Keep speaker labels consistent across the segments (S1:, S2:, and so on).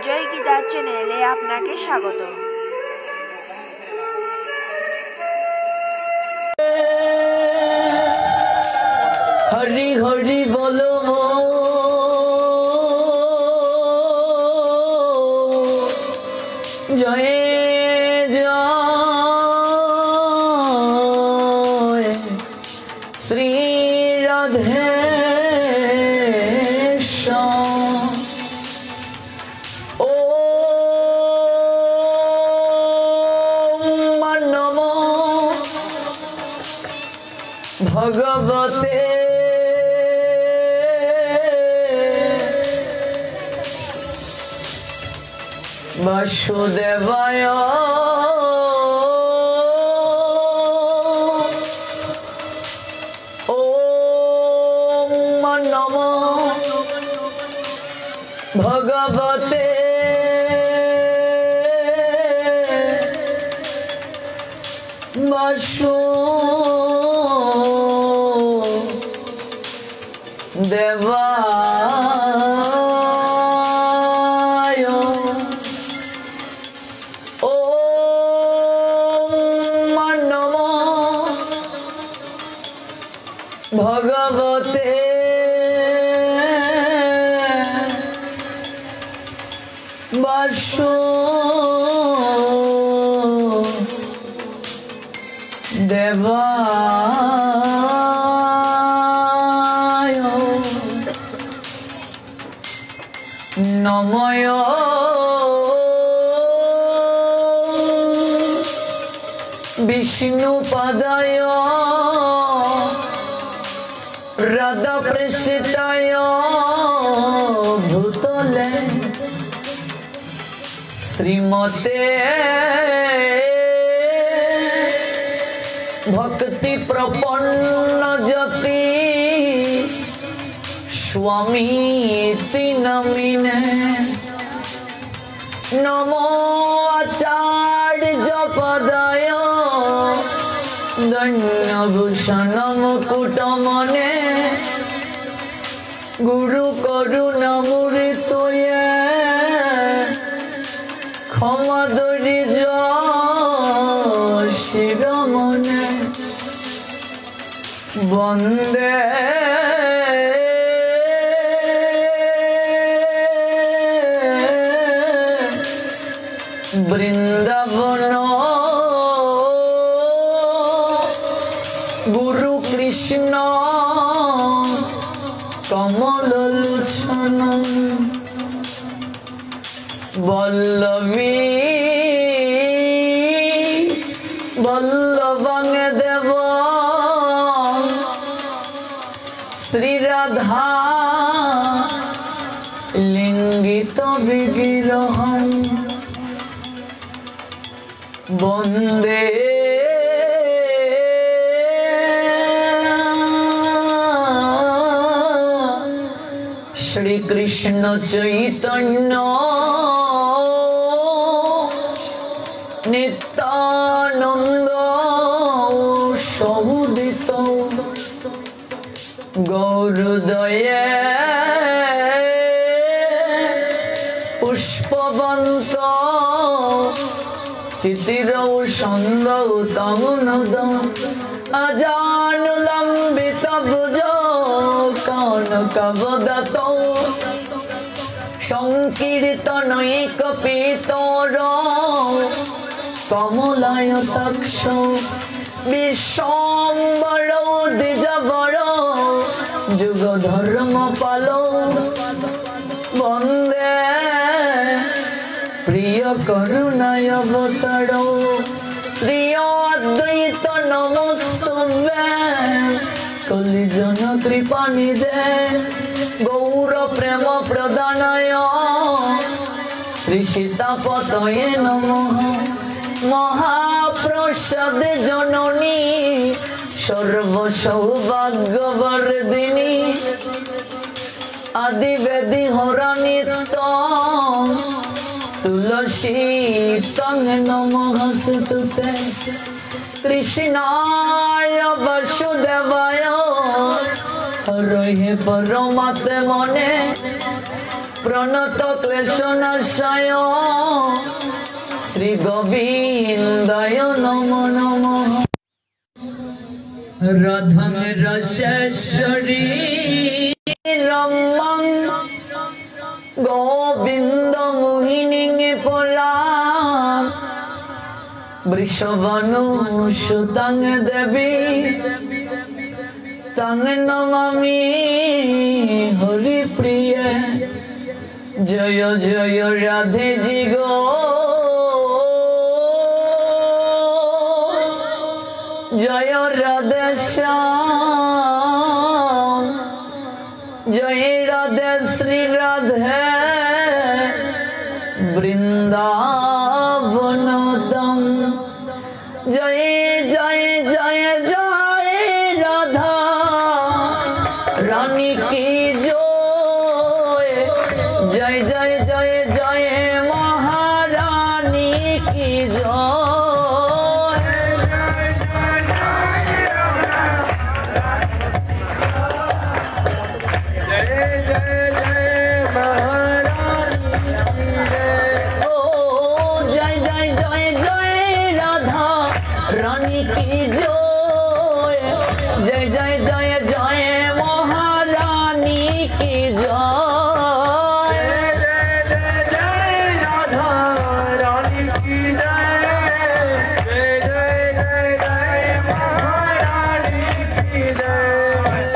S1: বিজয় গীতার চ্যানেলে আপনাকে স্বাগত।
S2: হরি হরি বলো জয় জয় শ্রী রাধে भगवते वासुदेवाय ओम नमो भगवते देवाय ओम नमो भगवते वासुदेवाय नमः विष्णुपदाय राधाप्रेषिताय भूतले श्रीमते भक्ति प्रपन्न जति स्वामी नमिने नमो आचार्य पदाय धन्यभूषण मुकुटमने गुरु करुणामृतये क्षमा धरि शिरोमणे वंदे वृंदावन गुरु कृष्ण कमल लोचन वल्लवी वल्लभं देव श्री राधा लिंगित विग्रहं वंदे श्री कृष्ण चैतन्य नित्यानंद समुदित गौरदये पुष्पवंत चितिरौ संगौ तमुनद अजानुलंबित भुजौ कनकवदतौ संकीर्तनैकपीतरौ कमलायताक्षौ विश्वम्भरौ द्विजवरौ जुगधर्मपालौ वन्दे प्रिय करुणावतारौ श्री अद्वैत नमस्तुभ्ये कलिजन कृपानिधे गौर प्रेम प्रदानाय श्री सीतापतये नमः महाप्रसाद जननी सर्वसौभाग्यवर्धिनी आदिवेदी हरानित्य तुलसी तंग नमस्ते कृष्णाय वासुदेवाय रहे परमात्मे मने প্রণত ক্লেশনাশয় শ্রী গোবিন্দায় নমো নমঃ। রাধং রসেশ্বরী রমং গোবিন্দ মোহিনী পরাম বৃষভানু সুতং দেবী তং নমামি হরি প্রিয়। জয় জয় রাধে জি গো জয় রাধে শ্যাম জয় রাধে শ্রী রাধে বৃন্দাবনতম। জয় জয় জয় জয় রাধা রানী কি জয়। জয় জয় জয় জয় মহারানী কি জয়। रानी की जय जय जय जय जय महारानी की जय। जय जय राधा रानी की जय जय जय जय जय महारानी की जय।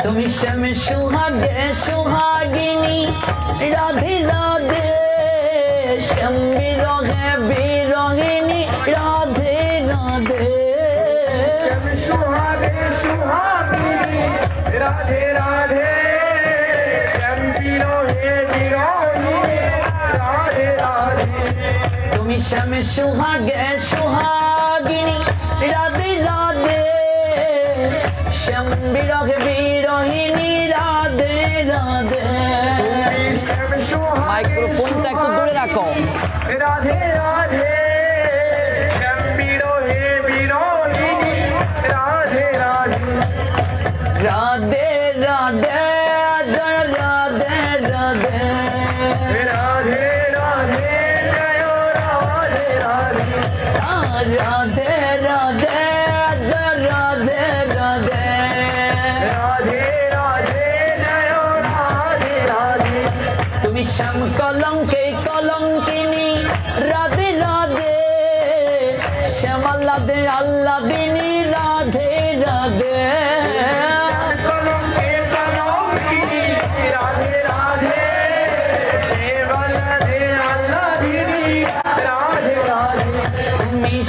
S2: तुम श्याम सुहागे सुहागिनी राधे राधे श्याम विरहे विरहिनी राधे राधे। राधे राधे श्याम विरहे विरहिनी राधे राधे। तुम श्याम सुहागे सुहागिनी राधे राधे श्याम विरहे विरहिनी राधे राधे। माइक्रोफोनটা একটু দূরে রাখো। রাধে রাধে শ্যাম বিরহে বিরহিনী রাধে রাধে। राधे राधे जय राधे राधे राधे राधे जय राधे राधे। राधे राधे जय राधे राधे राधे राधे जय राधे राधे। तुम श्याम कलंके कलंकिनी राधे राधे श्याम अल्लादे अल्लादिनी राधे राधे।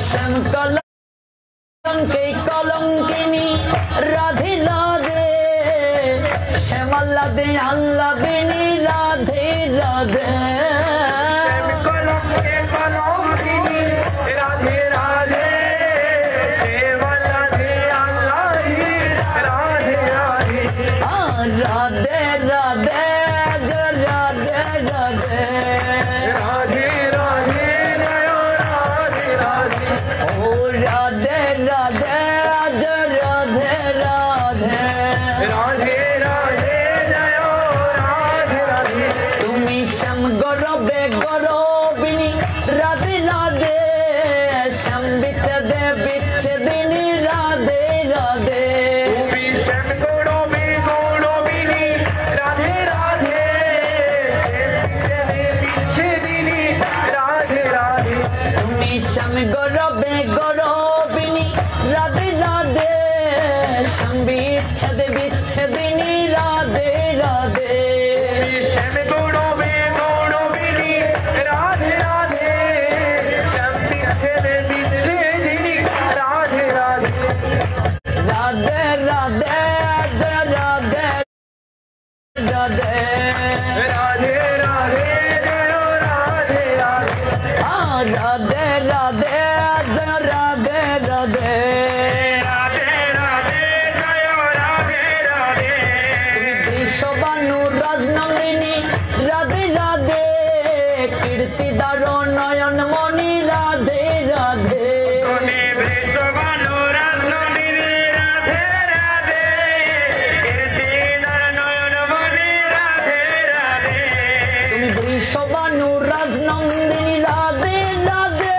S2: श्याम कलंके कलंकिनी राधे राधे श्याम अल्लादे अल्लादिनी राधे राधे। कलंके कलंकिनी राधे राधे श्याम अल्लादे अल्लादिनी राधे राधे। राधे राधे जय राधे राधे राधे राधे जय राधे राधे। ओ राधे राधे जय राधे राधे राधे राधे जय राधे राधे। तुमी श्याम गौरवे गौरविनी राधे राधे श्याम विच्छेदे विच्छेदिनी राधे राधे। तुमी श्याम गौरवे गौरविनी राधे राधे विच्छेदिनी राधे राधे। तुमी श्याम गौरवे गौरविनी राधे राधे श्याम विच्छेद विच्छेदिनी राधे राधे। श्याम गौरवे गौरविनी राधे राधे श्याम विच्छेद विच्छेदिनी राधे राधे। राधे राधे जय राधे राधे राधे राधे जय राधे राधे। राधे राधे जय राधे राधे राधे राधे जय राधे राधे। विश्वबानु राजनलिनी राधे राधे कीर्तिदार नयन मणि राधे राधे। विश्वबानु राजनलिनी राधे राधे कीर्तिदार नयन मणि राधे राधे। ব্রজনন্দিনী রাধে রাধে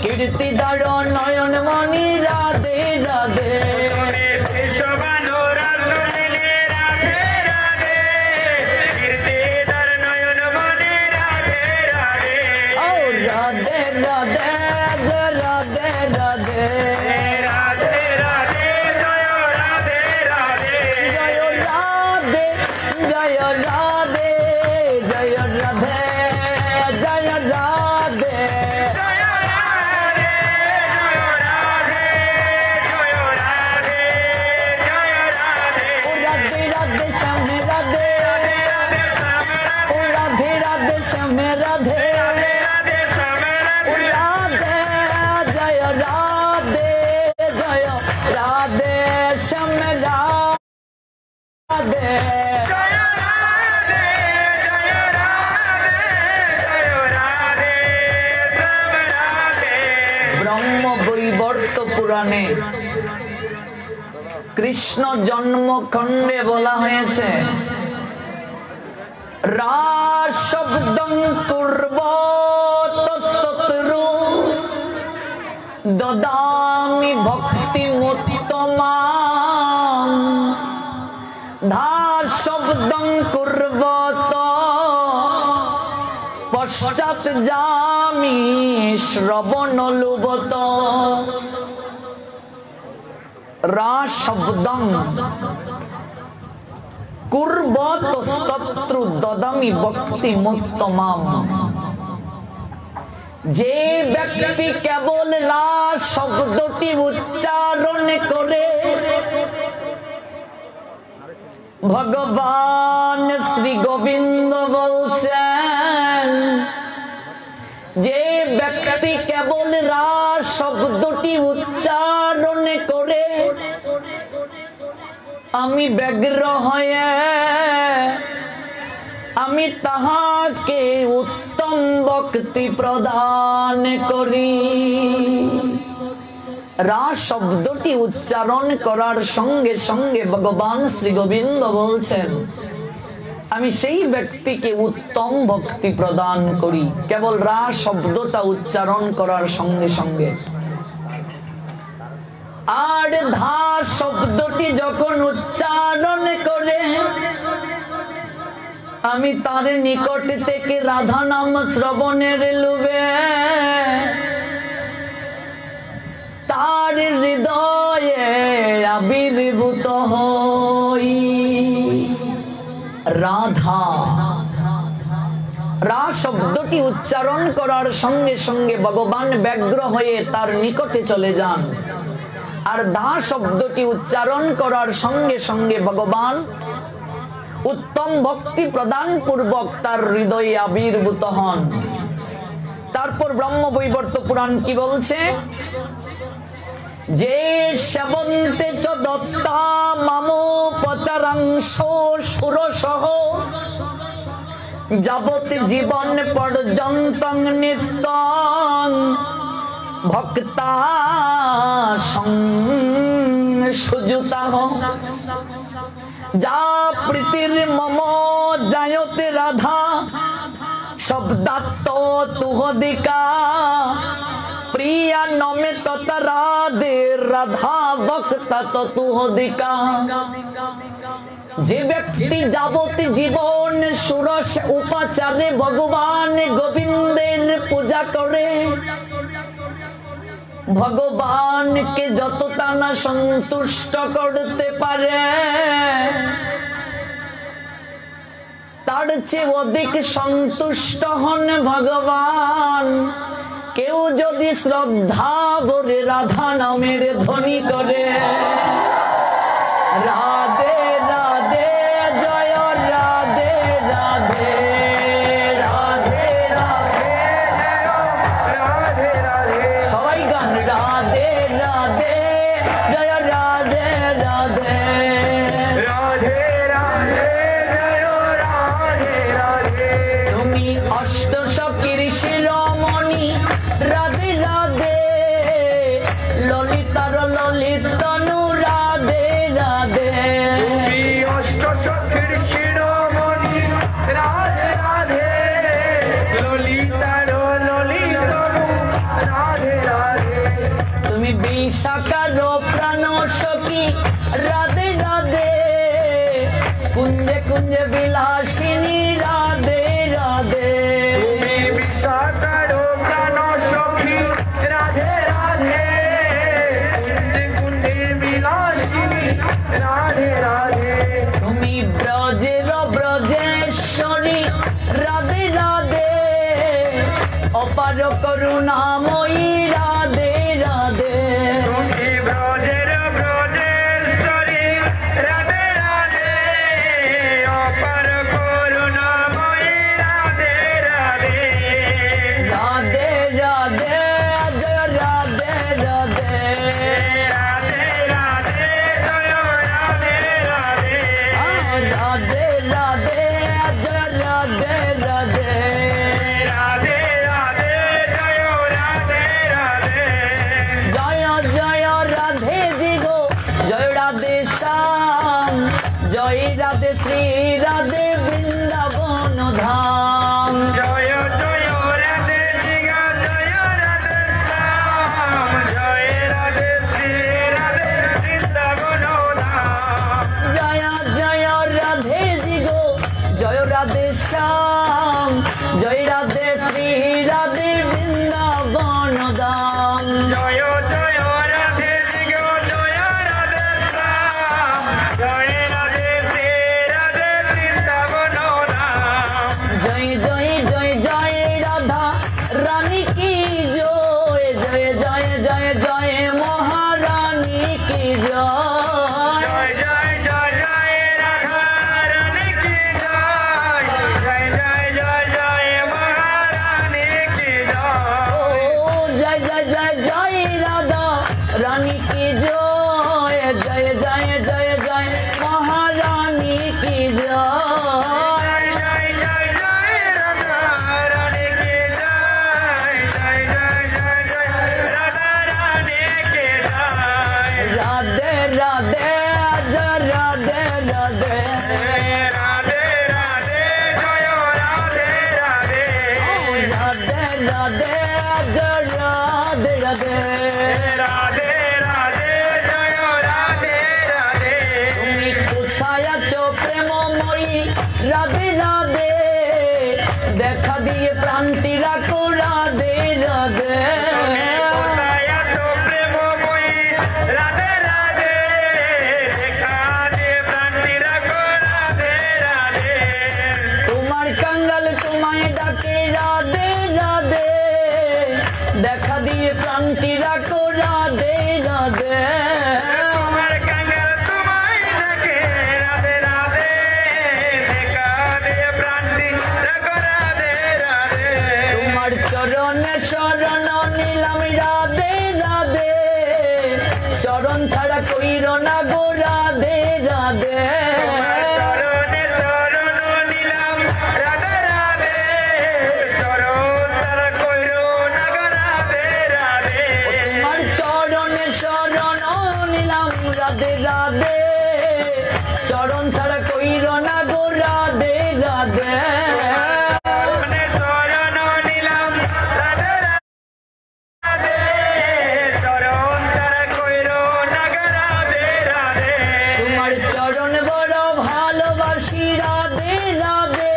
S2: কীর্তিদার নয়নমণি রাধে রাধে ব্রহ্মবৈবর্ত পুরাণে কৃষ্ণ জন্মখণ্ডে বলা হয়েছে রাশব্দং কুর্বতস্তত্রু দদামি ভক্তিমুত্তমাম ধাশব্দং কুর্বত পশ্চাৎ যামি শ্রবণলুবত রাশব্দং কুর্বতস্তত্রু দদামি ভক্তিমুত্তমাম যে ব্যক্তি কেবল রা শব্দটি উচ্চারণ করে ভগবান শ্রী গোবিন্দ বলছেন যে ব্যক্তি কেবল রা শব্দটি উচ্চারণ করে আমি ব্যগ্র হয়ে আমি তাহাকে উত্তম ভক্তি প্রদান করি। রা শব্দটি উচ্চারণ করার সঙ্গে সঙ্গে ভগবান শ্রী গোবিন্দ বলছেন আমি সেই ব্যক্তিকে উত্তম ভক্তি প্রদান করি কেবল রা শব্দটা উচ্চারণ করার সঙ্গে সঙ্গে। আর ধা শব্দটি যখন উচ্চারণ করে আমি তার নিকট থেকে রাধা নাম শ্রবণের লোভে তার হৃদয়ে আবির্ভূত হই। রাধা রা শব্দটি উচ্চারণ করার সঙ্গে সঙ্গে ভগবান ব্যগ্র হয়ে তার নিকটে চলে যান। আর দা শব্দটি উচ্চারণ করার সঙ্গে সঙ্গে ভগবান উত্তম ভক্তি প্রদান পূর্বক তার হৃদয়ে আবির্ভূত হন। তারপর ব্রহ্মবৈবর্ত পুরাণ কি বলছে যে সেবন্তে চ দত্তা মামোপচারাংশ সুরসহ যাবত জীবন পর্যন্তং নিত্যং ভক্তা সুযুতাহ যা প্রীতির মম জায়তে রাধা শব্দাত্ত তুহদিকা প্রিয়া নমে তত রাধে রাধা ভক্তা তুহদিকা। যে ব্যক্তি যাবত জীবন সুরস উপাচারে ভগবান গোবিন্দের পূজা করে ভগবানকে যতটা না সন্তুষ্ট করতে পারে তার চেয়ে অধিক সন্তুষ্ট হন ভগবান। কেউ যদি শ্রদ্ধা ভরে রাধা নামের ধ্বনি করে রাধে রাধে জয় রাধে রাধে রাধে রাধে রাধে রাধে সবাই গান রাধে রাধে জয় রাধে রাধে রাধে রাধে জয় রাধে রাধে তুমি অষ্টসখীর শিরোমণি রাধে রাধে ললিতার ললিত অনুরা সাকারো প্রাণ সখী রাধে রাধে, কুঞ্জে কুঞ্জে বিলাসিনী রাধে রাধে।
S3: তুমি বিশাখারো প্রাণ সখী রাধে রাধে, কুঞ্জে কুঞ্জে বিলাসিনী রাধে রাধে।
S2: তুমি ব্রজের ব্রজেশ্বরী রাধে রাধে, অপার করুণাময়ী রাধে রাধে।
S3: তুমি ব্রজের ব্রজেশ্বরী রাধে রাধে, অপার করুণাময়ী রাধে রাধে।
S2: রাধে রাধে জয় রাধে রাধে,
S3: রাধে রাধে জয় রাধে রাধে।
S2: রাধে রাধে জয় রাধে রাধে।
S3: রাধে রাধে জয় রাধে রাধে।
S2: জয় জয় রাধে জি গো, জয় রাধে শ্যাম, জয় রাধে শ্রী রাধে বৃন্দাবন ধাম।
S3: জয় জয় রাধে জিগা জয় রাধে শ্যাম, জয় রাধে শ্রী রাধে বৃন্দাবন ধাম।
S2: জয় জয় রাধে জি গো, জয় রাধে শ্যাম, জয় রাধে শ্রী রাধে বৃন্দাবন ধাম।
S3: জয় জয় রাধে জিগা জয় রাধে শ্যাম, জয় রাধে শ্রী রাধে বৃন্দাবন ধাম।
S2: জয় জয় জয় জয় রাধা রানী কি জয়, জয় জয় জয় জয় মহারানী কি জয়।
S3: জয় জয় জয় জয় রাধা রানী কি জয়, জয় জয় জয় জয় মহারানী কি জয়।
S2: ও জয় জয় জয় জয় রাধা রানী কি জয়, জয় জয় জয় জয় মহারানী কি জয়।
S3: জয় জয় জয় রাধা রানী কি জয়, জয় জয় জয় জয় রাধা রানী কি জয়।
S2: রাধে রাধে জয় রাধে রাধে,
S3: রাধে রাধে জয় রাধে রাধে।
S2: রাধে রাধে জয় রাধে রাধে।
S3: রাধে রাধে জয় রাধে রাধে।
S2: তুমি কোথায় আছো প্রেমময়ী রাধে রাধে, দেখা দিয়ে প্রান্তি রাখো রাধে রাধে।
S3: কোথায় আছো প্রেমময়ী রাধে রাধে, দেখা দিয়ে প্রাণটি রাখো রাধে রাধে।
S2: তোমার কাঙ্গাল তোমায় ডাকে রাধে রাধে, দেখা দিয়ে প্রান্তি রাখো রাধে রাধে।
S3: তোমার কাঙ্গাল তোমায় ডাকে রাধে রাধে, দেখা দিয়ে প্রাণটি রাখো রাধে রাধে।
S2: তোমার চরণে শরণ নিলাম রাধে রাধে, চরণ ছাড়া কইর না গো রাধে রাধে।
S3: তোমার চরণে শরণ নিলাম রাধে রাধে, চরণ তারা কইরো না গো রাধে রাধে।
S2: তোমার চরণে শরণ নিলাম রাধে রাধে, চরণ ছাড়া কইর না গো রাধে রাধে।
S3: চরণে শরণ নিলাম রাধে রাধে, চরণ তারা কইরো না গো রাধে রাধে।
S2: তোমার চরণ বড় ভালোবাসি রাধে রাধে,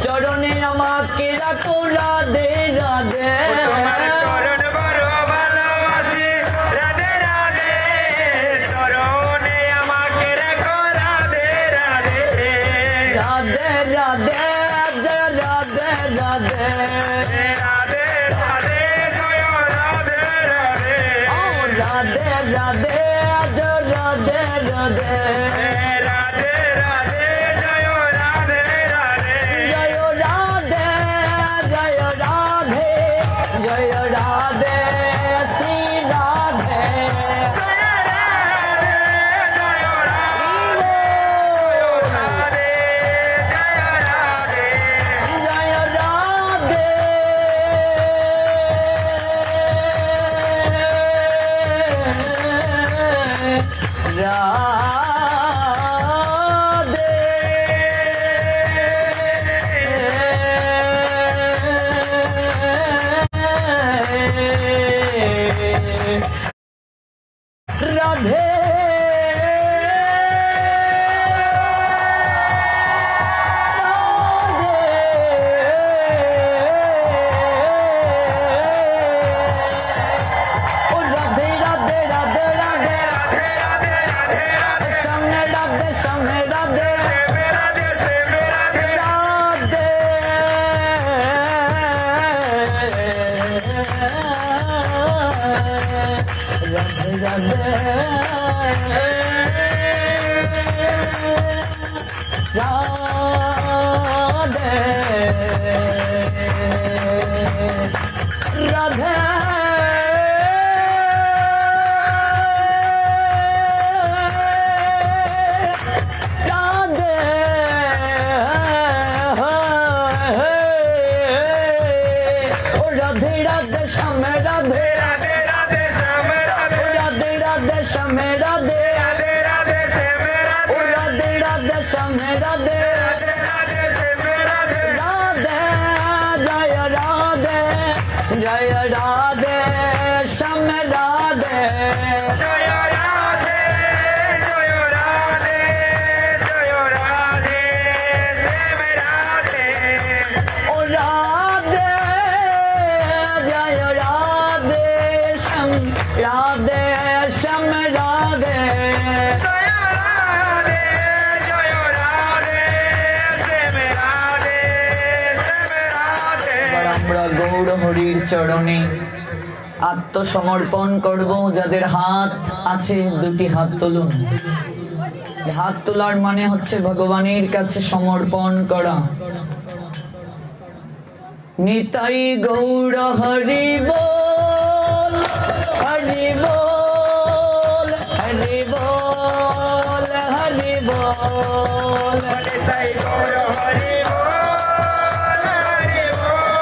S2: চরণে আমাকে রাখো রাধে রাধে।
S3: তোমার চরণ বড় ভালোবাসি রাধে রাধে, চরণে আমাকে রাখো রাধে রাধে।
S2: রাধে রাধে জয় রাধে রাধে,
S3: রাধে রাধে জয় রাধে রাধে।
S2: ও রাধে রাধে জয় রাধে রাধে।
S3: রাধে রাধে জয় রাধে রাধে।
S2: জয় রাধে জয় রাধে, জয় রাধে শ্রী রাধে। জয় রাধে রাধে। राधे হরির চরণে আত্মসমর্পণ করব। যাদের হাত আছে দুটি হাত তুলুন। হাত তোলার মানে হচ্ছে ভগবানের কাছে সমর্পণ করা। নিতাই গৌর হরি বল, হরি বল, হরি বল, হরি বল,
S3: নিতাই গৌর হরি বল, হরি বল,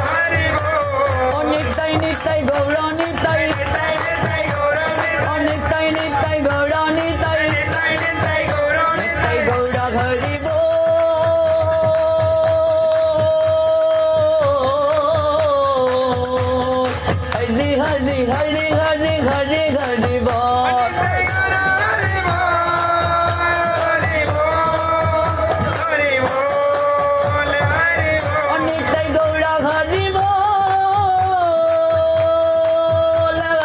S3: হরি বল।
S2: নিতাই নিতাই গৌর নিতাই,
S3: নিতাই নিতাই গৌর নিতাই,
S2: নিতাই নিতাই গৌর নিতাই,
S3: নিতাই নিতাই গৌর
S2: নিতাই গৌর হরি বল, হরি হরি হরি হরি হরি হরি বল।
S3: নিতাই গৌর হরি বল, হরি বল, হরি বল।
S2: নিতাই গৌর হরি বল,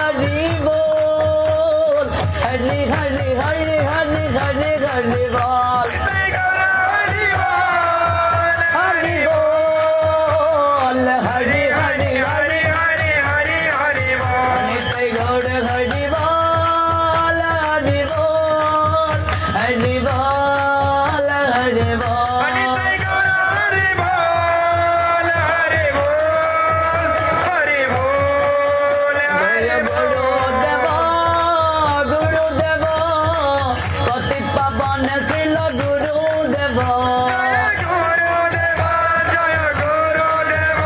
S2: হরি বল, হরি হরি হরি হরি হরি হরি বল,
S3: নিতাই গৌর হরি বল,
S2: হরি বল, হরি হরি হরি,
S3: হরি হরি হরি বল।
S2: নিতাই গৌর হরি বল, হরি বল, হরি বল, হরি বল।
S3: নিতাই গৌর হরি বল, হরি বল, হরি বল, হরি
S2: জয় গুরুদেব, গুরুদেব, পতি পাবন শিল গুরুদেব।
S3: জয় গুরুদেব, জয় গুরুদেব,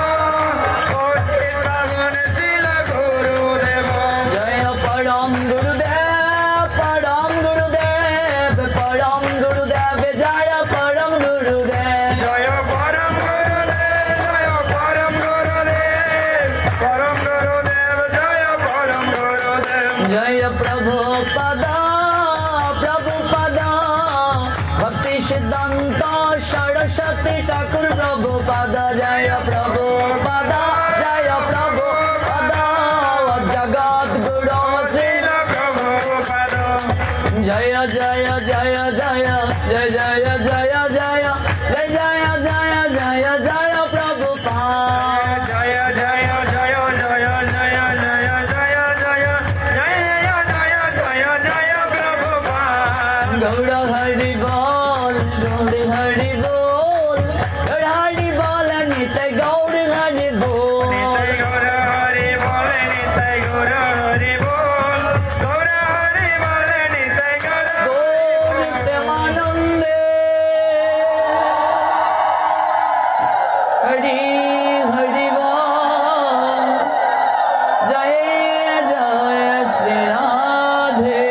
S3: পতি পাবন শিল গুরুদেব।
S2: জয় পরম গুরুদেব, পরম গুরুদেব, পরম গুরুদেব, জয় পরম গুরুদেব।
S3: জয় পরম গুরুদেব, জয় পরম গুরুদেব, পরম গুরুদেব, জয় পরম গুরুদেব।
S2: জয় প্রভুপদ, প্রভুপদ, ভক্তি সিদ্ধান্ত সরস্বতী ঠাকুর প্রভুপদ। জয় প্রভুপদ, জয় প্রভুপদ, জগৎ গুরু শিল।
S3: প্রভুপদ
S2: জয় জয় জয় জয় জয় জয় জয় জয় জয় জয় জয় জয় জয় প্রভুপাদ।
S3: জয় জয় জয় জয় জয় জয় জয় জয় জয় জয় জয় প্রভুপাদ।
S2: গৌর হরি বল, গৌর হরি বল, গৌর হরি বল, নিতাই গৌর হরি বল।
S3: নিতাই গৌর হরি বল, নিতাই গৌর হরি বল, গৌর হরি বল, নিতাই গৌর
S2: গৌর প্রেমানন্দে হরি হরি বল। জয় জয় শ্রী রাধে।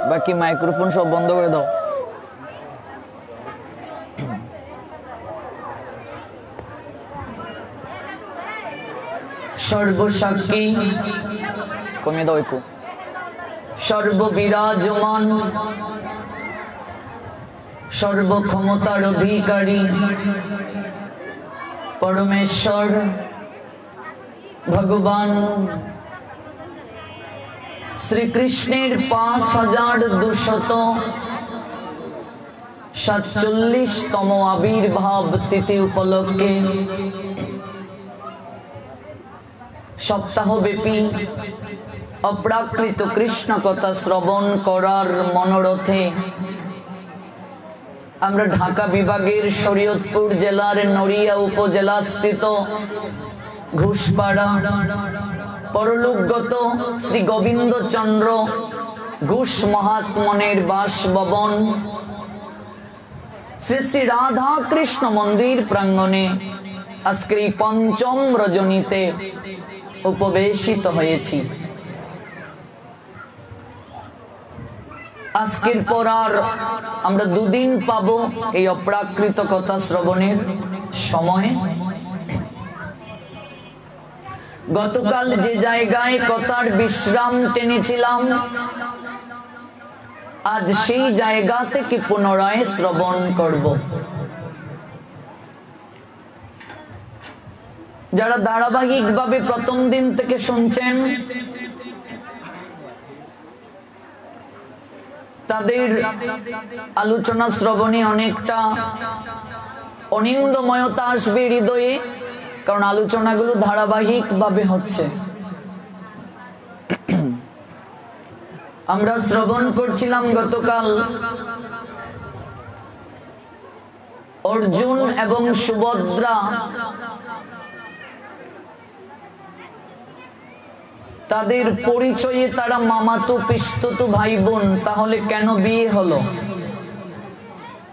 S2: বাকি মাইক্রোফোন সব বন্ধ করে দাও। সর্বসাক্ষী কমিয়ে দাও একটু, সর্ববিরাজমান, সর্বক্ষমতার অধিকারী পরমেশ্বর ভগবান শ্রীকৃষ্ণের 5247তম আবির্ভাব তিথি উপলক্ষে সপ্তাহব্যাপী অপ্রাকৃত কৃষ্ণ কথা শ্রবণ করার মনোরথে আমরা ঢাকা বিভাগের শরীয়তপুর জেলার নড়িয়া উপজেলা স্থিত ঘুষপাড়া পরলোকগত শ্রী গোবিন্দচন্দ্র ঘোষ মহাত্মনের বাসভবন শ্রী শ্রী রাধা কৃষ্ণ মন্দির প্রাঙ্গণে আজকের এই পঞ্চম রজনীতে উপবেশিত হয়েছি। আজকের পর আর আমরা দুদিন পাবো এই অপ্রাকৃত কথা শ্রবণের সময়। গতকাল যে জায়গায় কথার বিশ্রাম টেনেছিলাম, আজ সেই জায়গা থেকে পুনরায় শ্রবণ করব। যারা ধারাবাহিকভাবে প্রথম দিন থেকে শুনছেন তাদের আলোচনা শ্রবণে অনেকটা অনিন্দময়তা আসবে হৃদয়ে, কারণ আলোচনাগুলো ধারাবাহিকভাবে হচ্ছে। আমরা শ্রবণ করছিলাম গতকাল অর্জুন এবং সুভদ্রা তাদের পরিচয়ে তারা মামাতো পিসতুতো ভাই বোন, তাহলে কেন বিয়ে হলো?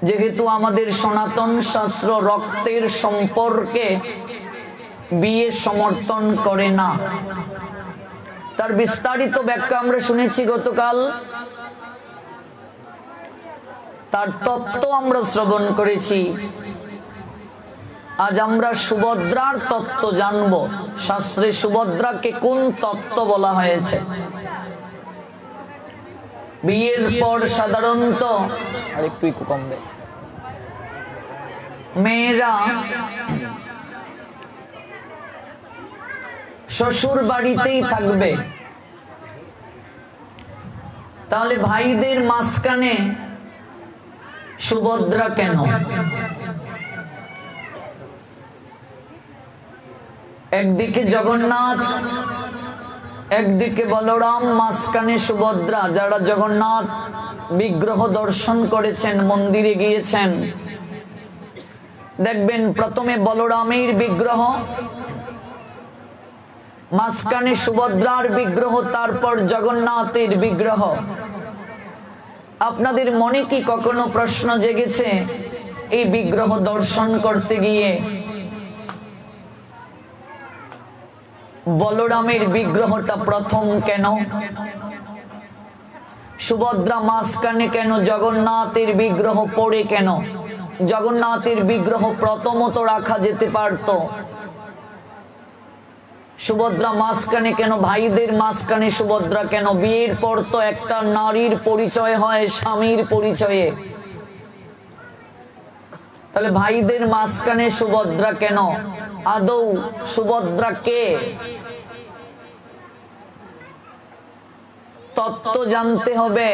S2: যেহেতু আমাদের সনাতন শাস্ত্র রক্তের সম্পর্কে বিয়ে সমর্থন করে না। তার বিস্তারিত ব্যাখ্যা আমরা শুনেছি গতকাল, তার তত্ত্ব আমরা শ্রবণ করেছি। আজ আমরা সুভদ্রার তত্ত্ব জানব। শাস্ত্রে সুভদ্রাকে কোন তত্ত্ব বলা হয়েছে? বিয়ের পর সাধারণত আরেকটু কমবে, মেয়েরা শ্বশুর বাড়িতেই থাকবে। তাহলে ভাইদের মাঝখানে সুভদ্রা কেন? একদিকে জগন্নাথ, একদিকে বলরাম, মাঝখানে সুভদ্রা। যারা জগন্নাথ বিগ্রহ দর্শন করেছেন, মন্দিরে গিয়েছেন, দেখবেন প্রথমে বলরামের বিগ্রহ, মাঝখানে সুভদ্রার বিগ্রহ, তারপর জগন্নাথের বিগ্রহ। আপনাদের মনে কি কখনো প্রশ্ন জেগেছে এই বিগ্রহ দর্শন করতে গিয়ে বলরামের বিগ্রহটা প্রথম কেন? সুভদ্রা মাঝখানে কেন? জগন্নাথের বিগ্রহ পড়ে কেন? জগন্নাথের বিগ্রহ প্রথমত রাখা যেতে পারত। সুভদ্রা মাঝখানে কেন? ভাইদের মাঝখানে সুভদ্রা কেন? বিয়ের পর তো একটা নারীর পরিচয় হয় স্বামীর পরিচয়ে, তাহলে ভাইদের মাঝখানে সুভদ্রা কেন? আদৌ সুভদ্রা কে? তত্ত্ব জানতে হবে,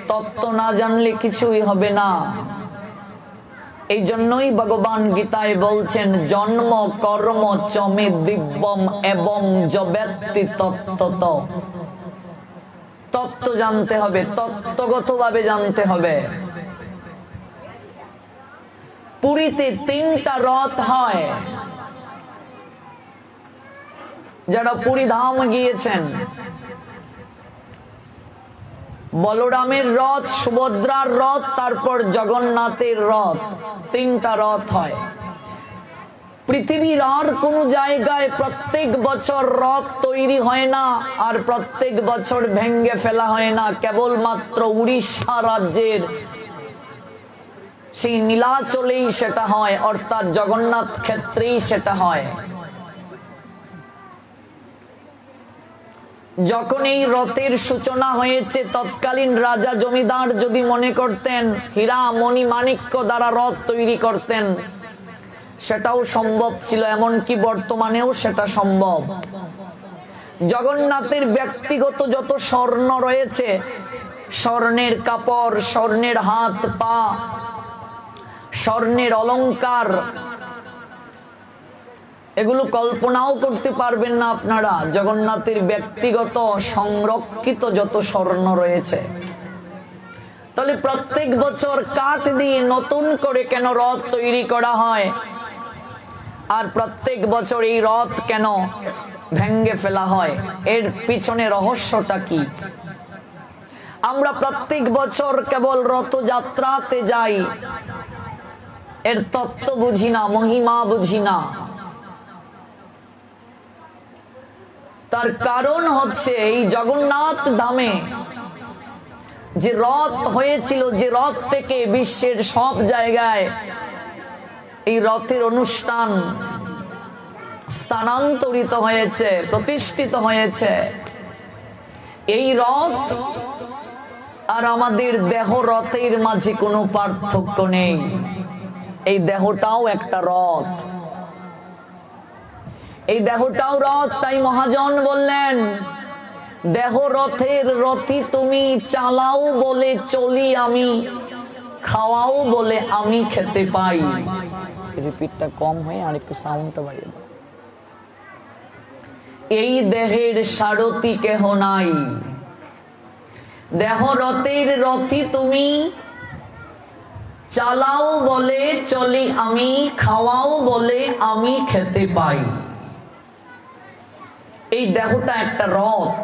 S2: তত্ত্ব না জানলে কিছুই হবে না। এই জন্যই ভগবান গীতায় বলছেন, জন্ম কর্ম চমে দিব্যম এবং জবেত্তি তত্ত্বত। তত্ত্ব জানতে হবে, তত্ত্বগতভাবে জানতে হবে। পুরীতে 3টা রথ হয়। যারা পুরী ধাম গিয়েছেন, বলরামের রথ, সুভদ্রার রথ, তারপর জগন্নাথের রথ, 3টা রথ হয়। পৃথিবীর আর কোন জায়গায় প্রত্যেক বছর রথ তৈরি হয় না, আর প্রত্যেক বছর ভেঙ্গে ফেলা হয় না। কেবলমাত্র উড়িষ্যা রাজ্যের সেই নীলাচলেই সেটা হয়, অর্থাৎ জগন্নাথ ক্ষেত্রেই সেটা হয়। যখন এই রথের সূচনা হয়েছে, তৎকালীন রাজা জমিদার যদি মনে করতেন হীরা মণি মাণিক্য দ্বারা রথ তৈরি করতেন, সেটাও সম্ভব ছিল, এমনকি বর্তমানেও সেটা সম্ভব। জগন্নাথের ব্যক্তিগত যত স্বর্ণ রয়েছে, স্বর্ণের কাপড়, স্বর্ণের হাত পা, স্বর্ণের অলংকার, এগুলো কল্পনাও করতে পারবেন না আপনারা। জগন্নাথের ব্যক্তিগত সংরক্ষিত যত স্বর্ণ রয়েছে, তাহলে প্রত্যেক বছর কাঠ দিয়ে নতুন করে কেন রথ তৈরি করা হয়, আর প্রত্যেক বছর এই রথ কেন ভেঙে ফেলা হয়, এর পিছনে রহস্যটা কি? আমরা প্রত্যেক বছর কেবল রথযাত্রাতে যাই, এর তত্ত্ব বুঝি না, মহিমা বুঝি না। তার কারণ হচ্ছে এই জগন্নাথ ধামে যে রথ হয়েছিল, যে রথ থেকে বিশ্বের সব জায়গায় এই রথের অনুষ্ঠান স্থানান্তরিত হয়েছে, প্রতিষ্ঠিত হয়েছে, এই রথ আর আমাদের দেহ রথের মাঝে কোনো পার্থক্য নেই। এই দেহটাও একটা রথ, এই দেহটাও রথ। তাই মহাজন বললেন, দেহ রথের রথি তুমি, চালাও বলে চলি আমি, খাওয়াও বলে আমি খেতে পাই। রিপিটটা কম হয়ে আর একটু সাউন্ডটা বাড়িয়ে দাও। এই দেহের সারথি কেহ নাই, দেহ রথের রথি তুমি, চালাও বলে চলি আমি, খাওয়াও বলে আমি খেতে পাই। এই দেহটা একটা রথ।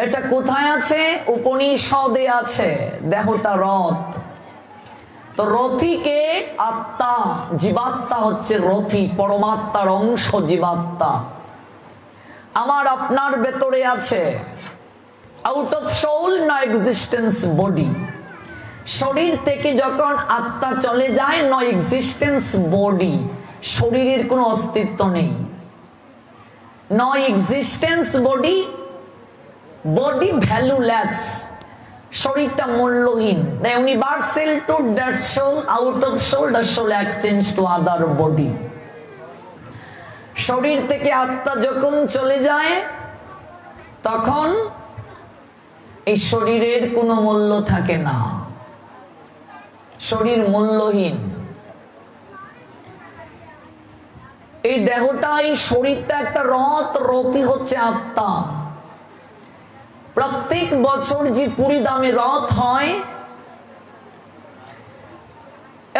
S2: এটা কোথায় আছে? উপনিষদে আছে, দেহটা রথ। তো রথিকে আত্মা, জীবাত্মা হচ্ছে রথি, পরমাত্মার অংশ জীবাত্মা আমার আপনার ভেতরে আছে। Out of soul no existence body. শরীর থেকে যখন আত্মা চলে যায়, নো এক্সিস্টেন্স বডি, শরীরের কোনো অস্তিত্ব নেই। No existence body, body valueless, শরীরটা মূল্যহীন। The universal to that soul, out of soul the soul exchange to other body। শরীর থেকে আত্মা যখন চলে যায়, তখন এই শরীরের কোনো মূল্য থাকে না, শরীর মূল্যহীন। এই দেহটা, এই শরীরটা একটা রথ, রথই হচ্ছে আত্মা। প্রত্যেক বছর যে পুরী ধামে রথ হয়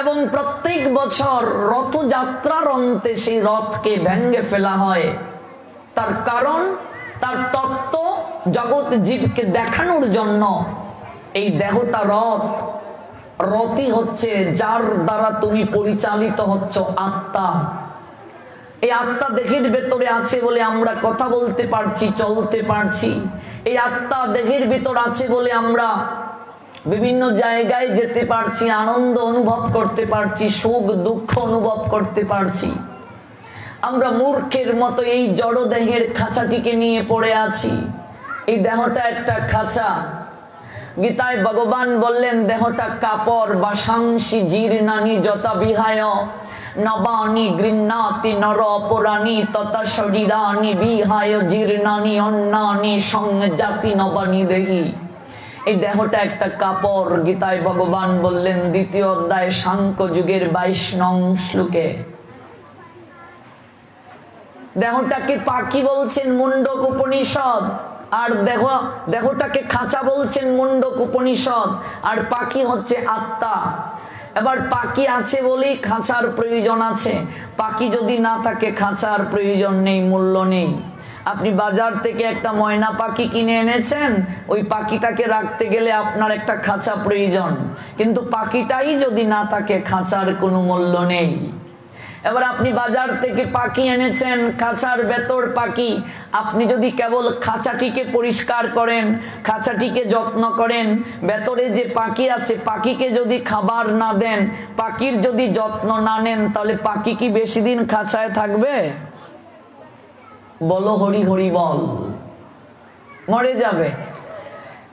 S2: এবং প্রত্যেক বছর রথযাত্রার অন্তে সেই রথকে ভেঙে ফেলা হয়, তার কারণ, তার তত্ত্ব জগৎ জীবকে দেখানোর জন্য। এই দেহটা রথ, রথই হচ্ছে যার দ্বারা তুমি পরিচালিত হচ্ছ, আত্মা। এই আত্মা দেহের ভেতরে আছে বলে আমরা কথা বলতে পারছি, চলতে পারছি। এই আত্মা দেহের ভিতর আছে বলে আমরা বিভিন্ন জায়গায় যেতে পারছি, আনন্দ অনুভব করতে পারছি, সুখ দুঃখ অনুভব করতে পারছি। আমরা মূর্খের মতো এই জড় দেহের খাঁচাটিকে নিয়ে পড়ে আছি। এই দেহটা একটা খাঁচা। গীতায় ভগবান বললেন, দেহটা কাপড়, বাসাংশি জীর্ণানি যথা বিহায় নবানি গৃহ্ণাতি নর অপরাণী তথা শরীরানি বিহায় জীর্ণানি অন্নানি সংজাতি নবানি দেহি। এই দেহটা একটা কাপড়। গীতায় ভগবান বললেন দ্বিতীয় অধ্যায় সাংখ্য যুগের 22 নং শ্লোকে। দেহটাকে পাখি বলছেন মুন্ডক উপনিষদ, আর দেহটাকে খাঁচা বলছেন মুন্ডক উপনিষদ, আর পাখি হচ্ছে আত্মা। এবার পাখি আছে বলেই খাঁচার প্রয়োজন আছে, পাখি যদি না থাকে খাঁচার প্রয়োজন নেই, মূল্য নেই। আপনি বাজার থেকে একটা ময়না পাখি কিনে এনেছেন, ওই পাখিটাকে রাখতে গেলে আপনার একটা খাঁচা প্রয়োজন, কিন্তু পাখিটাই যদি না থাকে খাঁচার কোনো মূল্য নেই। এবার আপনি বাজার থেকে পাখি এনেছেন, খাঁচার ভেতর পাখি, আপনি যদি কেবল খাঁচাটিকে পরিষ্কার করেন, খাঁচাটিকে যত্ন করেন, ভেতরে যে পাখি আছে পাখিকে যদি খাবার না দেন, পাখির যদি যত্ন না নেন, তাহলে পাখি কি বেশি দিন খাঁচায় থাকবে? বলো হরি হরি বল। মরে যাবে।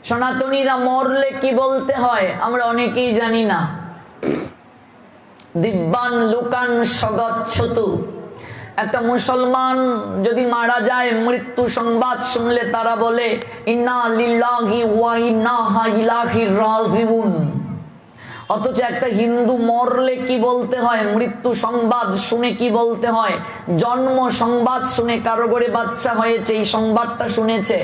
S2: সনাতনীরা মরলে কি বলতে হয় আমরা অনেকেই জানি না। দিব্যান লোকান সগচ্ছতু। একটা মুসলমান যদি মারা যায় মৃত্যু সংবাদ শুনলে তারা বলে ইন্না লিল্লাহি ওয়া ইন্না ইলাইহি রাজিউন। অথচ একটা হিন্দু মরলে কি বলতে হয়? মৃত্যু সংবাদ শুনে কি বলতে হয়? জন্ম সংবাদ শুনে, কারো ঘরে বাচ্চা হয়েছে এই সংবাদটা শুনেছে,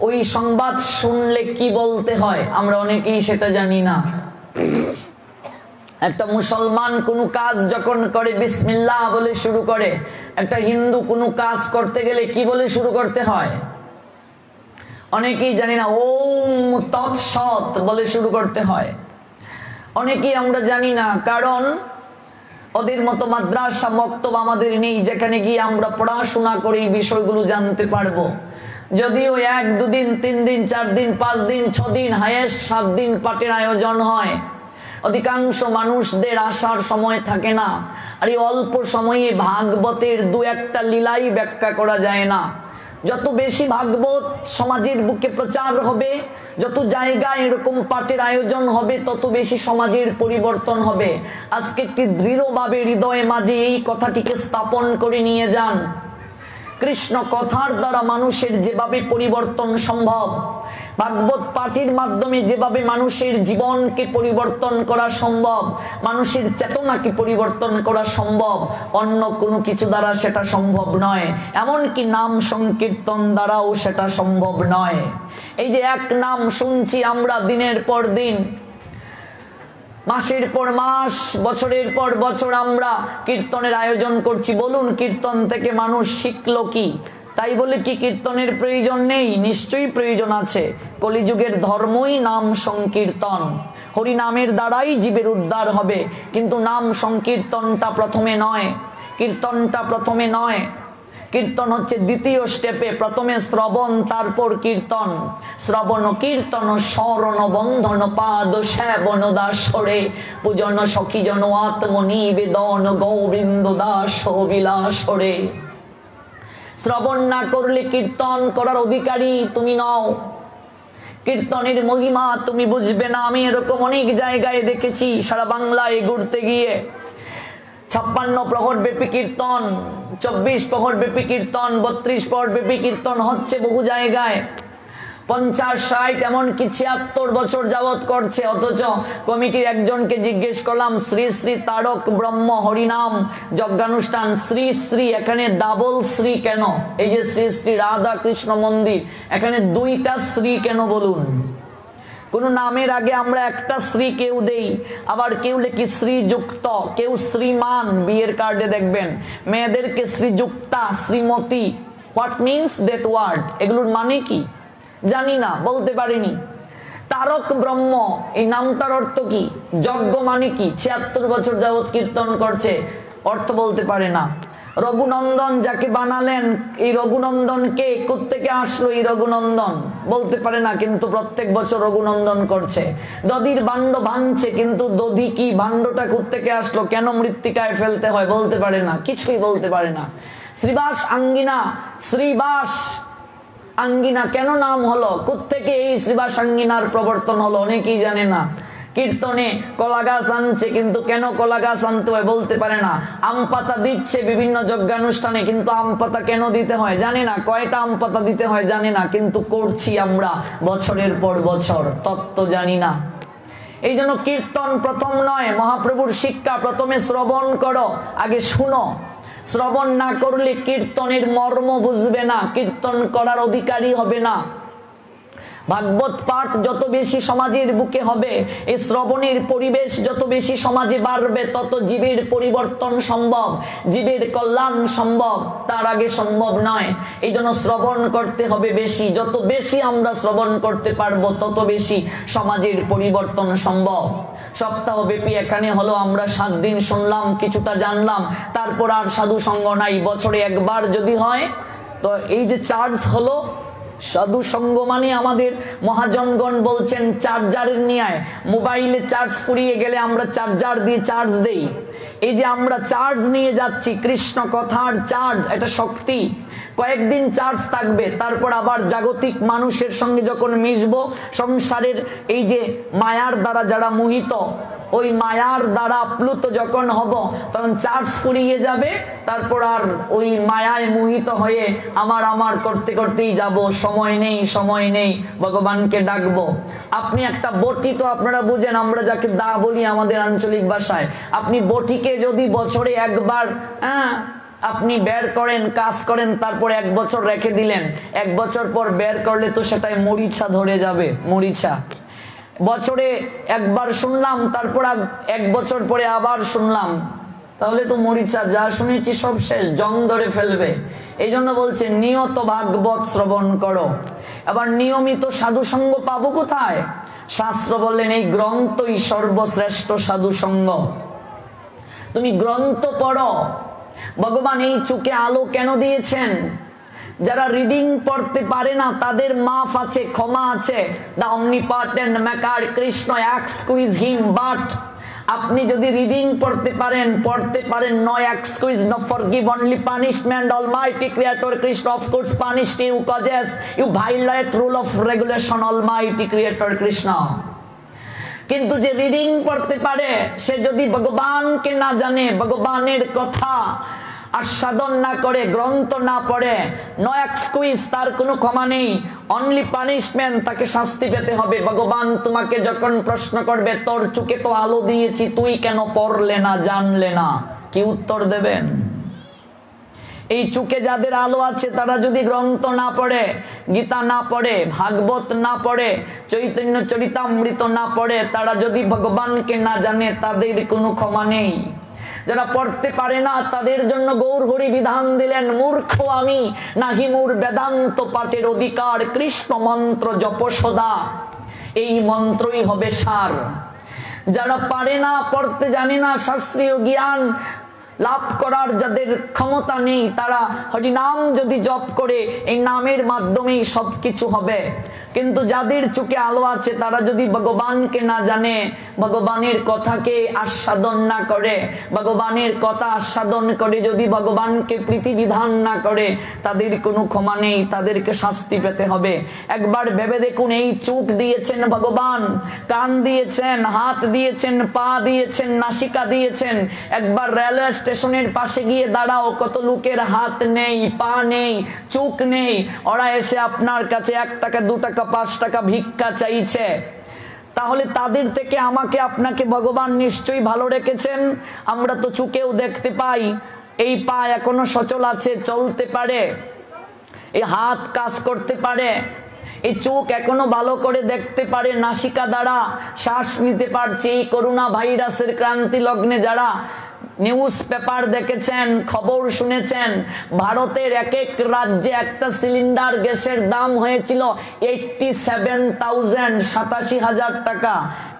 S2: ওই সংবাদ শুনলে কি বলতে হয় আমরা অনেকেই সেটা জানি না। একটা মুসলমান কোনো কাজ যখন করে বিসমিল্লাহ বলে শুরু করে, একটা হিন্দু কোনো কাজ করতে গেলে কি বলে শুরু করতে হয় অনেকেই জানি না। ওম তৎসৎ বলে শুরু করতে হয়, অনেকেই আমরা জানি না। কারণ ওদের মতো মাদ্রাসা মক্তব আমাদের নেই যেখানে গিয়ে আমরা পড়াশোনা করে এই বিষয়গুলো জানতে পারবো। যদিও 1 2 দিন 3 দিন 4 দিন 5 দিন 6 দিন হাইয়েস্ট 7 দিন পাঠের আয়োজন হয়, অধিকাংশ মানুষদের আসার সময় থাকে না। আর এই অল্প সময়ে ভাগবতের 2-1টা লীলাই ব্যাখ্যা করা যায় না। যত বেশি ভাগবত সমাজের বুকে প্রচার হবে, যত জায়গায় এরকম পাঠের আয়োজন হবে, তত বেশি সমাজের পরিবর্তন হবে। আজকে একটি দৃঢ়ভাবে হৃদয়ে মাঝে এই কথাটিকে স্থাপন করে নিয়ে যান। কৃষ্ণ কথার দ্বারা মানুষের যেভাবে পরিবর্তন সম্ভব, ভাগবত পাঠের মাধ্যমে যেভাবে মানুষের জীবনকে পরিবর্তন করা সম্ভব, মানুষের চেতনাকে পরিবর্তন করা সম্ভব, অন্য কোনো কিছু দ্বারা সেটা সম্ভব নয়। এমনকি নাম সংকীর্তন দ্বারাও সেটা সম্ভব নয়। এই যে এক নাম শুনছি আমরা দিনের পর দিন, মাসের পর মাস, বছরের পর বছর আমরা কীর্তনের আয়োজন করছি। বলুন কীর্তন থেকে মানুষ শিখলো কি? তাই বলে কি কীর্তনের প্রয়োজন নেই? নিশ্চয়ই প্রয়োজন আছে। কলিযুগের ধর্মই নাম সংকীর্তন। হরি নামের দ্বারাই জীবের উদ্ধার হবে, কিন্তু নাম সংকীর্তনটা প্রথমে নয়, কীর্তনটা প্রথমে নয়। কীর্তন হচ্ছে দ্বিতীয় স্টেপে, প্রথমে শ্রবণ তারপর কীর্তন। শ্রবণ কীর্তন শরণ বন্ধন পাদ সেবন দাসরে পূজন সখী জন আত্মনিবেদন গোবিন্দ দাস বিলাসরে। শ্রবণ না করলে কীর্তন করার অধিকারী তুমি নও। কীর্তনের মহিমা তুমি বুঝবে না। আমি এরকম অনেক জায়গায় দেখেছি সারা বাংলায় ঘুরতে গিয়ে। 56 প্রহর ব্যাপী কীর্তন, 24 প্রহর ব্যাপী কীর্তন, 32 প্রহর ব্যাপী কীর্তন হচ্ছে বহু জায়গায়। 50 60 এমনকি 76 বছর যাবৎ করছে। অথচ কমিটির একজনকে জিজ্ঞেস করলাম, শ্রী শ্রী তারক ব্রহ্ম হরিনাম যজ্ঞানুষ্ঠান, শ্রী শ্রী এখানে ডাবল শ্রী কেন? এই যে শ্রী শ্রী রাধা কৃষ্ণ মন্দির, এখানে 2টা শ্রী কেন বলুন? কোন নামের আগে আমরা একটা শ্রী কেউ দেই, আবার কেউ লেখি শ্রীযুক্ত, কেউ শ্রীমান। বিয়ের কার্ডে দেখবেন মেয়েদেরকে Sriyukta, Srimati. What means that word? এগুলোর মানে কি জানি না, বলতে পারিনি। তারক ব্রহ্ম এই নামটার অর্থ কি? যজ্ঞ মানে কি? 76 বছর যাবৎ কীর্তন করছে, অর্থ বলতে পারে না। রঘুনন্দন যাকে বানালেন, এই রঘুনন্দন কে? কোত্থেকে আসলো এই রঘুনন্দন? বলতে পারে না, কিন্তু প্রত্যেক বছর রঘুনন্দন করছে। দধির ভাণ্ড ভাঙছে, কিন্তু দধি কি, ভাণ্ডটা কোত্থেকে আসলো, কেন মৃত্তিকায় ফেলতে হয় বলতে পারে না, কিছুই বলতে পারে না। শ্রীবাস আঙ্গিনা, শ্রীবাস আঙ্গিনা কেন নাম হলো? কোত্থেকে এই শ্রীবাস আঙ্গিনার প্রবর্তন হলো? অনেকেই জানে না। কীর্তনে কলা গাছ আনছে, কিন্তু কেন কলা গাছ আনতে হয় বলতে পারে না। আম পাতা দিচ্ছে বিভিন্ন যজ্ঞানুষ্ঠানে, কিন্তু আম পাতা কেন দিতে হয় জানে না। কয়টা আম পাতা দিতে হয় জানে না, কিন্তু করছি আমরা বছরের পর বছর, তত্ত্ব জানি না। এই জন্য কীর্তন প্রথম নয়। মহাপ্রভুর শিক্ষা, প্রথমে শ্রবণ করো, আগে শুনো। শ্রবণ না করলে কীর্তনের মর্ম বুঝবে না, কীর্তন করার অধিকারী হবে না। ভাগবত পাঠ যত বেশি সমাজের বুকে হবে, এই শ্রবণের পরিবেশ যত বেশি সমাজে বাড়বে, তত জীবের পরিবর্তন সম্ভব, জীবের কল্যাণ সম্ভব। তার আগে সম্ভব নয়। এই জন্য শ্রবণ করতে হবে বেশি। যত বেশি আমরা শ্রবণ করতে পারবো, তত বেশি সমাজের পরিবর্তন সম্ভব। সপ্তাহব্যাপী এখানে হলো, আমরা 7 দিন শুনলাম, কিছুটা জানলাম, তারপর আর সাধু সঙ্গ নাই। বছরে একবার যদি হয়, তো এই যে চার্জ হলো, সাধু সঙ্গ মানে আমাদের মহাজনগণ বলছেন চার্জারের নিয়ে, মোবাইলে চার্জ ফুরিয়ে গেলে আমরা চার্জার দিয়ে চার্জ দেই, এই যে আমরা চার্জ নিয়ে যাচ্ছি, কৃষ্ণ কথার চার্জ, এটা শক্তি কয়েকদিন চার্জ থাকবে, তারপর আবার জাগতিক মানুষের সঙ্গে যখন মিশবো, সংসারের এই যে মায়ার দ্বারা যারা মোহিত, ওই মায়ার দ্বারা আপ্লুত যখন হব, তখন চার্জ ফুরিয়ে যাবে, তারপর আর ওই মায়ায় মোহিত হয়ে আমার করতে করতেই যাব, সময় নেই, ভগবানকে ডাকবো। আপনি একটা বটি, তো আপনারা বুঝেন, আমরা যাকে দা বলি আমাদের আঞ্চলিক ভাষায়, আপনি বটিকে যদি বছরে একবার আপনি বের করেন, কাজ করেন, তারপর 1 বছর রেখে দিলেন, 1 বছর পর বের করলে তো সেটাই মরিচা ধরে যাবে, মরিচা। বছরে একবার শুনলাম, তারপর 1 বছর পরে আবার শুনলাম, তাহলে তো মরিচা, যা শুনেছি সব শেষ, জং ধরে ফেলবে। এই জন্য বলছে নিয়ত ভাগবত শ্রবণ করো। আবার নিয়মিত সাধু সঙ্গ পাবো কোথায়? শাস্ত্র বললেন এই গ্রন্থই সর্বশ্রেষ্ঠ সাধু সঙ্গ। তুমি গ্রন্থ পড়ো। ভগবান এই চোখে আলো কেন দিয়েছেন? যারা রিডিং পড়তে পারে না তাদের মাফ আছে, ক্ষমা আছে। The omnipotent maker Krishna excuse him, but আপনি যদি রিডিং পড়তে পারেন, no excuse, no forgive, only punishment. Almighty creator Krishna of course punished you causes you violate rule of regulation, almighty creator Krishna. কিন্তু যে রিডিং পড়তে পারে, সে যদি ভগবানকে না জানে, ভগবানের কথা আস্বাদন না করে, গ্রন্থ না পড়ে, নো এক্সকিউজ, তার কোনো ক্ষমা নেই, অনলি পানিশমেন্ট, তাকে শাস্তি পেতে হবে। ভগবান তোমাকে যখন প্রশ্ন করবে, তোর চোখে তো আলো দিয়েছি, তুই কেন পড়লে না, জানলে না, কি উত্তর দেবেন? এই চোখে যাদের আলো আছে, তারা যদি গ্রন্থ না পড়ে, গীতা না পড়ে, ভাগবত না পড়ে, চৈতন্য চরিতামৃত না পড়ে, তারা যদি ভগবানকে না জানে, তাদের কোনো ক্ষমা নেই। যারা পড়তে পারে না, তাদের জন্য গৌর হরি বিধান দিলেন, মূর্খ আমি, নাহি মোর বেদান্ত পাঠের অধিকার, কৃষ্ণ মন্ত্র জপ সদা, এই মন্ত্রই হবে সার। যারা পারে না, পড়তে জানে না, শাস্ত্রীয় জ্ঞান লাভ করার যাদের ক্ষমতা নেই, তারা হরিনাম যদি জপ করে, এই নামের মাধ্যমেই সবকিছু হবে। কিন্তু যাদের চোখে আলো আছে, তারা যদি ভগবানকে না জানে, ভগবানের কথাকে আস্বাদন না করে, ভগবানের কথা আস্বাদন করে যদি ভগবানকে প্রীতি বিধান না করে, তাদের কোনো ক্ষমা নেই, তাদেরকে শাস্তি পেতে হবে। একবার ভেবে দেখুন, এই চোখ দিয়েছেন ভগবান, কান দিয়েছেন, হাত দিয়েছেন, পা দিয়েছেন, নাসিকা দিয়েছেন। একবার রেলওয়ে স্টেশনের পাশে গিয়ে দাঁড়াও, কত লোকের হাত নেই, পা নেই, চোখ নেই, ওরা এসে আপনার কাছে 1 টাকা 2 টাকা 5 টাকা ভিক্ষা চাইছে। তাহলে তাদের থেকে আমাকে আপনাকে ভগবান নিশ্চয়ই ভালো রেখেছেন। আমরা তো চোখেও দেখতে পাই, এই পা এখনো সচল আছে, চলতে পারে, এই হাত কাজ করতে পারে, এই চোখ এখনো ভালো করে দেখতে পারে, নাসিকা দ্বারা শ্বাস নিতে পারছে। এই করোনা ভাইরাসের ক্রান্তি লগ্নে যারা নিউজ পেপার দেখেছেন, খবর শুনেছেন, ভারতের এক এক রাজ্যে একটা সিলিন্ডার গ্যাসের দাম হয়েছিল 87,000, 87,000 টাকা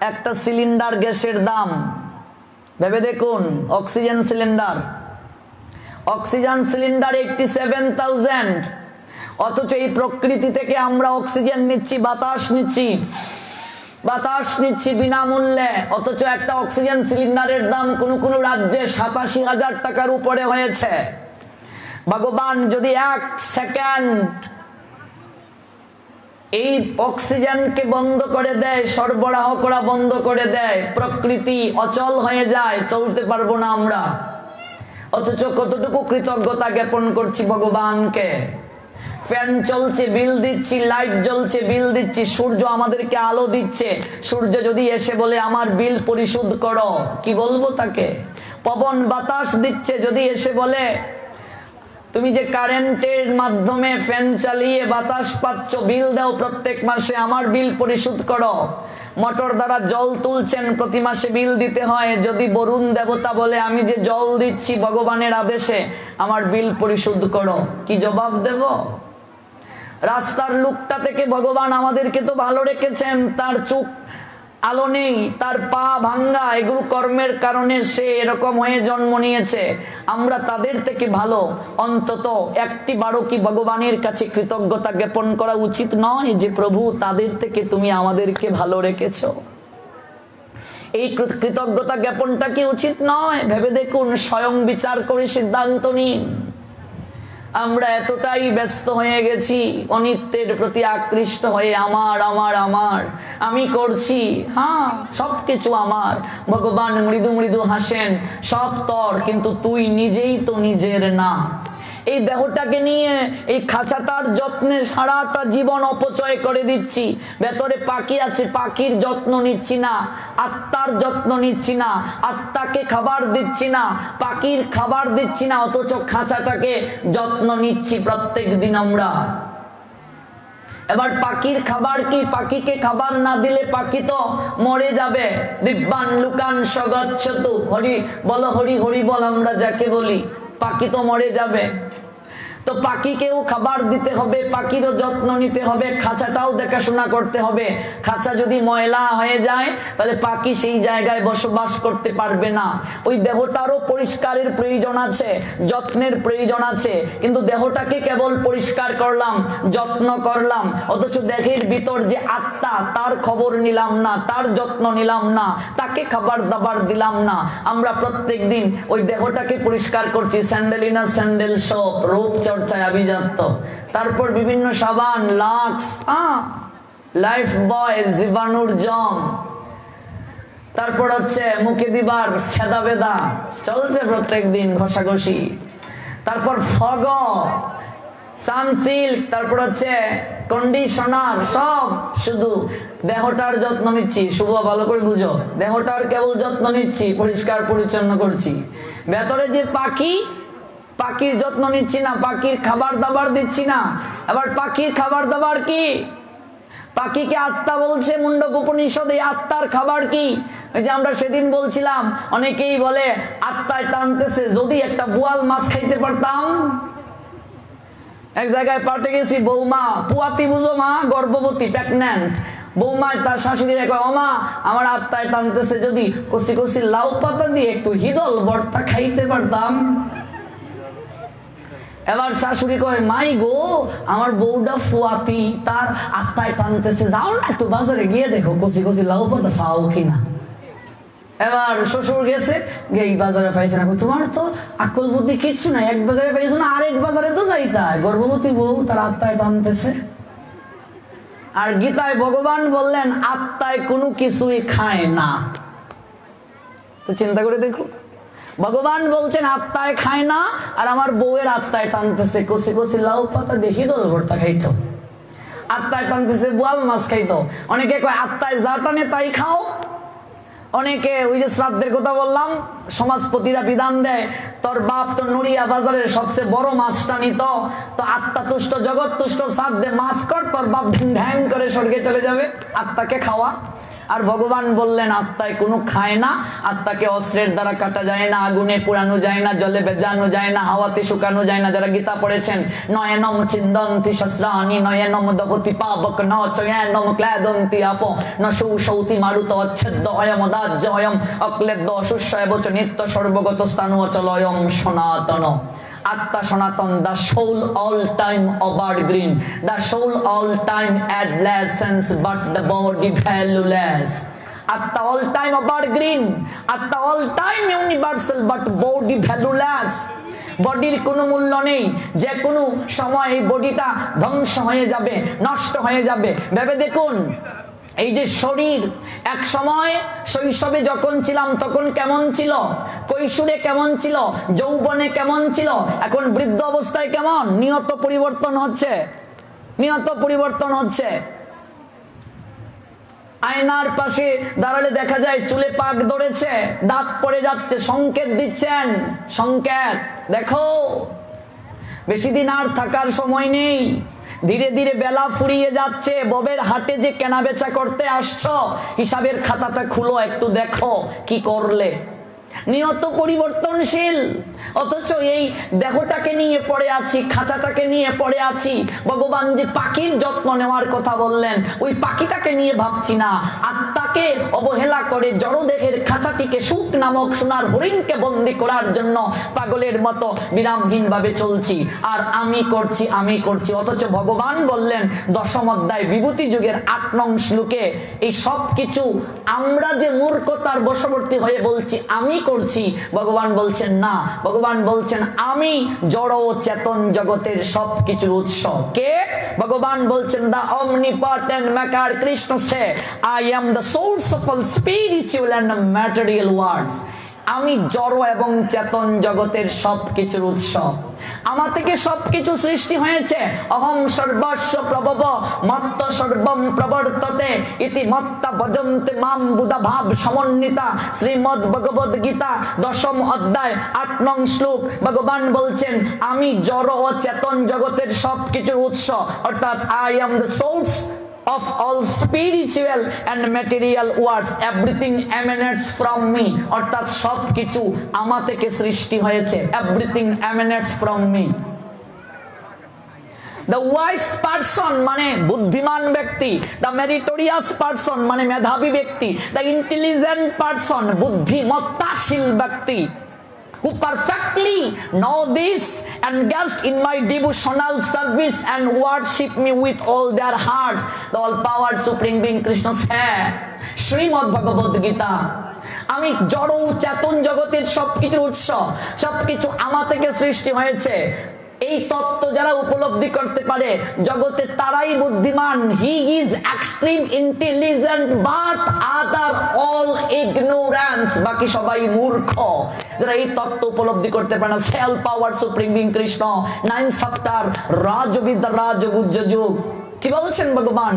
S2: একটা সিলিন্ডার গ্যাসের দাম। ভেবে দেখুন, অক্সিজেন সিলিন্ডার 87,000, অথচ এই প্রকৃতি থেকে আমরা অক্সিজেন নিচ্ছি, বাতাস নিচ্ছি বিনামূল্যে, অথচ একটা অক্সিজেন সিলিন্ডারের দাম কোন রাজ্যে 87,000 টাকার উপরে হয়েছে। ভগবান যদি 1 সেকেন্ড এই অক্সিজেনকে বন্ধ করে দেয়, সরবরাহ করা বন্ধ করে দেয়, প্রকৃতি অচল হয়ে যায়, চলতে পারবো না আমরা। অথচ কতটুকু কৃতজ্ঞতা জ্ঞাপন করছি ভগবানকে। ফ্যান চলছে, বিল দিচ্ছি, লাইট জ্বলছে, বিল দিচ্ছি, সূর্য আমাদেরকে আলো দিচ্ছে। সূর্য যদি এসে বলে আমার বিল পরিশোধ করো, কি বলবো তাকে? পবন বাতাস দিচ্ছে, যদি এসে বলে তুমি যে কারেন্টের মাধ্যমে ফ্যান চালিয়ে বাতাস পাচ্ছ, বিল দাও প্রত্যেক মাসে, আমার বিল পরিশোধ করো। মোটর দ্বারা জল তুলছেন, প্রতি মাসে বিল দিতে হয়। যদি বরুণ দেবতা বলে আমি যে জল দিচ্ছি ভগবানের আদেশে, আমার বিল পরিশোধ করো, কি জবাব দেব? রাস্তার লোকটা থেকে ভগবান আমাদেরকে তো ভালো রেখেছেন, তার চোখ আলো নেই, তার পা ভাঙ্গা, এগুলো কর্মের কারণে সে এরকম হয়ে জন্ম নিয়েছে। আমরা তাদের থেকে ভালো, অন্তত 1টি বারও কি ভগবানের কাছে কৃতজ্ঞতা জ্ঞাপন করা উচিত নয় যে প্রভু তাদের থেকে তুমি আমাদেরকে ভালো রেখেছো? এই কৃতজ্ঞতা জ্ঞাপনটা কি উচিত নয়? ভেবে দেখুন, স্বয়ং বিচার করে সিদ্ধান্ত নিন। আমরা এতটাই ব্যস্ত হয়ে গেছি অনিত্যের প্রতি আকৃষ্ট হয়ে, আমার আমার আমার, আমি করছি, হ্যাঁ সবকিছু আমার। ভগবান মৃদু মৃদু হাসেন, সব তোর, কিন্তু তুই নিজেই তো নিজের না। এই দেহটাকে নিয়ে এই খাঁচাটার যত্নে সারাটা জীবন অপচয় করে দিচ্ছি। ভেতরে পাখি আছে, পাখির যত্ন নিচ্ছি না, আত্মার যত্ন নিচ্ছি না, আত্মাকে খাবার দিচ্ছি না, পাখির খাবার দিচ্ছি না, অথচ খাঁচাটাকে যত্ন নিচ্ছি প্রত্যেক দিন আমরা। এবার পাখির খাবার কি? পাখিকে খাবার না দিলে পাখি তো মরে যাবে। দিব্যান লুকান সগচ্ছতু, হরি বল, হরি হরি বল আমরা যাকে বলি, পাখি তো মরে যাবে। তো পাখিকেও খাবার দিতে হবে, পাখিরও যত্ন নিতে হবে, খাঁচাটাও দেখাশোনা করতে হবে। খাঁচা যদি ময়লা হয়ে যায় তাহলে পাখি সেই জায়গায় বসবাস করতে পারবে না। ওই দেহটারও পরিষ্কারের প্রয়োজন আছে, যত্নের প্রয়োজন আছে। কিন্তু দেহটাকে কেবল পরিষ্কার করলাম, যত্ন করলাম, অথচ দেহের ভিতর যে আত্মা, তার খবর নিলাম না, তার যত্ন নিলাম না, তাকে খাবার দাবার দিলাম না। আমরা প্রত্যেক দিন ওই দেহটাকে পরিষ্কার করছি, স্যান্ডেলিনা স্যান্ডেল শপ, রূপ চর্চায় আভিজাত্য, তারপর বিভিন্ন সাবান, লাক্স, লাইফ বয়, জীবাণুর জম, তারপর হচ্ছে মুখে দিবার সেদা বেদা চলছে প্রত্যেক দিন, ঘষাঘষি, তারপর ফগ, সানসিল্ক, তারপর হচ্ছে কন্ডিশনার, সব শুধু দেহটার যত্ন নিচ্ছি। শুভ ভালো করে বুঝো, দেহটার কেবল যত্ন নিচ্ছি, পরিষ্কার পরিচ্ছন্ন করছি। ভেতরে যে পাখি, পাখির যত্ন নিচ্ছি না, পাখির খাবার দাবার দিচ্ছি না। এবার পাখির খাবার দাবার কি? পাখিকে আত্মা বলছে মুন্ডক উপনিষদে। আত্মার খাবার কি? ওই যে আমরা সেদিন বলছিলাম, অনেকেই বলে আত্মায় টানতেছে। যদি একটা বোয়াল মাছ খাইতে পারতাম। এক জায়গায় পাল্টে গেছি, বৌমা, পুয়াতি বুঝো মা, গর্ভবতী, প্রেগন্যান্ট বৌমা তার শাশুড়ি কয়, ও মা আমার আত্মায় টানতেছে, যদি কচি কচি লাউ পাতা দিয়ে একটু হিদল ভর্তা খাইতে পারতাম। এবার শাশুড়ি কয়, মাই গো আমার বউটা ফুয়াতি, তার আত্মায় টানতেছে, যাও না একটু বাজারে গিয়ে দেখো কচি কচি লাউ পাতা পাও কিনা। এবার শ্বশুর গেছে, এই বাজারে পাইছে না। তোমার তো আকল বুদ্ধি কিচ্ছু নাই, এক বাজারে পাইছো না, আরেক বাজারে তো যাইতা। গর্ভবতী বউ, তার আত্মায় টানতেছে। আর গীতায় ভগবান বললেন আত্মায় কোনো কিছুই খায় না। তো চিন্তা করে দেখো, ভগবান বলছেন আত্মায় খায় না, আর আমার বউয়ের আত্মায় টানতেছে কচি কচি লাউ পাতা দেখি দল ভর্তা খাইতো, আত্মায় টানতেছে বোয়াল মাছ খাইতো। অনেকে কয় আত্মায় যা টানে তাই খাও। অনেকে ওই যে শ্রাদ্ধের কথা বললাম, সমাজপতিরা বিধান দেয়, তোর বাপ তো নুরিয়া বাজারের সবচেয়ে বড় মাছটা নিত, তো আত্মা তুষ্ট জগৎ তুষ্ট, শ্রাদ্ধে মাছ কর, তোর বাপ ঢ্যাং করে স্বর্গে চলে যাবে, আত্মাকে খাওয়া। আর ভগবান বললেন আত্মায় কোনো খায় না, আত্মাকে অস্ত্রের দ্বারা কাটা যায় না, আগুনে পুরানো যায় না, জলে ভেজানো যায় না, হাওয়াতে শুকানো যায় না। যারা গীতা পড়েছেন, নয়নম চিন্দন্তি শস্ত্রাণি নয়নম দহতি পাবক ন চয়নম ক্লেদন্তি আপ ন সৌতি মারুত অচ্ছেদ্য অয়ম দাজ্য অয়ম অক্লেদ্য অশুষ্য এবচ নিত্য সর্বগত স্থানু অচল অয়ম সনাতন। আত্মা সনাতন, the soul all time evergreen, the soul all time adolescence, but the body valueless. আত্মা all time evergreen, আত্মা all time universal, but body valueless. বডির কোনো মূল্য নেই, যে কোনো সময় এই বডিটা ধ্বংস হয়ে যাবে, নষ্ট হয়ে যাবে। ভেবে দেখুন, এই যে শরীর, এক সময় শৈশবে যখন ছিলাম তখন কেমন ছিল, কৈশোরে কেমন ছিল, যৌবনে কেমন ছিল, এখন বৃদ্ধ অবস্থায় কেমন? নিয়ত পরিবর্তন হচ্ছে, নিয়ত পরিবর্তন হচ্ছে। আয়নার পাশে দাঁড়ালে দেখা যায় চুলে পাক ধরেছে, দাঁত পড়ে যাচ্ছে, সংকেত দিচ্ছেন, সংকেত দেখো। বেশি দিন আর থাকার সময় নেই, ধীরে ধীরে বেলা ফুরিয়ে যাচ্ছে। ববের হাটে যে কেনা বেচা করতে আসছো, হিসাবের খাতাটা খুলো, একটু দেখো কি করলে। নিয়ত পরিবর্তনশীল, অথচ এই দেহটাকে নিয়ে পড়ে আছি, খাঁচাটাকে নিয়ে পড়ে আছি। ভগবান যে পাখির যত্ন নেওয়ার কথা বললেন, ওই পাখিটাকে নিয়ে ভাবছি না, আত্মাকে আল্লাহকে অবহেলা করে জড়দেহের খাঁচাটিকে সুখ নামক সোনার হরিণকে বন্দী করার জন্য পাগলের মতো বিরামহীন ভাবে চলছি, আর আমি করছি। অথচ ভগবান বললেন দশম অধ্যায় বিভূতি যুগের 8 নং শ্লোকে, এই সব কিছু আমরা যে মূর্খতার বশবর্তী হয়ে বলছি আমি করছি, ভগবান বলছেন না। ভগবান বলছেন আমি জড় ও চেতন জগতের সবকিছুর উৎস। কে? ভগবান বলছেন দা omnipotent maker Krishna say I am the source of all spiritual and material worlds। আমি জড় এবং চেতন জগতের সবকিছুর উৎস। আমার থেকে সবকিছু সৃষ্টি হয়েছে। অহম সর্বস্ব প্রভব মত্ত সর্বম প্রবর্ততে ইতি মত্তা ভজন্তে মাম বুধা ভাব সমন্বিতা। শ্রীমদ্ ভগবদ গীতা 10ম অধ্যায় 8 নং শ্লোক। ভগবান বলছেন আমি জড় ও চেতন জগতের সবকিছুর উৎস, অর্থাৎ I am the source of all spiritual and material worlds, everything emanates from me, অর্থাৎ সবকিছু আমার থেকে সৃষ্টি হয়েছে। everything emanates from me। The wise person মানে বুদ্ধিমান ব্যক্তি, the meritorious person মানে মেধাবী ব্যক্তি, the intelligent person বুদ্ধিমত্তাশীল ব্যক্তি, who perfectly know this and engaged in my devotional service and worship me with all their hearts, the all-powered supreme being Krishna said, Shrimad ভগবদ গীতা। আমি জড় চেতন জগতের সবকিছুর উৎস, সবকিছু আমার থেকে সৃষ্টি হয়েছে। এই তত্ত্ব যারা উপলব্ধি করতে পারে জগতে তারাই বুদ্ধিমান। He is extreme intelligent but other all ignorance, বাকি সবাই মূর্খ যারা এই তত্ত্ব উপলব্ধি করতে পারে না। সেল পাওয়ার সুপ্রিম বিং কৃষ্ণ 9 চ্যাপ্টার রাজবিদ্যা রাজগুজ্জ যুগ। কি বলছেন ভগবান?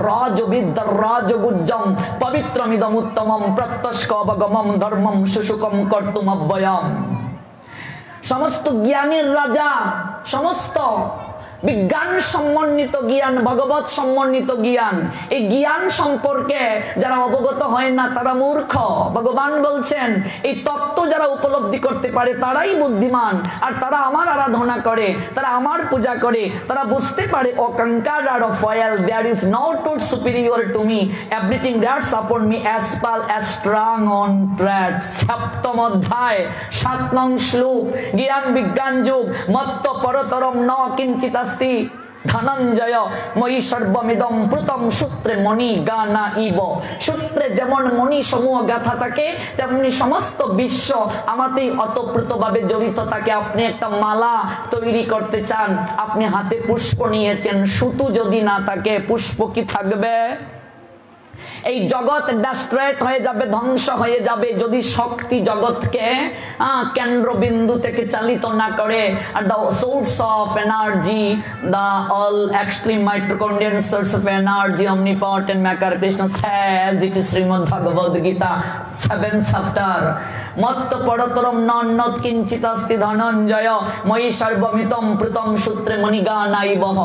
S2: রাজবিদ্যা রাজগুজ্জম পবিত্রমিদম উত্তমম প্রত্যস্ক অবগমম ধর্মম সুসুকম কর্তুম অব্যয়ম। সমস্ত জ্ঞানের রাজা, সমস্ত বিজ্ঞান সমন্বিত জ্ঞান, ভগবত সমন্বিত জ্ঞান, এই জ্ঞান সম্পর্কে যারা অবগত হয় না তারা মূর্খ। ভগবান বলছেন এই তত্ত্ব যারা উপলব্ধি করতে পারে তারাই বুদ্ধিমান, আর তারা আমার আরাধনা করে, তারা আমার পূজা করে, তারা বুঝতে পারে O conqueror of wealth there is no টুড superior to me, everything rests upon me as pearls as strung on thread. 7ম অধ্যায় 7 নং শ্লোক। জ্ঞান বিজ্ঞান যুগ মত্ত পরতরম ন কিঞ্চিত ধনঞ্জয় মই সর্বমিদম প্রতম সূত্রে মণি গানা ইব। সূত্রে যেমন মণি সমূহ গাথা থাকে তেমনি সমস্ত বিশ্ব আমাতেই অতপ্রতভাবে জড়িত থাকে। আপনি একটা মালা তৈরি করতে চান, আপনি হাতে পুষ্প নিয়েছেন, সুতো যদি না থাকে পুষ্প কি থাকবে? এই জগৎ ডেস্ট্রয়েট হয়ে যাবে, ধ্বংস হয়ে যাবে যদি শক্তি জগৎকে কেন্দ্রবিন্দু থেকে চালিত না করে। আর the source of energy, the all extreme mitochondrial source of energy, omnipotent maker Krishna says it is Srimad Bhagavad Gita 7th chapter। মত্ত পরতরম নন্নত কিঞ্চিত অস্তি ধনঞ্জয় মই সর্বমিতম প্রতম সূত্রে মণিগানাইবহ।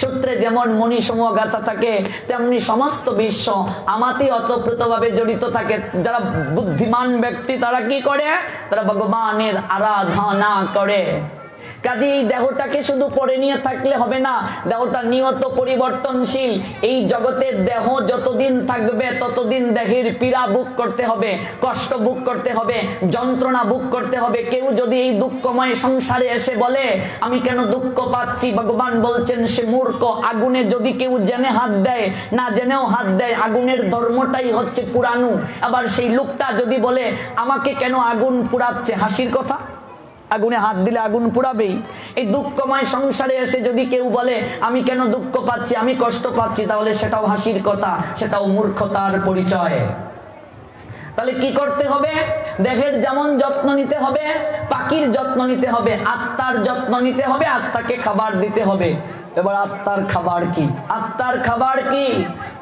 S2: সূত্রে যেমন মণি সমূহ গাথা থাকে তেমনি সমস্ত বিশ্ব আমাতেই অতপ্রতভাবে জড়িত থাকে। যারা বুদ্ধিমান ব্যক্তি তারা কি করে? তারা ভগবানের আরাধনা করে। কাজে এই দেহটাকে শুধু পরে নিয়ে থাকলে হবে না, দেহটা নিয়ত পরিবর্তনশীল। এই জগতের দেহ যতদিন থাকবে ততদিন দেহের পীড়া বুক করতে হবে, কষ্ট বুক করতে হবে, যন্ত্রণা বুক করতে হবে। কেউ যদি এই দুঃখময় সংসারে এসে বলে আমি কেন দুঃখ পাচ্ছি, ভগবান বলছেন সে মূর্খ। আগুনে যদি কেউ জেনে হাত দেয়, না জেনেও হাত দেয়, আগুনের ধর্মটাই হচ্ছে পুরানো। আবার সেই লোকটা যদি বলে আমাকে কেন আগুন পুড়াচ্ছে, হাসির কথা। আগুনে হাত দিলে আগুন পুড়াবেই। এই দুঃখময় সংসারে এসে যদি কেউ বলে আমি কেন দুঃখ পাচ্ছি, আমি কষ্ট পাচ্ছি, তাহলে সেটাও হাসির কথা, সেটাও মূর্খতার পরিচয়। তাহলে কি করতে হবে? দেহের যেমন যত্ন নিতে হবে, পাখির যত্ন নিতে হবে, আত্মার যত্ন নিতে হবে, আত্মাকে খাবার দিতে হবে। এবার আত্মার খাবার কি? আত্মার খাবার কি?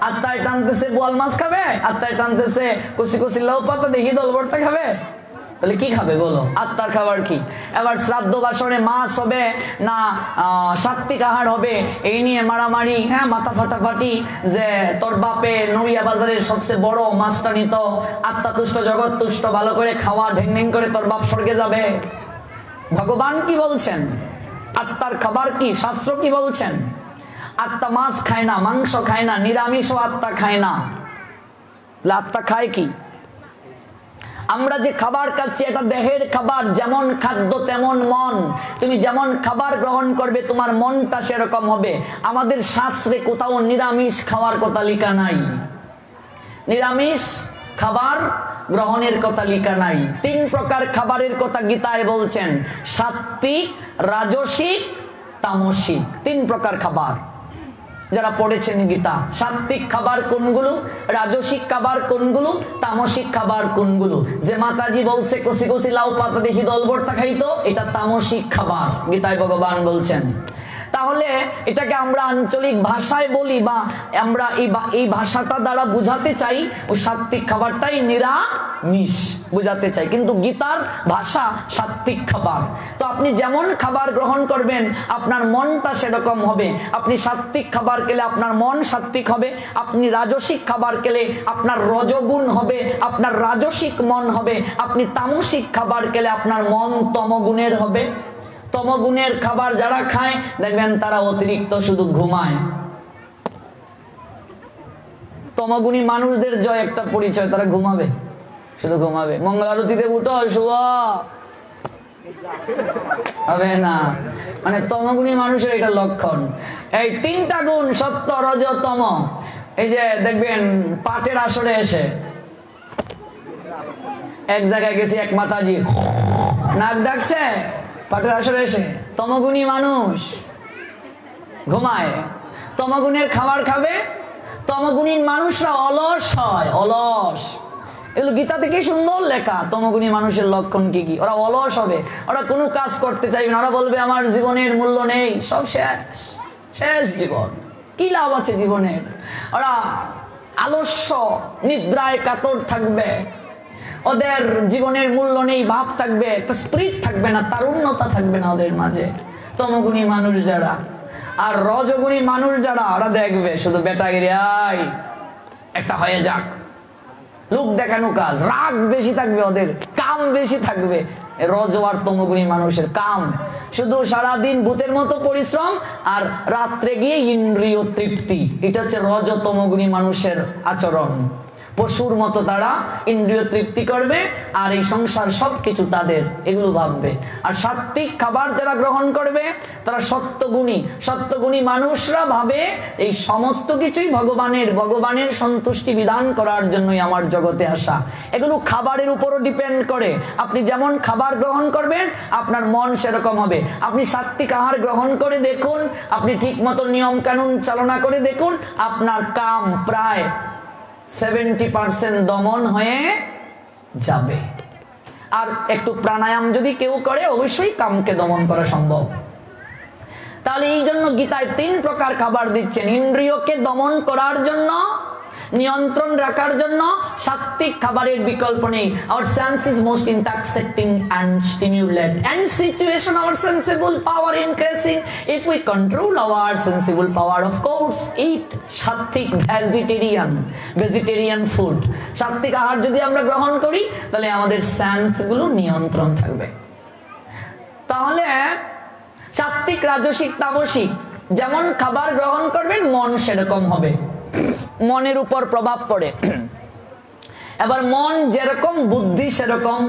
S2: আত্মায় টানতেছে বোয়াল মাছ খাবে, আত্মায় টানতেছে কুচি কুচি লাউ পাতা দেখি দল ভর্তা খাবে, তাহলে কি খাবে বলো? আত্মার খাবার কি? এবার শ্রাদ্ধ বাসনে মাছ হবে না সাত্বিক আহার হবে, এই নিয়ে মারামারি, মাথা ফাটাফাটি যে তোর বাপে নড়িয়া বাজারের সবচেয়ে বড় মাছটা নিত, আত্মা তুষ্ট জগৎ তুষ্ট, ভালো করে খাওয়া, ঢেং ঢেং করে তোর বাপ স্বর্গে যাবে। ভগবান কি বলছেন? আত্মার খাবার কি? শাস্ত্র কি বলছেন? আত্মা মাছ খায় না, মাংস খায় না, নিরামিষ আত্মা খায় না। আত্মা খায় কি? আমরা যে খাবার খাচ্ছি এটা দেহের খাবার, যেমন খাদ্য তেমন মন। তুমি যেমন খাবার গ্রহণ করবে তোমার মনটা সেরকম হবে। আমাদের শাস্ত্রে কোথাও নিরামিষ খাওয়ার কথা লেখা নাই, নিরামিষ খাবার গ্রহণের কথা লেখা নাই। 3 প্রকার খাবারের কথা গীতায় বলছেন, সাত্বিক, রাজসিক, তামসিক। 3 প্রকার খাবার। যারা পড়েছেন গীতা, সাত্বিক খাবার কোনগুলো, রাজসিক খাবার কোনগুলো, তামসিক খাবার কোনগুলো। যে মাতাজি বলছে কষি কষি লাউ পাতা দেখি দল ভর্তা খাইতো, এটা তামসিক খাবার, গীতায় ভগবান বলছেন। তাহলে এটাকে আমরা আঞ্চলিক ভাষায় বলি বা আমরা এই ভাষাটা দ্বারা বুঝাতে চাই ওই সাত্বিক খাবারটাই নিরামিষ বুঝাতে চাই, কিন্তু গীতার ভাষা সাত্বিক খাবার। তো আপনি যেমন খাবার গ্রহণ করবেন আপনার মনটা সেরকম হবে। আপনি সাত্বিক খাবার খেলে আপনার মন সাত্বিক হবে, আপনি রাজসিক খাবার খেলে আপনার রজগুণ হবে, আপনার রাজসিক মন হবে। আপনি তামসিক খাবার খেলে আপনার মন তমগুণের হবে। তমগুণের খাবার যারা খায় দেখবেন তারা অতিরিক্ত শুধু ঘুমায়। তমগুণী মানুষদের জয় একটা পরিচয়, তারা ঘুমাবে, শুধু ঘুমাবে। মঙ্গল আরতিতে উঠো শুয়া হবে না, মানে তমগুণী মানুষের এটা লক্ষণ। এই 3টা গুণ সত্য রজ তম, এই যে দেখবেন পাটের আসরে এসে এক জায়গায় গেছি, এক মাতাজি নাক ডাকছে, পাটের আসরে এসে তমগুণী মানুষ ঘুমায়, তমগুণের খাবার খাবে। তমগুণী মানুষরা অলস হয়, অলস। এগুলো গীতা থেকে সুন্দর লেখা। তমগুণী মানুষের লক্ষণ কি কি? ওরা অলস হবে, ওরা কোনো কাজ করতে চাইবে না, ওরা বলবে আমার জীবনের মূল্য নেই, সব শেষ, শেষ জীবন, কি লাভ আছে জীবনের। ওরা আলস্য, নিদ্রায় কাতর থাকবে, ওদের জীবনের মূল্য নেই, ভাব থাকবে, একটা স্পিরিট থাকবে না, তারুণ্যতা থাকবে না ওদের মাঝে। তমগুণী মানুষ যারা। আর রজগুণী মানুষ যারা, ওরা দেখবে শুধু বেটাগিরি, আই একটা হয়ে যাক, লোক দেখানো কাজ, রাগ বেশি থাকবে ওদের, কাম বেশি থাকবে। রজ আর তমগুণী মানুষের কাম শুধু সারাদিন ভূতের মতো পরিশ্রম আর রাত্রে গিয়ে ইন্দ্রিয় তৃপ্তি। এটা হচ্ছে রজ তমগুণী মানুষের আচরণ। পশুর মতো তারা ইন্দ্রিয় তৃপ্তি করবে আর এই সংসার সবকিছু তাদের, এগুলো ভাববে। আর সাত্বিক খাবার যারা গ্রহণ করবে তারা সত্যগুণী। সত্যগুণী মানুষরা ভাবে এই সমস্ত কিছুই ভগবানের সন্তুষ্টি বিধান করার জন্যই আমার জগতে আসা। এগুলো খাবারের উপরও ডিপেন্ড করে। আপনি যেমন খাবার গ্রহণ করবেন আপনার মন সেরকম হবে। আপনি সাত্বিক আহার গ্রহণ করে দেখুন, আপনি ঠিক মতো নিয়ম কানুন চালনা করে দেখুন, আপনার কাম প্রায় 70% দমন হয়ে যাবে। আর একটু প্রাণায়াম যদি কেউ করে অবশ্যই কামকে দমন করা সম্ভব। তাহলে এই জন্য গীতায় 3 প্রকার খাবার দিচ্ছেন। ইন্দ্রিয়কে দমন করার জন্য, নিয়ন্ত্রণ রাখার জন্য সাত্বিক খাবারের বিকল্প নেই। Our sense is most intoxicating and stimulate and situation our sensible power increasing. If we control our sensible power, of course eat Satvik vegetarian food. সাত্বিক আহার যদি আমরা গ্রহণ করি তাহলে আমাদের সেন্স গুলো নিয়ন্ত্রণ থাকবে। তাহলে সাত্বিক, রাজসিক, তামসিক যেমন খাবার গ্রহণ করবেন মন সেরকম হবে, মনের উপর প্রভাব পড়ে। এবার মন যেরকম বুদ্ধি সেরকম,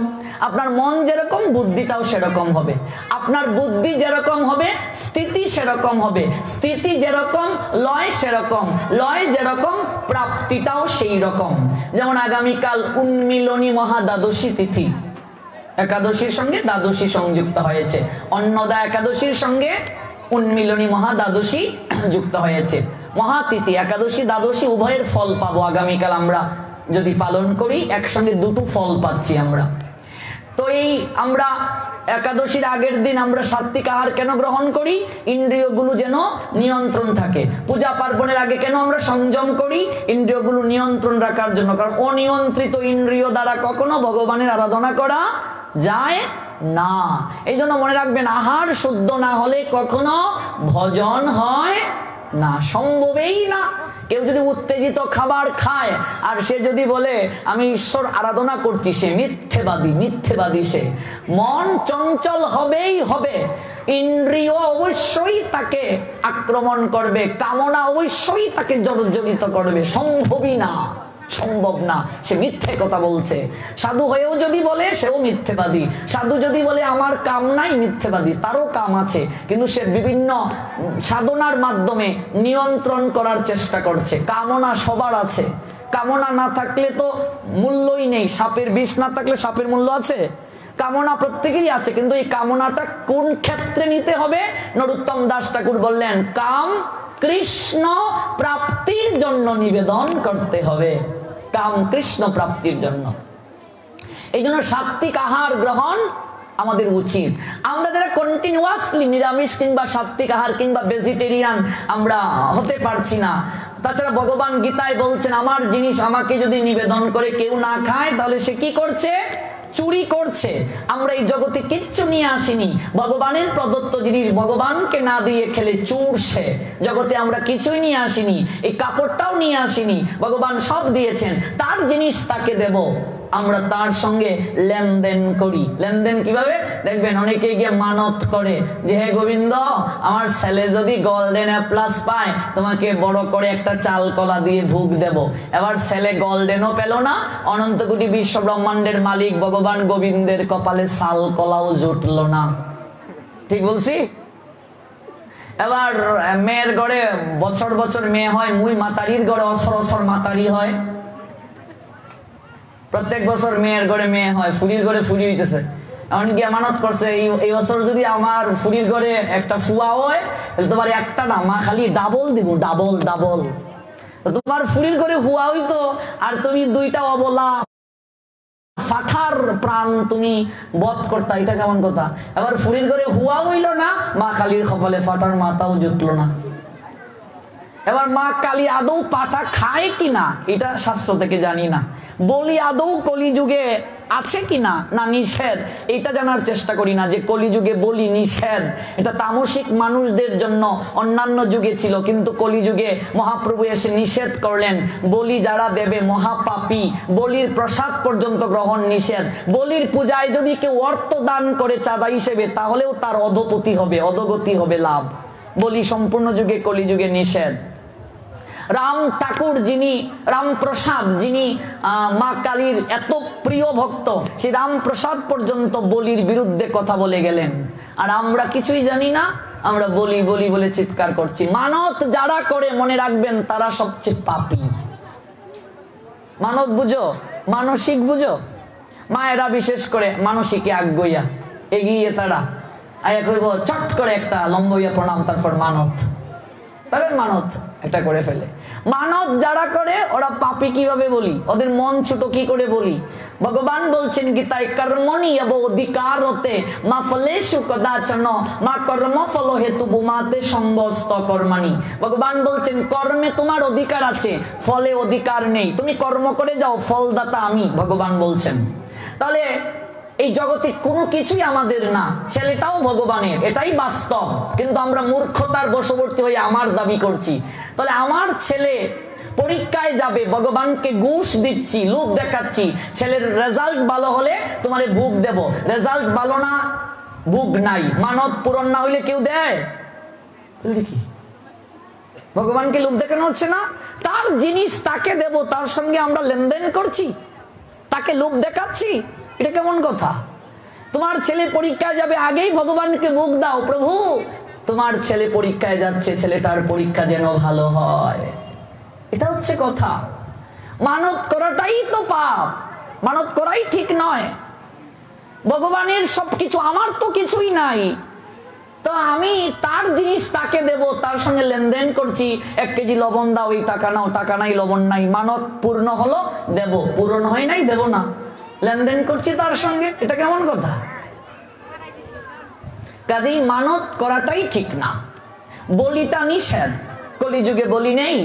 S2: আপনার মন যেরকম বুদ্ধিটাও সেরকম হবে। আপনার বুদ্ধি যেরকম হবে স্থিতি সেরকম হবে, স্থিতি যেরকম লয় সেরকম, লয় যেরকম প্রাপ্তিটাও সেই রকম। যেমন আগামীকাল উন্মিলনী মহাদ্বাদশী তিথি, একাদশীর সঙ্গে দ্বাদশী সংযুক্ত হয়েছে। অন্নদা একাদশীর সঙ্গে উন্মিলনী মহাদ্বাদশী যুক্ত হয়েছে। মহাতিথি, একাদশী দ্বাদশী উভয়ের ফল পাবো আগামীকাল আমরা যদি পালন করি, একসঙ্গে দুটো ফল পাচ্ছি আমরা। তো এই আমরা একাদশীর আগের দিন আমরা সাত্বিক আহার কেন গ্রহণ করি? ইন্দ্রিয়গুলো যেন নিয়ন্ত্রণ থাকে। পূজা পার্বণের আগে কেন আমরা সংযম করি? ইন্দ্রিয়গুলো নিয়ন্ত্রণ রাখার জন্য। কারণ অনিয়ন্ত্রিত ইন্দ্রিয় দ্বারা কখনো ভগবানের আরাধনা করা যায় না। এই জন্য মনে রাখবেন, আহার শুদ্ধ না হলে কখনো ভজন হয় না, সম্ভবেই না। কেউ যদি উত্তেজিত খাবার খায় আর সে যদি বলে আমি ঈশ্বর আরাধনা করছি, সে মিথ্যেবাদী, মিথ্যেবাদী সে। মন চঞ্চল হবেই হবে, ইন্দ্রিয় অবশ্যই তাকে আক্রমণ করবে, কামনা অবশ্যই তাকে জর্জরিত করবে, সম্ভবই না। সম্ভব না, সে মিথ্যে কথা বলছে। সাধু হয়েও যদি বলে সেও মিথ্যেবাদী। সাধু যদি বলে আমার কাম নাই, মিথ্যেবাদী। তারও কাম আছে, কিন্তু সে বিভিন্ন সাধনার মাধ্যমে নিয়ন্ত্রণ করার চেষ্টা করছে। কামনা সবার আছে, কামনা না থাকলে তো মূল্যই নেই। সাপের বিষ না থাকলে সাপের মূল্য আছে? কামনা প্রত্যেকেরই আছে, কিন্তু এই কামনাটা কোন ক্ষেত্রে নিতে হবে? নরোত্তম দাস ঠাকুর বললেন, কাম কৃষ্ণ প্রাপ্তির জন্য নিবেদন করতে হবে। কাম কৃষ্ণ প্রাপ্তির জন্য। এই জন্য সাত্বিক আহার গ্রহণ আমাদের উচিত। আমরা যারা কন্টিনিউয়াসলি নিরামিষ কিংবা সাত্বিক আহার কিংবা ভেজিটেরিয়ান আমরা হতে পারছি না। তাছাড়া ভগবান গীতায় বলছেন, আমার জিনিস আমাকে যদি নিবেদন করে কেউ না খায় তাহলে সে কি করছে? চুরি করছে। আমরা এই জগতে কিচ্ছু নিয়ে আসিনি। ভগবানের প্রদত্ত জিনিস ভগবানকে না দিয়ে খেলে চোর সে। জগতে আমরা কিছুই নিয়ে আসিনি, এই কাপড়টাও নিয়ে আসিনি, ভগবান সব দিয়েছেন, তার জিনিস তাকে দেব। আমরা তার সঙ্গে লেনদেন করি। লেনদেন কিভাবে? দেখবেন অনেকে গিয়ে মানত করে যে, হে গোবিন্দ, আমার ছেলে যদি গোল্ডেন এ প্লাস পায় তোমাকে বড় করে একটা চাল কলা দিয়ে ভোগ দেব। এবার ছেলে গোল্ডেনও পেল না, অনন্ত কোটি বিশ্ব ব্রহ্মাণ্ডের মালিক ভগবান গোবিন্দের কপালে চাল কলাও জুটলো না। ঠিক বলছি? এবার মেয়ের ঘরে বছর বছর মেয়ে হয়, মুই মাতারির ঘরে অসর অসর মাতারি হয়। প্রত্যেক বছর মেয়ের ঘরে মেয়ে হয়, ফুরির ঘরে ফুরি হইতেছে। এমনকি আমানত করছে, এই বছর যদি আমার ফুরির ঘরে একটা ফুয়া হয় তাহলে তোমার একটা না, মা খালি ডাবল দিব, ডাবল ডাবল। তোমার ফুরির ঘরে হুয়া হইতো আর তুমি দুইটা অবলা ফাটার প্রাণ তুমি বধ করতা, এটা কেমন কথা? এবার ফুরির ঘরে হুয়া হইল না, মা কালীর কপালে ফাটার মাথাও জুটলো না। এবার মা কালী আদৌ পাটা খায় কিনা এটা শাস্ত্র থেকে জানি না। বলি আদৌ কলিযুগে আছে কিনা, না নিষেধ, এটা জানার চেষ্টা করি না। যে কলিযুগে বলি নিষেধ, এটা তামসিক মানুষদের জন্য অন্যান্য যুগে ছিল, কিন্তু কলিযুগে মহাপ্রভু এসে নিষেধ করলেন। বলি যারা দেবে মহাপাপী, বলির প্রসাদ পর্যন্ত গ্রহণ নিষেধ। বলির পূজায় যদি কেউ অর্থ দান করে চাঁদা হিসেবে, তাহলেও তার অধোপতি হবে, অধোগতি হবে, লাভ। বলি সম্পূর্ণ যুগে কলিযুগে নিষেধ। রাম ঠাকুর যিনি রামপ্রসাদ, যিনি মা কালীর এত প্রিয় ভক্ত, সেই রামপ্রসাদ পর্যন্ত বলির বিরুদ্ধে কথা বলে গেলেন। আর আমরা কিছুই জানি না, আমরা বলি বলি বলে চিৎকার করছি। মানত যারা করে মনে রাখবেন তারা সবচেয়ে পাপী। মানত বুঝো, মানসিক বুঝো। মায়েরা বিশেষ করে মানসিকে আগ্রহীয়া এগিয়ে তারা আয়া কইব চট করে একটা লম্বইয়া প্রণাম, তারপর মানত, তাদের মানত একটা করে ফেলে। মানত যারা করে ওরা পাপী কিভাবে বলি? ওদের মন ছোট কি করে বলি? ভগবান বলছেন গীতায়, কর্মণি অব অধিকার হতে মা ফলেষু কদাচন মা কর্ম ফল হেতু বুমাতে সম্বস্ত কর্মাণি। ভগবান বলছেন কর্মে তোমার অধিকার আছে, ফলে অধিকার নেই। তুমি কর্ম করে যাও, ফলদাতা আমি, ভগবান বলছেন। তাহলে এই জগতে কোনো কিছুই আমাদের না, ছেলেটাও ভগবানের, এটাই বাস্তব। কিন্তু আমরা মূর্খতার বশবর্তী হয়ে আমার দাবি করছি। তাহলে আমার ছেলে পরীক্ষায় যাবে, ভগবানকে ঘুষ দিচ্ছি, লোভ দেখাচ্ছি। ছেলের রেজাল্ট ভালো হলে তোমারে ভোগ দেব, রেজাল্ট ভালো না, ভোগ নাই। মানত পূরণ না হইলে কেউ দেয়? কি ভগবানকে লোভ দেখানো হচ্ছে না? তার জিনিস তাকে দেব, তার সঙ্গে আমরা লেনদেন করছি, তাকে লোভ দেখাচ্ছি, এটা কেমন কথা? তোমার ছেলে পরীক্ষায় যাবে, আগেই ভগবানকে ভোগ দাও, প্রভু তোমার ছেলে পরীক্ষায় যাচ্ছে, ছেলেটার পরীক্ষা যেন ভালো হয়। এটা হচ্ছে কথা। মানত করাটাই তো পাপ, মানত করাই ঠিক নয়। ভগবানের সবকিছু, আমার তো কিছুই নাই, তো আমি তার জিনিস তাকে দেব, তার সঙ্গে লেনদেন করছি। 1 কেজি লবণ দাও, এই টাকা নাও, টাকা নাই, লবণ নাই। মানত পূর্ণ হলো দেব, পূরণ হয় নাই দেব না, লেনদেন করছি তার সঙ্গে, এটা কেমন কথা? কাজেই মানত করাটাই ঠিক না। বলিটা নিষেধ, কলিযুগে বলি নেই,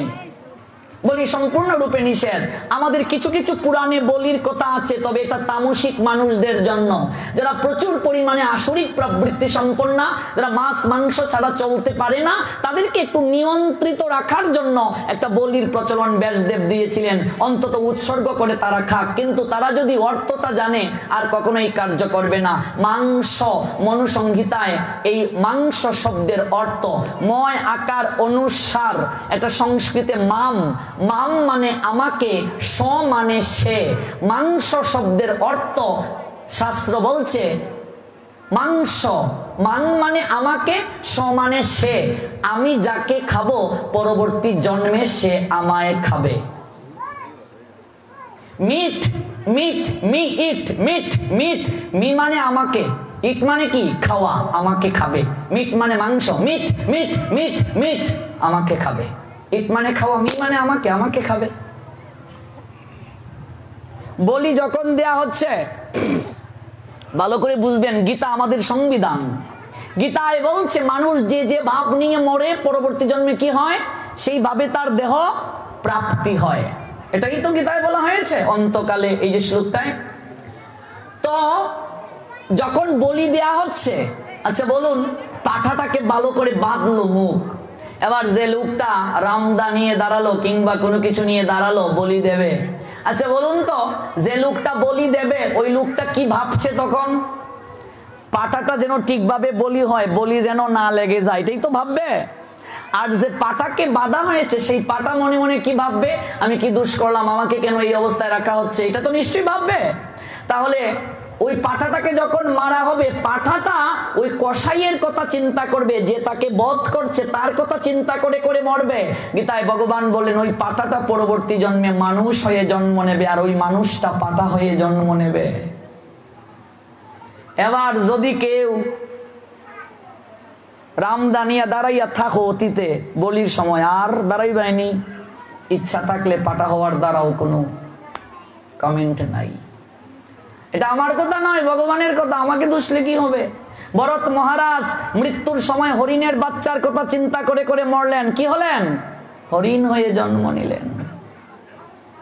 S2: বলি সম্পূর্ণরূপে নিষেধ। আমাদের কিছু কিছু পুরাণে বলির কথা আছে, তবে এটা তামসিক মানুষদের জন্য, যারা প্রচুর পরিমাণে আসরিক প্রবৃত্তি সম্পন্ন, যারা মাছ মাংস ছাড়া চলতে পারে না, তাদেরকে একটু নিয়ন্ত্রিত রাখার জন্য একটা বলির প্রচলন ব্যাসদেব দিয়েছিলেন। অন্তত উৎসর্গ করে তারা খাক, কিন্তু তারা যদি অর্থটা জানে আর কখনোই কার্য করবে না। মাংস, মনুসংহিতায় এই মাংস শব্দের অর্থ ময় আকার অনুসার, এটা সংস্কৃতে মাম, মাম মানে আমাকে, স মানে সে। মাংস শব্দের অর্থ শাস্ত্র বলছে মাংস, মান মানে আমাকে, স মানে সে। আমি যাকে খাবো পরবর্তী জন্মে সে আমায় খাবে। মিট, মিট, মি ইট, মিট, মিট, মি মানে আমাকে, ইট মানে কি খাওয়া, আমাকে খাবে। মিট মানে মাংস, মিট, মিট, মিট, মিট, আমাকে খাবে। ইট মানে খাওয়া, মি মানে আমাকে, আমাকে খাবে। বলি যখন দেয়া হচ্ছে, ভালো করে বুঝবেন, গীতা আমাদের সংবিধান। গীতায় বলছে মানুষ যে যে ভাব নিয়ে মরে পরবর্তী জন্মে কি হয়, সেইভাবে তার দেহ প্রাপ্তি হয়। এটাই তো গীতায় বলা হয়েছে অন্তকালে, এই যে শ্লোকটায়। তো যখন বলি দেয়া হচ্ছে, আচ্ছা বলুন, পাঠাটাকে ভালো করে বাঁধলো মুখ, এবার যে লোকটা রামদা নিয়ে দাঁড়ালো কিংবা কোনো কিছু নিয়ে দাঁড়ালো বলি দেবে, আচ্ছা বলুন তো, যে লোকটা বলি দেবে ওই লোকটা কি ভাবছে তখন? পাটাটা যেন ঠিকভাবে বলি হয়, বলি যেন না লেগে যায়, এটাই তো ভাববে। আর যে পাটাকে বাঁধা হয়েছে সেই পাটা মনে মনে কি ভাববে, আমি কি দোষ করলাম, আমাকে কেন এই অবস্থায় রাখা হচ্ছে, এটা তো নিশ্চয়ই ভাববে। তাহলে ওই পাঠাটাকে যখন মারা হবে, পাঠাটা ওই কসাইয়ের কথা চিন্তা করবে, যে তাকে বধ করছে তার কথা চিন্তা করে করে মরবে। গীতায় ভগবান বলেন ওই পাঠাটা পরবর্তী জন্মে মানুষ হয়ে জন্ম নেবে, আর ওই মানুষটা পাঠা হয়ে জন্ম নেবে। এবার যদি কেউ রামদানিয়া দাঁড়াইয়া থাকো অতীতে বলির সময়, আর দাঁড়াইবাইনি, ইচ্ছা থাকলে পাঠা হওয়ার দ্বারাও কোনো কমেন্ট নাই। এটা আমার কথা নয়, ভগবানের কথা, আমাকে দুষলে কি হবে? ভরত মহারাজ মৃত্যুর সময় হরিণের বাচ্চার কথা চিন্তা করে করে মরলেন, কি হলেন? হরিণ হয়ে জন্ম নিলেন।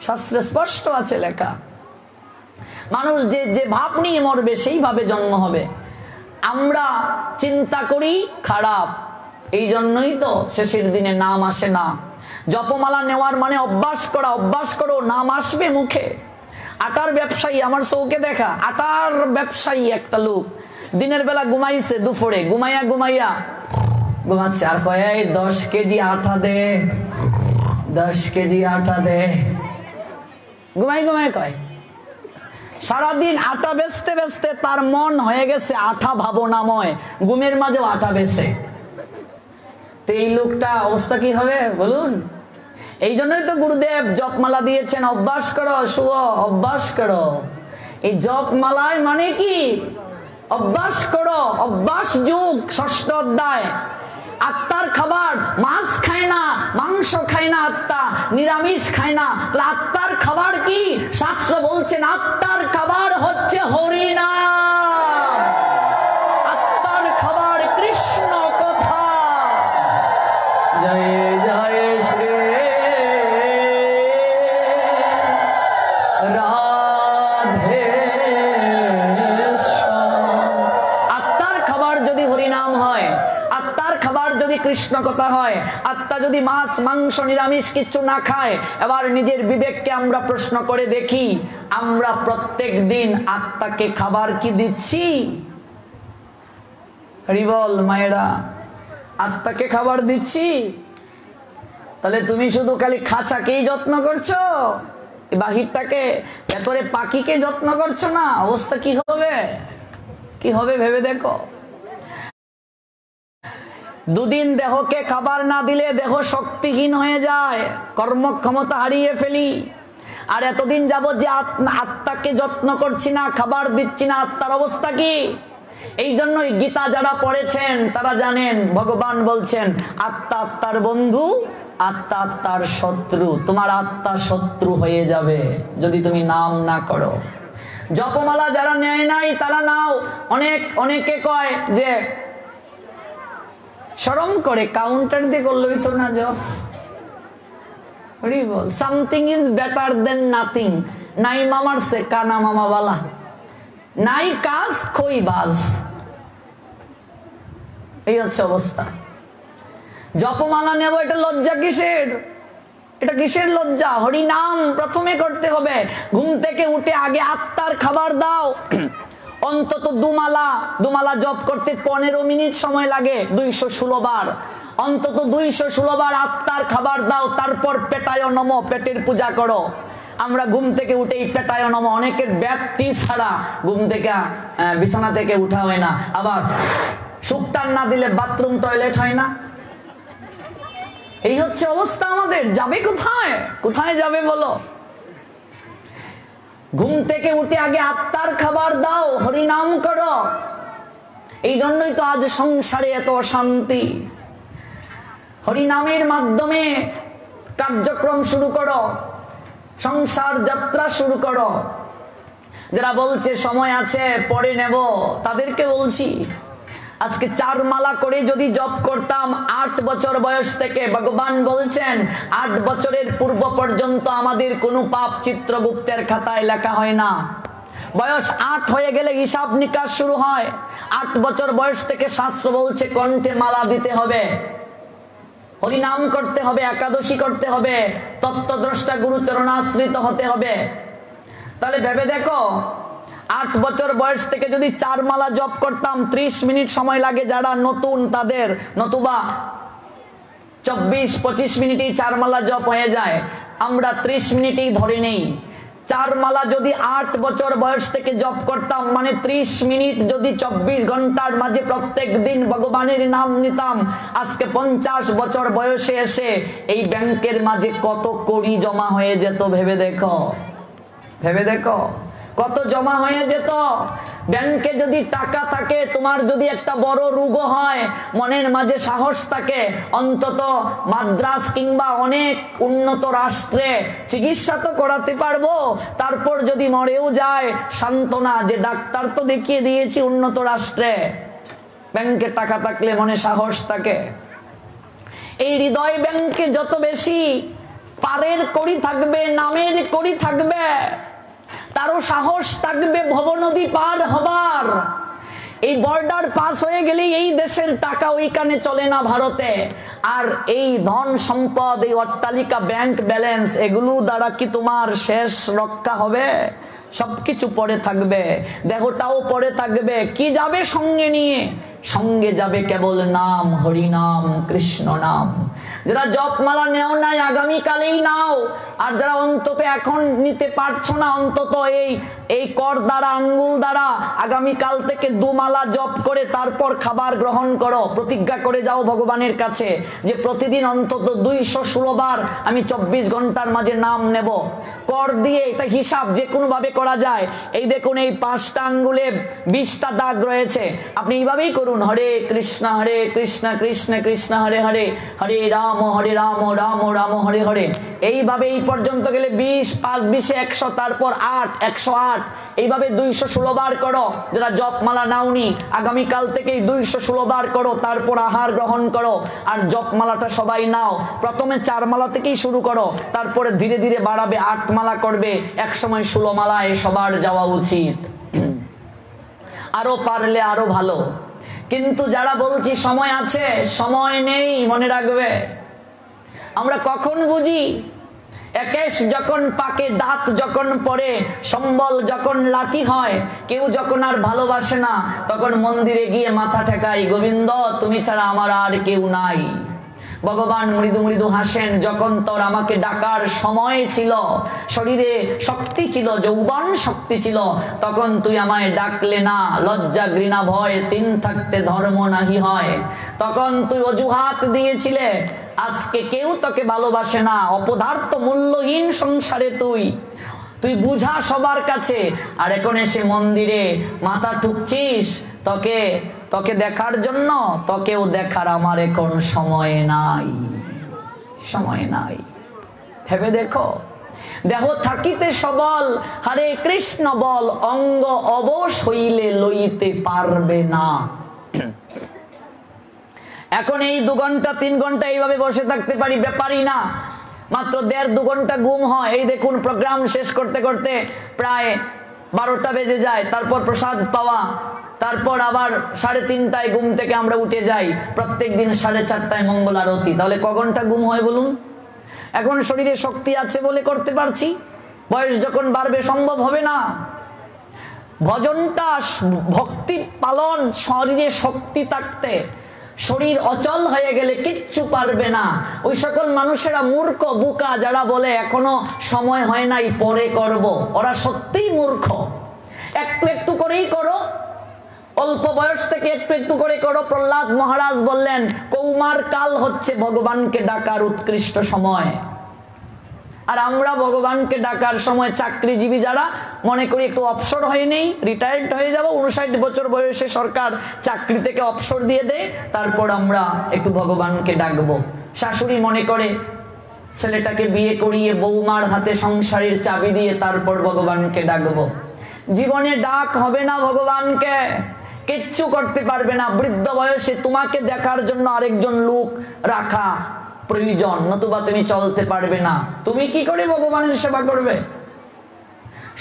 S2: শাস্ত্রে স্পষ্ট আছে লেখা, মানুষ যে যে ভাব নিয়ে মরবে সেইভাবে জন্ম হবে। আমরা চিন্তা করি খারাপ, এই জন্যই তো শেষের দিনে নাম আসে না। জপমালা নেওয়ার মানে অভ্যাস করা, অভ্যাস করো, নাম আসবে মুখে। আটার ব্যবসায়ী, আমার চৌকে দেখা আটার ব্যবসায়ী একটা লোক দিনের বেলা ঘুমাইছে, দুপুরে ঘুমাইয়া ঘুমাইয়া ঘুমাচ্ছে, আর কয় 10 কেজি আটা দে, 10 কেজি আটা দে, ঘুমাই ঘুমাই কয়। সারাদিন আটা বেচতে বেচতে তার মন হয়ে গেছে আঠা ভাবনাময়, ঘুমের মাঝেও আটা বেচে। তো এই লোকটা অবস্থা কি হবে বলুন? এই জন্যই তো গুরুদেব জপমালা দিয়েছেন, অভ্যাস করো শুভ, অভ্যাস করো। এই জপমালায় মানে কি? অভ্যাস করো, অভ্যাস যুগ, 6ষ্ঠ অধ্যায়। আত্মার খাবার, মাছ খায় না, মাংস খায় না, আত্মা নিরামিষ খায় না। তাহলে আত্মার খাবার কি? শাস্ত্র বলছেন আত্মার খাবার হচ্ছে হরিনাম, আত্মার খাবার কৃষ্ণ কথা। জয় জয় শ্রী রাধে। আত্মার খাবার যদি হরিনাম হয়, আত্মার খাবার যদি কৃষ্ণ কথা হয়, আত্মা যদি মাছ মাংস নিরামিষ কিছু না খায়, এবার নিজের বিবেককে আমরা প্রশ্ন করে দেখি, আমরা প্রত্যেক দিন আত্মাকে খাবার কি দিচ্ছি? হরি বল মায়েরা, আত্মাকে খাবার দিচ্ছি? তাহলে তুমি শুধু খালি খাঁচাকেই যত্ন করছো, বাহিরটাকে, ভেতরে পাখিকে যত্ন করছো না, অবস্থা কি হবে? কি হবে ভেবে দেখো। দুদিন দেহকে খাবার না দিলে দেহ শক্তিহীন হয়ে যায়, কর্মক্ষমতা হারিয়ে ফেলি। আর এতদিন যাবত যে আত্মাকে যত্ন করছি না, খাবার দিচ্ছি না, আত্মার অবস্থা কি? এই জন্যই গীতা যারা পড়েছেন তারা জানেন, ভগবান বলছেন আত্মা আত্মার বন্ধু, আত্মা আত্মার শত্রু। তোমার আত্মা শত্রু হয়ে যাবে যদি তুমি নাম না করো। জপমালা যারা নেয় নাই তারা নাও। অনেকে কয় যে শরম করে, কাউন্টার দিয়ে করলেই তো না জপ। Something is better then nothing, নাই মামার সে কানা মামা বালা, নাই কাজ কই বাজ। এই হচ্ছে অবস্থা। জপমালা নেব, এটা লজ্জা কিসের? এটা কিসের লজ্জা? হরি নাম প্রথমে করতে হবে। ঘুম থেকে উঠে আগে আত্মার খাবার দাও। অন্তত দুমালা জপ করতে 15 মিনিট সময় লাগে, 216 বার। অন্তত 216 বার আত্মার খাবার দাও, তারপর পেটায় নমো, পেটের পূজা করো। আমরা ঘুম থেকে উঠেই পেটায় নমো, অনেকের ব্যাপ্তি ছাড়া ঘুম থেকে বিছানা থেকে উঠা হয় না। আবার সুক্তান না দিলে বাথরুম টয়লেট হয় না। এই হচ্ছে অবস্থা আমাদের। যাবে কোথায়? কোথায় যাবে বলো? ঘুম থেকে উঠে আগে আত্মার খাবার দাও, হরিনাম করো। এই জন্যই তো আজ সংসারে এত অশান্তি। হরিনামের মাধ্যমে কার্যক্রম শুরু করো, সংসার যাত্রা শুরু করো। যারা বলছে সময় আছে পরে নেব, তাদেরকে বলছি আজকে 4 মালা করে যদি জপ করতাম 8 বছর বয়স থেকে, ভগবান বলছেন 8 বছরের পূর্ব পর্যন্ত আমাদের কোনো পাপ চিত্রগুপ্তের খাতায় লেখা হয় না। বয়স 8 হয়ে গেলে হিসাব নিকাশ শুরু হয়। 8 বছর বয়স থেকে শাস্ত্র বলছে কণ্ঠে মালা দিতে হবে, হরিনাম করতে হবে, একাদশী করতে হবে, তত্ত্বদ্রষ্টা গুরুচরণাশ্রিত হতে হবে। তাহলে ভেবে দেখো, 8 বছর বয়স থেকে যদি 4 মালা জপ করতাম, 30 মিনিট সময় লাগে যারা নতুন তাদের, নতুবা 24-25 মিনিটেই 4 মালা জপ হয়ে যায়। আমরা 30 মিনিটেই ধরে নেই। 4 মালা যদি 8 বছর বয়স থেকে জপ করতাম, মানে 30 মিনিট যদি 24 ঘন্টার মাঝে প্রত্যেক দিন ভগবানের নাম নিতাম, আজকে 50 বছর বয়সে এসে এই ব্যাংকের মাঝে কত কোটি জমা হয়ে যেত। ভেবে দেখো, ভেবে দেখো কত জমা হয়ে যেত। ব্যাংকে যদি টাকা থাকে, তোমার যদি একটা বড় রোগ হয়, মনের মাঝে সাহস থাকে, অন্তত মাদ্রাস কিংবা অনেক উন্নত রাষ্ট্রে চিকিৎসা তো করাতে পারবো। তারপর যদি মরেও যায়, সান্ত্বনা যে ডাক্তার তো দেখিয়ে দিয়েছি উন্নত রাষ্ট্রে। ব্যাংকে টাকা থাকলে মনে সাহস থাকে। এই হৃদয় ব্যাংকে যত বেশি পারের কড়ি থাকবে, নামের কড়ি থাকবে, তারও সাহস থাকবে ভবনদী পার হবার। এই বর্ডার পাস হয়ে গেলে এই দেশের টাকা ওইখানে চলে না, ভারতে। আর এই ধন সম্পদ, এই অট্টালিকা, ব্যাংক ব্যালেন্স, এগুলো দ্বারা কি তোমার শেষ রক্ষা হবে? সবকিছু পড়ে থাকবে, দেহটাও পড়ে থাকবে। কি যাবে সঙ্গে নিয়ে? সঙ্গে যাবে কেবল নাম, হরি নাম, কৃষ্ণ নাম। যারা জপমালা নেও নাই, আগামীকালেই নাও। আর যারা অন্তত এখন নিতে পারছো না, অন্তত এই কর দ্বারা, আঙ্গুল দ্বারা আগামীকাল থেকে 2 মালা জপ করে তারপর খাবার গ্রহণ করো। প্রতিজ্ঞা করে যাও ভগবানের কাছে যে প্রতিদিন অন্তত 216 বার আমি 24 ঘন্টার মাঝে নাম নেব। কর দিয়ে এটা হিসাব যে কোনো ভাবে করা যায়। এই দেখুন, এই 5টা আঙ্গুলে 20টা দাগ রয়েছে। আপনি এইভাবেই করুন, হরে কৃষ্ণ কৃষ্ণ কৃষ্ণ হরে হরে, হরে রাম রাম রাম হরে হরে। এইভাবে এই পর্যন্ত গেলে 20, 5 20 100, তারপর 8, 108, এইভাবে 216 বার করো। যারা জপমালা নাওনি, আগামীকাল থেকেই 216 বার করো, তারপর আহার গ্রহণ করো। আর জপমালাটা সবাই নাও। প্রথমে 4 মালা থেকেই শুরু করো, তারপরে ধীরে ধীরে বাড়াবে, 8 মালা করবে, একসময় 16 মালায় সবার যাওয়া উচিত। আরো পারলে আরো ভালো। কিন্তু যারা বলছি সময় আছে, সময় নেই, মনে রাখবে আমরা কখন বুঝি? একেশ যখন পাকে, দাঁত যখন পড়ে, সম্বল যখন লাঠি হয়, কেউ যখন আর ভালোবাসে না, তখন মন্দিরে গিয়ে মাথা ঠেকাই, গোবিন্দ তুমি ছাড়া আমার আর কেউ নাই। ভগবান মৃদু মৃদু হাসেন, যখন তোর আমাকে ডাকার সময় ছিল, শরীরে শক্তি ছিল, যৌবন শক্তি ছিল, তখন তুই আমায় ডাকলে না। লজ্জা ঘৃণা ভয় 3 থাকতে ধর্ম নাহি হয়। তখন তুই অজুহাত দিয়েছিলে। আজকে কেউ তোকে ভালোবাসে না, অপদার্থ মূল্যহীন সংসারে তুই বুঝা সবার কাছে। আর এখন এসে মন্দিরে মাথা ঠুকছিস, তোকে দেখার জন্য। তোকেও দেখার আমার এখন সময় নাই, সময় নাই। ভেবে দেখো, দেহ থাকিতে সবল, হরে কৃষ্ণ বল, অঙ্গ অবশ হইলে লইতে পারবে না। এখন এই 2 ঘন্টা 3 ঘন্টা এইভাবে বসে থাকতে পারি, ব্যাপারই না। মাত্র 1.5-2 ঘন্টা ঘুম হয়। এই দেখুন, প্রোগ্রাম শেষ করতে করতে প্রায় 12টা বেজে যায়। তারপর প্রসাদ পাওয়া, তারপর আবার 3:30টায় ঘুম থেকে আমরা উঠে যাই। প্রত্যেক দিন 4:30টায় মঙ্গল আরতি। তাহলে ক ঘন্টা ঘুম হয় বলুন? এখন শরীরে শক্তি আছে বলে করতে পারছি, বয়স যখন বাড়বে সম্ভব হবে না। ভজনটা ভক্তি পালন, শরীরে শক্তি থাকতে, শরীর অচল হয়ে গেলে কিচ্ছু পারবে না। ওই সকল মানুষেরা মূর্খ বোকা যারা বলে এখনো সময় হয় নাই পরে করব, ওরা সত্যিই মূর্খ। একটু একটু করেই করো, অল্প বয়স থেকে একটু একটু করে করো। প্রহ্লাদ মহারাজ বললেন কৌমার কাল হচ্ছে ভগবানকে ডাকার উৎকৃষ্ট সময়। আর আমরা ভগবানকে ডাকার সময় চাকরিজীবী যারা মনে করি একটু অবসর হয়ে নেই, রিটায়ার্ড হয়ে যাব, 59 বছর বয়সে সরকার চাকরি থেকে অবসর দিয়ে দেয়, তারপর আমরা একটু ভগবানকে ডাকবো। শাশুড়ি মনে করে ছেলেটাকে বিয়ে করিয়ে বৌমার হাতে সংসারের চাবি দিয়ে তারপর ভগবানকে ডাকবো। জীবনে ডাক হবে না ভগবানকে, কিচ্ছু করতে পারবে না। বৃদ্ধ বয়সে তোমাকে দেখার জন্য আরেকজন লোক রাখা প্রয়োজন, নতুবা তুমি চলতে পারবে না। তুমি কি করে ভগবানের সেবা করবে?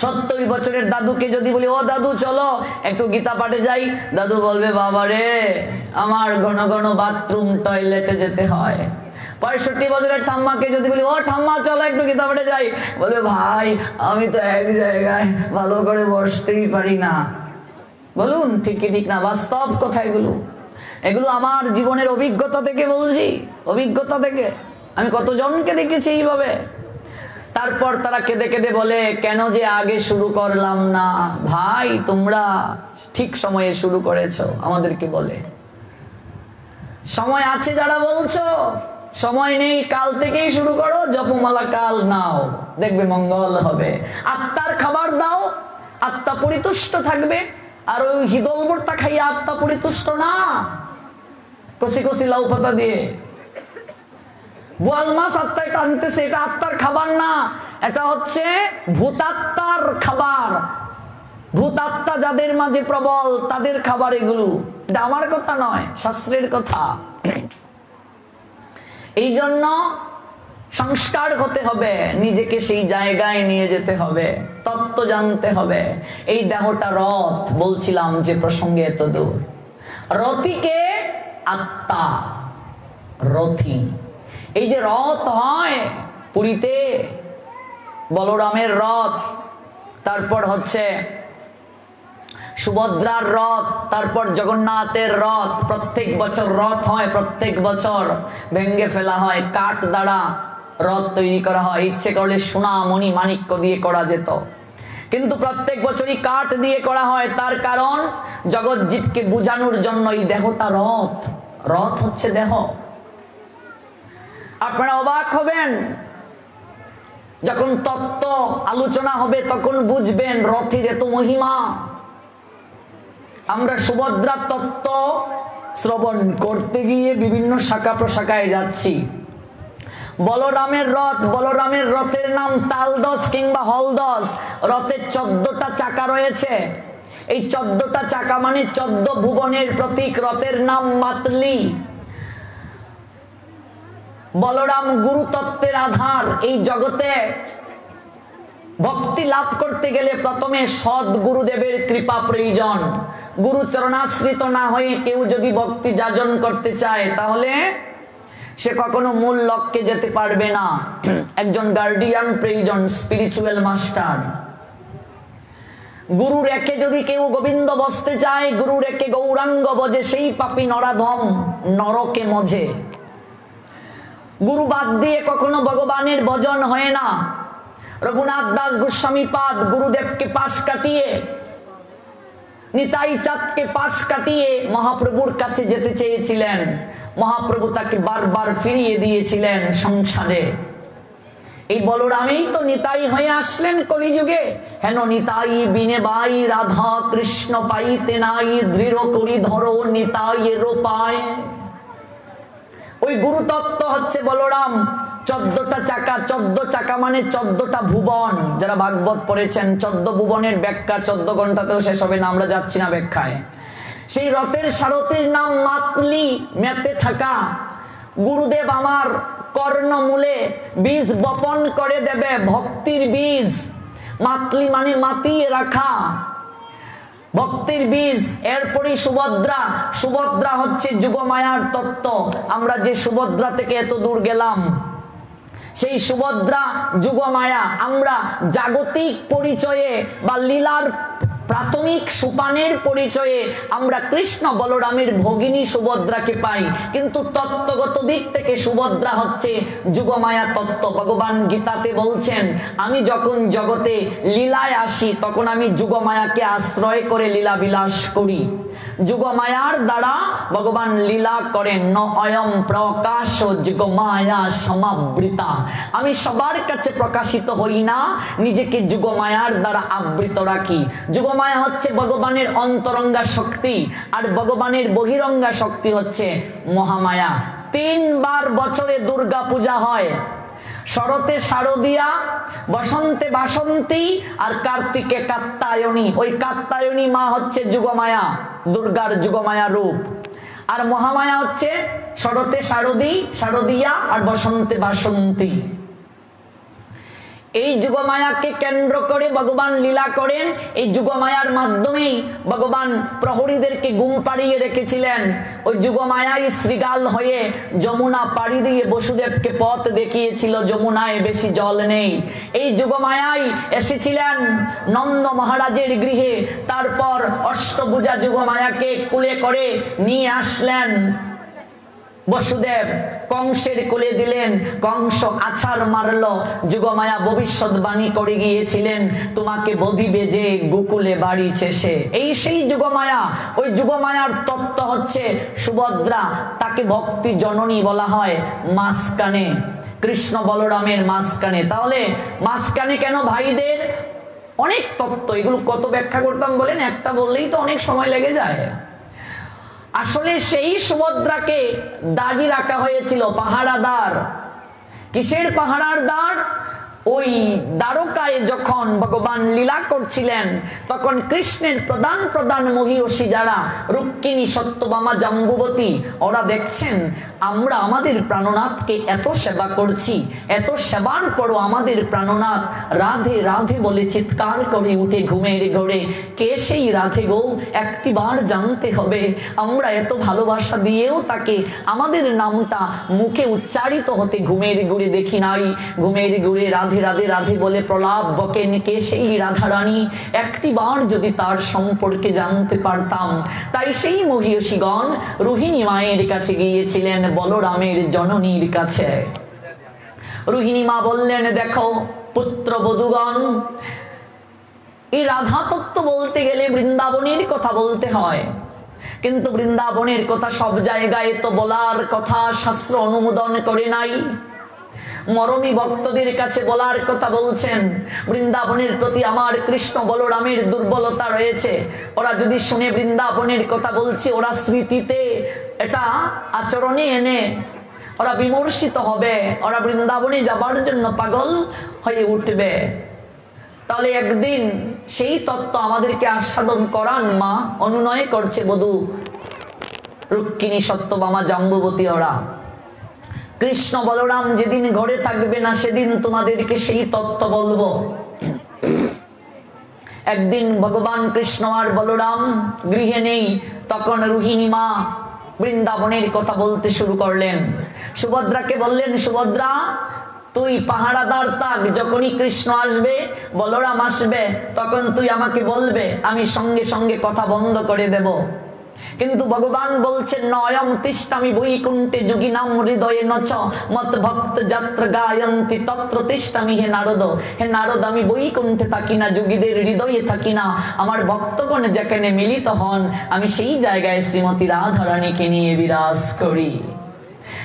S2: 70 বছরের দাদুকে যদি বলি ও দাদু চলো একটু গীতা পাঠে যাই, দাদু বলবে বাবা রে আমার ঘন ঘন বাথরুম টয়লেটে যেতে হয়। 65 বছরের ঠাম্মাকে যদি বলি ও ঠাম্মা চলো একটু গীতা পাঠে যাই, বলবে ভাই আমি তো এক জায়গায় ভালো করে বসতেই পারি না। বলুন ঠিক কি ঠিক না? বাস্তব কথা এগুলো, এগুলো আমার জীবনের অভিজ্ঞতা থেকে বলছি, অভিজ্ঞতা থেকে। আমি কতজনকে দেখেছি এইভাবে। তারপর তারা কেঁদে কেঁদে বলে কেন যে আগে শুরু করলাম না। ভাই তোমরা ঠিক সময়ে শুরু করেছো, আমাদেরকে বলে সময় আছে যারা বলছো সময় নেই, কাল থেকেই শুরু করো, জপমালা কাল নাও, দেখবে মঙ্গল হবে। আত্মার খাবার দাও, আত্মা পরিতুষ্ট থাকবে। আর ওই হিদল ভর্তা খাইয়া আত্মা পরিতুষ্ট না, কষি কষি লাউ পাতা দিয়ে বোয়াল মাছ আত্মায় টানতেছে, এটা আত্মার খাবার না, এটা হচ্ছে ভূতাত্মার খাবার। ভূতাত্মা যাদের মাঝে প্রবল তাদের খাবার এগুলো। এটা আমার কথা নয়, শাস্ত্রের কথা। এই জন্য সংস্কার হতে হবে, নিজেকে সেই জায়গায় নিয়ে যেতে হবে, তত্ত্ব জানতে হবে। এই দেহটা রথ, বলছিলাম যে প্রসঙ্গে এত দূর। রথিকে আত্মা, রথি। এই যে রথ হয় পুরীতে, বলরামের রথ, তারপর হচ্ছে সুভদ্রার রথ, তারপর জগন্নাথের রথ। প্রত্যেক বছর রথ হয়, প্রত্যেক বছর ভেঙ্গে ফেলা হয়, কাঠ দ্বারা রথ তৈরি করা হয়। ইচ্ছে করলে সোনা মণি মাণিক্য দিয়ে করা যেত, কিন্তু প্রত্যেক বছরই কাঠ দিয়ে করা হয়। তার কারণ জগৎ জীবকে বুঝানোর জন্য এই দেহটা রথ। রথ হচ্ছে দেহ। আপনারা অবাক হবেন যখন তত্ত্ব আলোচনা হবে, তখন বুঝবেন রথের এত মহিমা। আমরা সুভদ্রার তত্ত্ব শ্রবণ করতে গিয়ে বিভিন্ন শাখা প্রশাখায় যাচ্ছি। বলরামের রথ, বলরামের রথের নাম তালদস কিংবা হলদস। রথের 14টা চাকা রয়েছে। এই 14টা চাকা মানে 14 ভুবনের প্রতীক। রথের নাম মাতলি। বলরাম গুরু তত্ত্বের আধার। এই জগতে ভক্তি লাভ করতে গেলে প্রথমে সৎ গুরুদেবের কৃপা প্রয়োজন। গুরু চরণাশ্রিত না হয়ে কেউ যদি ভক্তি যাজন করতে চায় তাহলে সে কখনো মূল লক্ষ্যে যেতে পারবে না। একজন গার্ডিয়ান প্রয়োজন, স্পিরিচুয়াল মাস্টার। গুরু রেখে যদি কেউ গোবিন্দ বসতে চায়, গুরু রেখে গৌরাঙ্গ বজে, সেই পাপী নরাধম নরকে মজে। গুরু বাদ দিয়ে কখনো ভগবানের ভজন হয় না। রঘুনাথ দাস গোস্বামী পাদ গুরুদেবকে পাশ কাটিয়ে, নিতাই চাঁদকে পাশ কাটিয়ে মহাপ্রভুর কাছে যেতে চেয়েছিলেন। মহাপ্রভু তাকে বারবার ফিরিয়ে দিয়েছিলেন সংসারে। এই বলরামেই তো নিতাই হয়ে আসলেন কলিযুগে। হেন নিতাই বিনে বাই রাধা কৃষ্ণ পাইতে নাই, দৃঢ় করি ধরো নিতাই রূপায়। ওই গুরুতত্ত্ব হচ্ছে বলরাম। 14টা চাকা, 14 চাকা মানে 14টা ভুবন। যারা ভাগবত পড়েছেন 14 ভুবনের ব্যাখ্যা 14 ঘন্টাতেও শেষ হবে না, আমরা যাচ্ছি না ব্যাখ্যায়। সেই রথের সারথীর নাম মাতলি, মেতে থাকা। গুরুদেব আমার কর্ণমূলে বীজ বপন করে দেবে, ভক্তির বীজ। মাতলি মানে মাতিয়ে রাখা, ভক্তির বীজ। এরপরই সুভদ্রা। সুভদ্রা হচ্ছে যুগমায়ার তত্ত্ব। আমরা যে সুভদ্রা থেকে এত দূর গেলাম, সেই সুভদ্রা যুগমায়া। আমরা জাগতিক পরিচয়ে বা লীলার প্রাথমিক সোপানের পরিচয়ে আমরা কৃষ্ণ বলরামের ভগিনী সুভদ্রাকে পাই, কিন্তু তত্ত্বগত দিক থেকে সুভদ্রা হচ্ছে যুগমায়া তত্ত্ব। ভগবান গীতাতে বলছেন, আমি যখন জগতে লীলায় আসি তখন আমি যুগমায়াকে আশ্রয় করে লীলা বিলাস করি। যুগমায়ার দ্বারা ভগবান লীলা করেন। ন অয়ম প্রকাশ যুগমায়া সমাবৃতা। আমি সবার কাছে প্রকাশিত হই না, নিজেকে যুগমায়ার দ্বারা আবৃত রাখি। যুগমায়া হচ্ছে ভগবানের অন্তরঙ্গা শক্তি, আর ভগবানের বহিরঙ্গা শক্তি হচ্ছে মহামায়া। 3 বার বছরে দুর্গা পূজা হয়। শরতে শারদিয়া, বসন্তে বাসন্তী, আর কার্তিকে কাত্তায়নী। ওই কাত্তায়নী মা হচ্ছে যুগমায়া, দুর্গার যুগমায়া রূপ। আর মহামায়া হচ্ছে শরতে শারদিয়া আর বসন্তে বাসন্তী। এই যুগমায়াকে কেন্দ্র করে ভগবান লীলা করেন। এই যুগমায়ার মাধ্যমেই ভগবান প্রহরীদেরকে ঘুম পাড়িয়ে রেখেছিলেন। ওই যুগমায়াই শ্রীগাল হয়ে যমুনা পাড়ি দিয়ে বসুদেবকে পথ দেখিয়েছিল, যমুনায় বেশি জল নেই। এই যুগমায়াই এসেছিলেন নন্দ মহারাজের গৃহে, তারপর অষ্টভুজা যুগমায়াকে কুলে করে নিয়ে আসলেন বসুদেব, কংসের কোলে দিলেন। কংস আছাড় মারল। যুগমায়া ভবিষ্যৎবাণী করে গিয়েছিলেন, তোমাকে বধিবে যে গোকুলে বাড়ি শেষে। এই সেই যুগমায়া। ওই যুগমায়ার তত্ত্ব হচ্ছে সুভদ্রা, তাকে ভক্তি জননী বলা হয়। মাঝখানে কৃষ্ণ বলরামের মাঝখানে। তাহলে মাঝখানে কেন ভাইদের? অনেক তত্ত্ব, এগুলো কত ব্যাখ্যা করতাম বলেন, একটা বললেই তো অনেক সময় লেগে যায়। আসলে সেই সুভদ্রাকে দাগি রাখা হয়েছিল, পাহারাদার। কিসের পাহারাদার? ওই দ্বারকায় যখন ভগবান লীলা করছিলেন তখন কৃষ্ণের প্রধান মহিষী যারা রুক্মিণী, সত্যভামা, জাম্বুবতী, ওরা দেখছেন আমরা আমাদের প্রাণনাথকে এত সেবা করছি, এত সেবার পরও আমাদের প্রাণনাথ রাধে রাধে বলে চিৎকার করে উঠে ঘুমের ঘোরে। কে সেই রাধে গো? একটিবার জানতে হবে। আমরা এত ভালোবাসা দিয়েও তাকে আমাদের নামটা মুখে উচ্চারিত হতে ঘুমের ঘুরে দেখি নাই। ঘুমের ঘুরে রাধে রাধে রাধে বলে প্রলাপ বকেন, কে সেই রাধা রানী? একটিবার যদি তার সম্পর্কে জানতে পারতাম। তাই সেই মহিষীগণ রোহিণী মায়ের কাছে গিয়েছিলেন, বলরামের জননীর কাছে। রোহিণী মা বললেন, দেখো পুত্র বধূগণ, এই রাধা তত্ত্ব বলতে গেলে বৃন্দাবনের কথা বলতে হয়, কিন্তু বৃন্দাবনের কথা সব জায়গায় তো বলার কথা শাস্ত্র অনুমোদন করে নাই। মরমী ভক্তদের কাছে বলার কথা বলছেন। বৃন্দাবনের প্রতি আমার কৃষ্ণ বলরামের দুর্বলতা রয়েছে। ওরা যদি শুনে বৃন্দাবনের কথা বলছে, ওরা স্মৃতিতে এটা আচরণে এনে ওরা বিমর্ষিত হবে, ওরা বৃন্দাবনে যাবার জন্য পাগল হয়ে উঠবে। তাহলে একদিন সেই তত্ত্ব আমাদেরকে আস্বাদন করান মা। অনুনয় করছে বধূ রুক্মিণী, সত্যভামা, জাম্বুবতী। ওরা কৃষ্ণ বলরাম যেদিন ঘরে থাকবে না সেদিন তোমাদেরকে সেই তত্ত্ব বলবো। একদিন ভগবান কৃষ্ণ আর বলরাম গৃহে নেই, তখন রোহিণী মা বৃন্দাবনের কথা বলতে শুরু করলেন। সুভদ্রাকে বললেন, সুভদ্রা তুই পাহারাদার থাক, যখনই কৃষ্ণ আসবে, বলরাম আসবে, তখন তুই আমাকে বলবে, আমি সঙ্গে সঙ্গে কথা বন্ধ করে দেব। কিন্তু ভগবান বলছেন, নয়ম তিষ্ঠামি বৈকুণ্ঠে যোগিনাম হৃদয়ে নচ মত ভক্ত যাত্রা গায়ন্তি তত্র তিষ্ঠামি। হে নারদ, হে নারদ, আমি বৈকুণ্ঠে থাকি না, যোগীদের হৃদয়ে থাকি না। আমার ভক্তগণ যেখানে মিলিত হন, আমি সেই জায়গায় শ্রীমতী রাধারানীকে নিয়ে বিরাজ করি।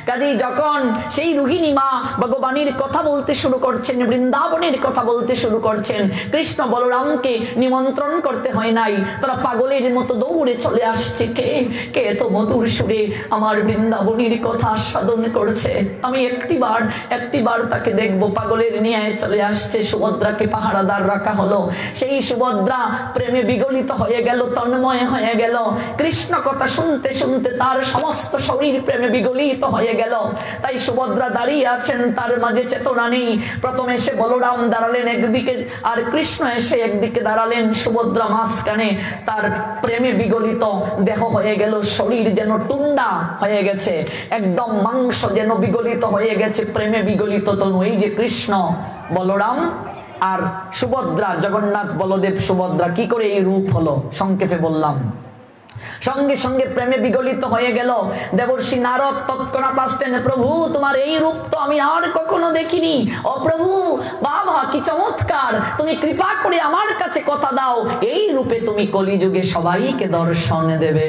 S2: কাজেই যখন সেই রোহিণী মা ভগবানের কথা বলতে শুরু করছেন, বৃন্দাবনের কথা বলতে শুরু করছেন, কৃষ্ণ বলরামকে নিমন্ত্রণ করতে হয় নাই, তারা পাগলের মতো দৌড়ে চলে আসছে। কে কে এত মধুর সুরে আমার বৃন্দাবনের কথা আস্বাদন করছে, আমি একটিবার তাকে দেখবো। পাগলের নিয়ে চলে আসছে। সুভদ্রাকে পাহারাদার রাখা হলো। সেই সুভদ্রা প্রেমে বিগলিত হয়ে গেল, তন্ময় হয়ে গেল। কৃষ্ণ কথা শুনতে শুনতে তার সমস্ত শরীর প্রেমে বিগলিত হয়ে গেল। তাই সুভদ্রা দাঁড়িয়ে আছেন, তার মাঝে চেতনা নেই। প্রথমে এসে বলরাম দাঁড়ালেন একদিকে, আর কৃষ্ণ এসে একদিকে দাঁড়ালেন। সুভদ্রা মাঝখানে, তার প্রেমে বিগলিত দেহ হয়ে গেল। শরীর যেন টুন্ডা হয়ে গেছে, একদম মাংস যেন বিগলিত হয়ে গেছে, প্রেমে বিগলিত তনু। এই যে কৃষ্ণ বলরাম আর সুভদ্রা, জগন্নাথ বলদেব সুভদ্রা কি করে এই রূপ হলো সংক্ষেপে বললাম। সঙ্গে সঙ্গে প্রেমে বিগলিত হয়ে গেল। দেবর্ষি নারদ তৎক্ষণাৎ আসতেন, প্রভু তোমার এই রূপ তো আমি আর কখনো দেখিনি। ও প্রভু, বাবা কি চমৎকার, তুমি কৃপা করে আমার কাছে কথা দাও, এই রূপে তুমি কলিযুগে সবাইকে দর্শন দেবে।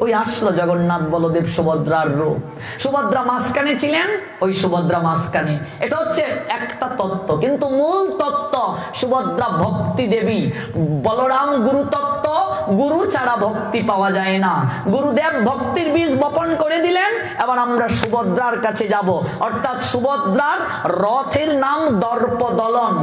S2: ওই আসলো জগন্নাথ বলদেব সুভদ্রার রূপ। সুভদ্রা মাঝখানে ছিলেন, ওই সুভদ্রা মাঝখানে। এটা হচ্ছে একটা তত্ত্ব, কিন্তু মূল তত্ত্ব সুভদ্রা ভক্তি দেবী, বলরাম গুরু তত্ত্ব। গুরু ছাড়া ভক্তি পাওয়া যায় না। গুরুদেব ভক্তির বীজ বপন করে দিলেন। এবার আমরা সুভদ্রার কাছে যাব, অর্থাৎ সুভদ্রার রথের নাম দর্প দলন।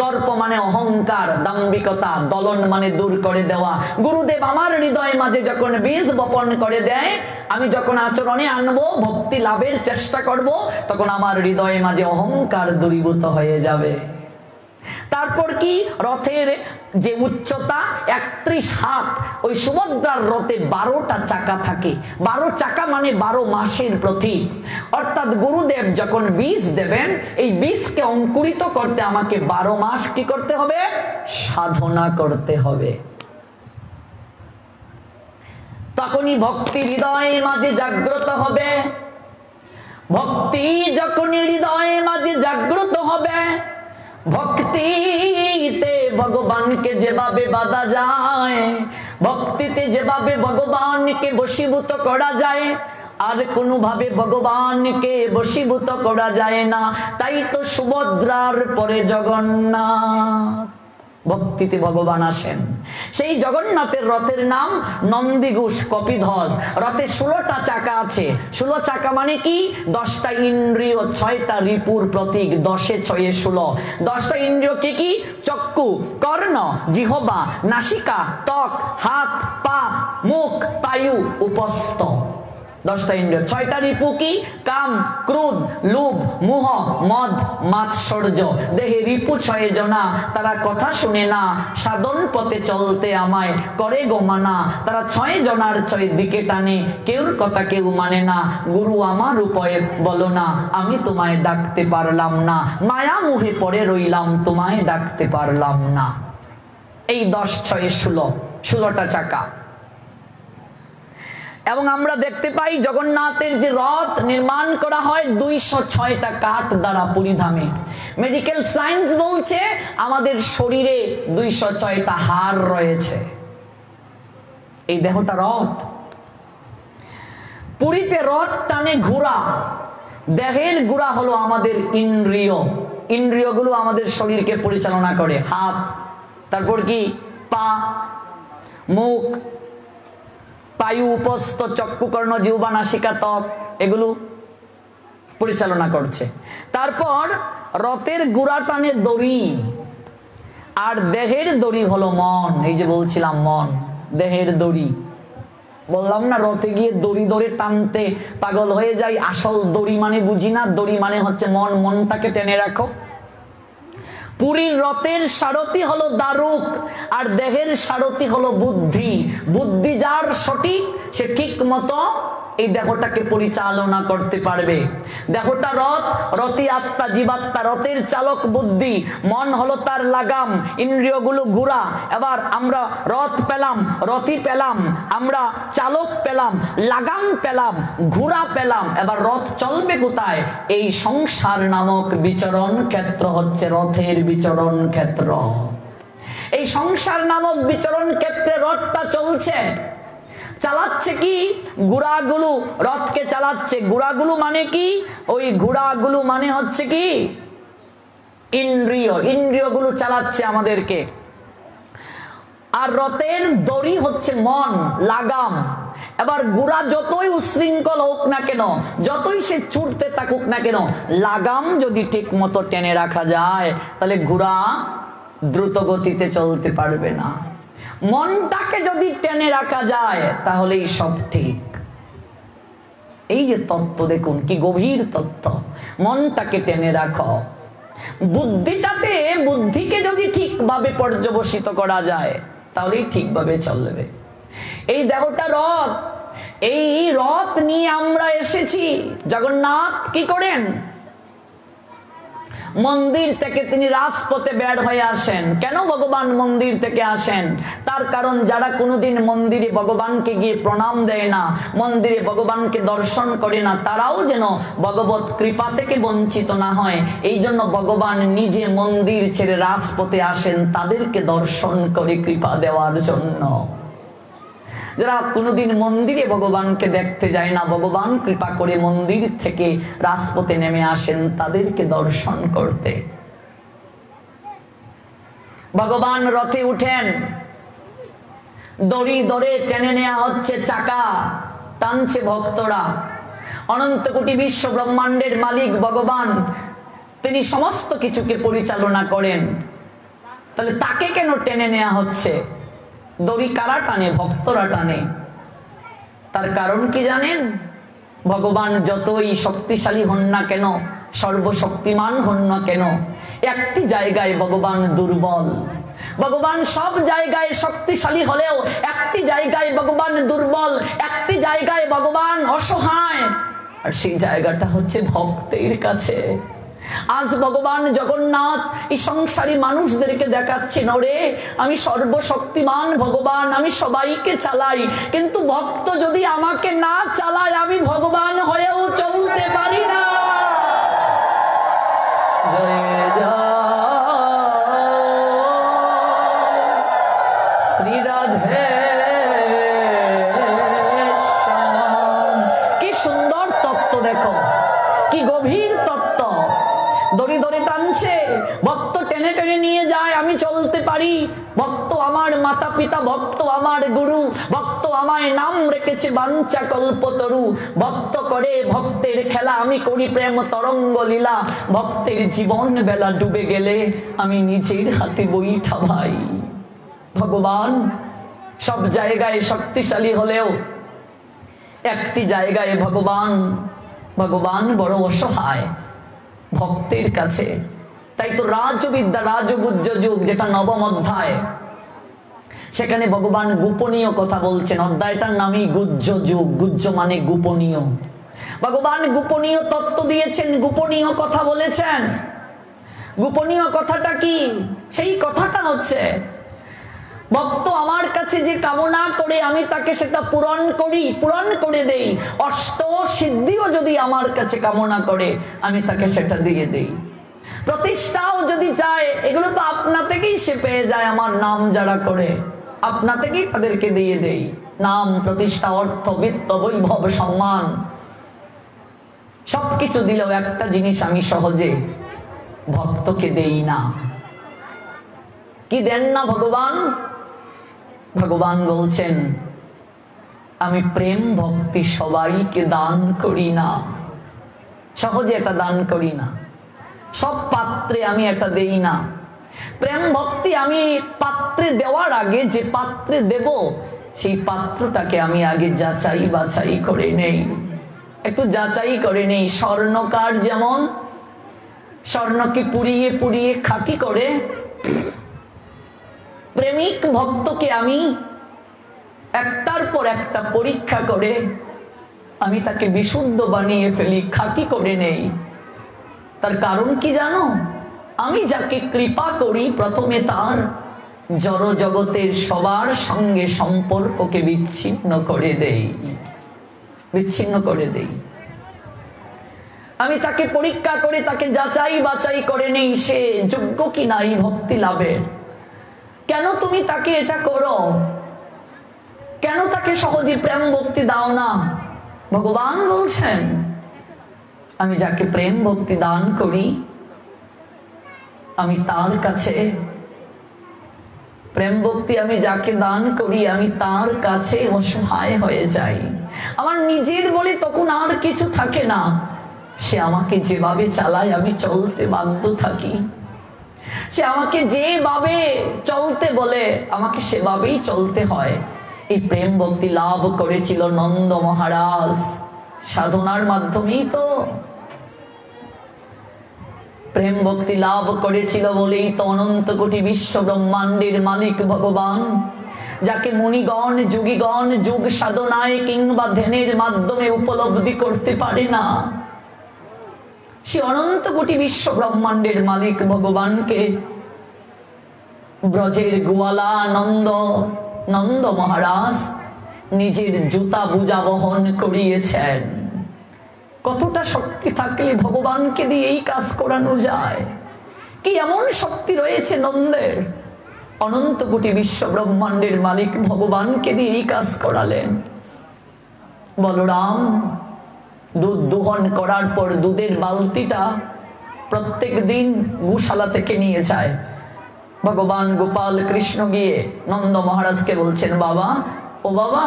S2: দর্প মানে অহংকার, দাম্ভিকতা, দলন মানে দূর করে দেওয়া। গুরুদেব আমার হৃদয় মাঝে যখন বীজ বপন করে দেয়, আমি যখন আচরণে আনবো, ভক্তি লাভের চেষ্টা করব, তখন আমার হৃদয়ে মাঝে অহংকার দূরীভূত হয়ে যাবে। তারপর কি, রথের যে উচ্চতা 31 হাত, ওই সুভদ্রার রথে 12টা চাকা থাকে। 12 চাকা মানে 12 মাসের প্রতীক। অর্থাৎ গুরুদেব যখন বীজ দেবেন, এই বীজকে অঙ্কুরিত করতে আমাকে 12 মাস কি করতে হবে? সাধনা করতে হবে। তখনই ভক্তি হৃদয়ের মাঝে জাগ্রত হবে। ভক্তি যখন হৃদয়ের মাঝে জাগ্রত হবে, ভক্তিতে ভগবানকে যেভাবে বাঁধা যায়, ভক্তিতে যেভাবে ভগবানকে বশীভূত করা যায়, আর কোনোভাবে ভগবানকে বশীভূত করা যায় না। তাই তো সুভদ্রার পরে জগন্নাথ। ভক্তিতে ভগবান আসেন। সেই জগন্নাথের রথের নাম নন্দীঘোষ কপিধ্বজ। রথে 16টা চাকা আছে। 16 চাকা মানে কি? 10টা ইন্দ্রিয়, 6টা রিপুর প্রতীক। 10 6 16। 10টা ইন্দ্রিয় কি কি? চক্ষু, কর্ণ, জিহ্বা, নাসিকা, ত্বক, হাত, পা, মুখ, পায়ু, উপস্থ। 10টা ইন্দ্রিয়। 6টা রিপু কি? কাম, ক্রোধ, লোভ, মোহ, মদ, মাৎসর্য। দেহে রিপু 6 জনা, তারা কথা শুনে না, সাধন পথে চলতে আমায় করে গো মানা। তারা 6 জনার 6 দিকে টানে, কেউর কথা কেউ মানে না। গুরু আমার উপায়ে বলো না, আমি তোমায় ডাকতে পারলাম না। মায়া মুহে পড়ে রইলাম, তোমায় ডাকতে পারলাম না। এই 10 6 16, 16টা চাকা। এবং আমরা দেখতে পাই জগন্নাথের যে রথ নির্মাণ করা হয় 206টা কাঠ দ্বারা পরিধামে। মেডিকেল সায়েন্স বলছে আমাদের শরীরে 206টা হাড় রয়েছে। এই দেহটা রথ। পুরীতে রথ টানে ঘোড়া। দেহের ঘোড়া হলো আমাদের ইন্দ্রিয়। ইন্দ্রিয়গুলো আমাদের শরীরকে পরিচালনা করে। হাত, তারপর কি পা, মুখ, পায়ু, উপস্থ, চক্ষু, কর্ণ, জিহ্বা, নাসিকা, ত্বক, এগুলো পরিচালনা করছে। তারপর রথের ঘোড়া টানে দড়ি, আর দেহের দড়ি হলো মন। এই যে বলছিলাম মন, দেহের দড়ি। বললাম না রথে গিয়ে দড়ি ধরে টানতে পাগল হয়ে যাই। আসল দড়ি মানে বুঝি না, দড়ি মানে হচ্ছে মন। মনটাকে টেনে রাখো। পুরীর রথের সারথি হলো দারুক, আর দেহের সারথি হলো বুদ্ধি। বুদ্ধি যার সঠিক, সে ঠিক মতো এই দেহটাকে পরিচালনা করতে পারবে। দেহটা রথ, রথি আত্মা, জীবাত্মা। রথের চালক বুদ্ধি, মন হলো তার লাগাম, ইন্দ্রিয়গুলো ঘোড়া। এবার আমরা রথ পেলাম, রথি পেলাম, আমরা চালক পেলাম, লাগাম পেলাম, ঘোড়া পেলাম। এবার রথ চলবে কোথায়? এই সংসার নামক বিচরণ ক্ষেত্র হচ্ছে রথের বিচরণ ক্ষেত্র। এই সংসার নামক বিচরণ ক্ষেত্রে রথটা চলছে। চালাচ্ছে কি? ঘোড়াগুলো রথকে চালাচ্ছে। ঘোড়াগুলো মানে কি? ওই ঘোড়াগুলো মানে হচ্ছে কি? ইন্দ্রিয়। ইন্দ্রিয়গুলো চালাচ্ছে আমাদেরকে। আর রথের দড়ি হচ্ছে মন, লাগাম। এবার ঘোড়া যতই উশৃঙ্খল হোক না কেন, যতই সে ছুটতে থাকুক না কেন, লাগাম যদি ঠিক মতো টেনে রাখা যায়, তাহলে ঘোড়া দ্রুত গতিতে চলতে পারবে না। মনটাকে যদি টেনে রাখা যায়, তাহলেই সব ঠিক। এই যে তত্ত্ব দেখুন, কি গভীর তত্ত্ব। মনটাকে টেনে রাখো। বুদ্ধিটাতে, বুদ্ধিকে যদি ঠিকভাবে পর্যবসিত করা যায়, তাহলেই ঠিকভাবে চলবে। এই দেহটা রথ। এই রথ নিয়ে আমরা এসেছি। জগন্নাথ কি করেন? মন্দির থেকে তিনি রাজপথে বের হয়ে আসেন। কেন ভগবান মন্দির থেকে আসেন? তার কারণ যারা কোনোদিন মন্দিরে ভগবানকে গিয়ে প্রণাম দেয় না, মন্দিরে ভগবানকে দর্শন করে না, তারাও যেন ভগবত কৃপা থেকে বঞ্চিত না হয়, এই জন্য ভগবান নিজে মন্দির ছেড়ে রাজপথে আসেন তাদেরকে দর্শন করে কৃপা দেওয়ার জন্য। যারা কোনোদিন মন্দিরে ভগবানকে দেখতে যায় না, ভগবান কৃপা করে মন্দির থেকে রাজপথে নেমে আসেন তাদেরকে দর্শন করতে। ভগবান রথে উঠেন, দড়ি ধরে টেনে নেওয়া হচ্ছে, চাকা টানছে ভক্তরা। অনন্ত কোটি বিশ্ব ব্রহ্মাণ্ডের মালিক ভগবান, তিনি সমস্ত কিছুকে পরিচালনা করেন, তাহলে তাকে কেন টেনে নেওয়া হচ্ছে? দড়ি কারা টানে? ভক্তরা টানে। তার কারণ কি জানেন? ভগবান যতই শক্তিশালী হন না কেন, সর্বশক্তিমান হন না কেন, একটি জায়গায় ভগবান দুর্বল। ভগবান সব জায়গায় শক্তিশালী হলেও একটি জায়গায় ভগবান দুর্বল, একটি জায়গায় ভগবান অসহায়, আর সেই জায়গাটা হচ্ছে ভক্তের কাছে। আজ ভগবান জগন্নাথ এই সংসারী মানুষদেরকে দেখাচ্ছেন, ওরে আমি সর্বশক্তিমান ভগবান, আমি সবাইকে চালাই, কিন্তু ভক্ত যদি আমাকে না চালায় আমি ভগবান হয়েও চলতে পারি না। জয় জয় শ্রী রাধে। কি সুন্দর তত্ত্ব দেখো, কি গভীর তত্ত্ব। দড়ি ধরে টানছে, ভক্ত টেনে টেনে নিয়ে যায়, আমি চলতে পারি। ভক্ত আমার মাতা পিতা, ভক্ত আমার গুরু, ভক্ত আমায় নাম রেখেছে বাঞ্ছা কল্পতরু। ভক্ত করে ভক্তের খেলা, আমি করি প্রেম তরঙ্গ লীলা। ভক্তের জীবন বেলা ডুবে গেলে আমি নিজের হাতে বইঠা ভাই। ভগবান সব জায়গায় শক্তিশালী হলেও একটি জায়গায় ভগবান বড় অসহায় ভক্তের কাছে। তাই তো রাজবিদ্যা, রাজগুজ্জ যুগ, যেটা নবম অধ্যায়, সেখানে ভগবান গোপনীয় কথা বলছেন। অধ্যায়টার নামই গুজ্জ যুগ। গুজ্জ মানে গোপনীয়। ভগবান গোপনীয় তত্ত্ব দিয়েছেন, গোপনীয় কথা বলেছেন। গোপনীয় কথাটা কি? সেই কথাটা হচ্ছে ভক্ত আমার কাছে যে কামনা করে আমি তাকে সেটা পূরণ করি, পূরণ করে দেই। অষ্ট সিদ্ধিও যদি আমার কাছে কামনা করে আমি তাকে সেটা দিয়ে দেই। প্রতিষ্ঠাও যদি চায়, এগুলো তো আপনা থেকেই সে পেয়ে যায়। আমার নাম যারা করে আপনা থেকেই তাদেরকে দিয়ে দেই। নাম, প্রতিষ্ঠা, অর্থ, বিত্ত, বৈভব, সম্মান সবকিছু দিলেও একটা জিনিস আমি সহজে ভক্তকে দেই না। কি দেন না ভগবান? ভগবান বলছেন আমি প্রেম ভক্তি সবাইকে দান করি না, সহজে এটা দান করি না। সব পাত্রে আমি এটা দেই না। প্রেম ভক্তি আমি পাত্রে দেওয়ার আগে যে পাত্রে দেব সেই পাত্রটাকে আমি আগে যাচাই বাছাই করে নেই, একটু যাচাই করে নেই। স্বর্ণকার যেমন স্বর্ণকে পুড়িয়ে পুড়িয়ে খাঁটি করে, প্রেমিক ভক্তকে আমি একটার পর একটা পরীক্ষা করে আমি তাকে বিশুদ্ধ বানিয়ে ফেলি, খাঁটি করে নেই। তার কারণ কি জানো? আমি যাকে কৃপা করি প্রথমে তার জড় জগতের সবার সঙ্গে সম্পর্ককে বিচ্ছিন্ন করে দেই, বিচ্ছিন্ন করে দেই। আমি তাকে পরীক্ষা করে তাকে যাচাই বাছাই করে নেই সে যোগ্য কিনা এই ভক্তি লাভের। কেন তুমি তাকে এটা করো? কেন তাকে সহজে প্রেম ভক্তি দাও না? ভগবান বলছেন আমি যাকে প্রেম ভক্তি দান করি আমি তার কাছে, প্রেম ভক্তি আমি যাকে দান করি আমি তার কাছে অসহায় হয়ে যাই। আমার নিজের বলে তখন আর কিছু থাকে না। সে আমাকে যেভাবে চালায় আমি চলতে বাধ্য থাকি। সে আমাকে যেভাবে চলতে বলে আমাকে সেভাবেই চলতে হয়। এই প্রেম ভক্তি লাভ করেছিল নন্দ মহারাজ, সাধনার মাধ্যমেই তো প্রেম ভক্তি লাভ করেছিল বলেই তো অনন্ত কোটি বিশ্ব ব্রহ্মাণ্ডের মালিক ভগবান, যাকে মুনিগণ যোগীগণ যুগ সাধনায় কিংবা ধ্যানের মাধ্যমে উপলব্ধি করতে পারে না, সে অনন্ত কোটি বিশ্ব ব্রহ্মাণ্ডের মালিক ভগবানকে ব্রজের গোয়ালা নন্দ মহারাজ নিজের জুতা বুজা বহন করিয়েছেন। কতটা শক্তি থাকলে ভগবানকে দিয়ে এই কাজ করানো যায়? কি এমন শক্তি রয়েছে নন্দের? অনন্ত কোটি বিশ্ব ব্রহ্মাণ্ডের মালিক ভগবানকে দিয়ে এই কাজ করালেন। বলরাম দুধ দোহন করার পর দুধের বালতিটা প্রত্যেক দিন গোশালা থেকে নিয়ে যায়। ভগবান গোপাল কৃষ্ণ গিয়ে নন্দ মহারাজকে বলছেন, বাবা, ও বাবা,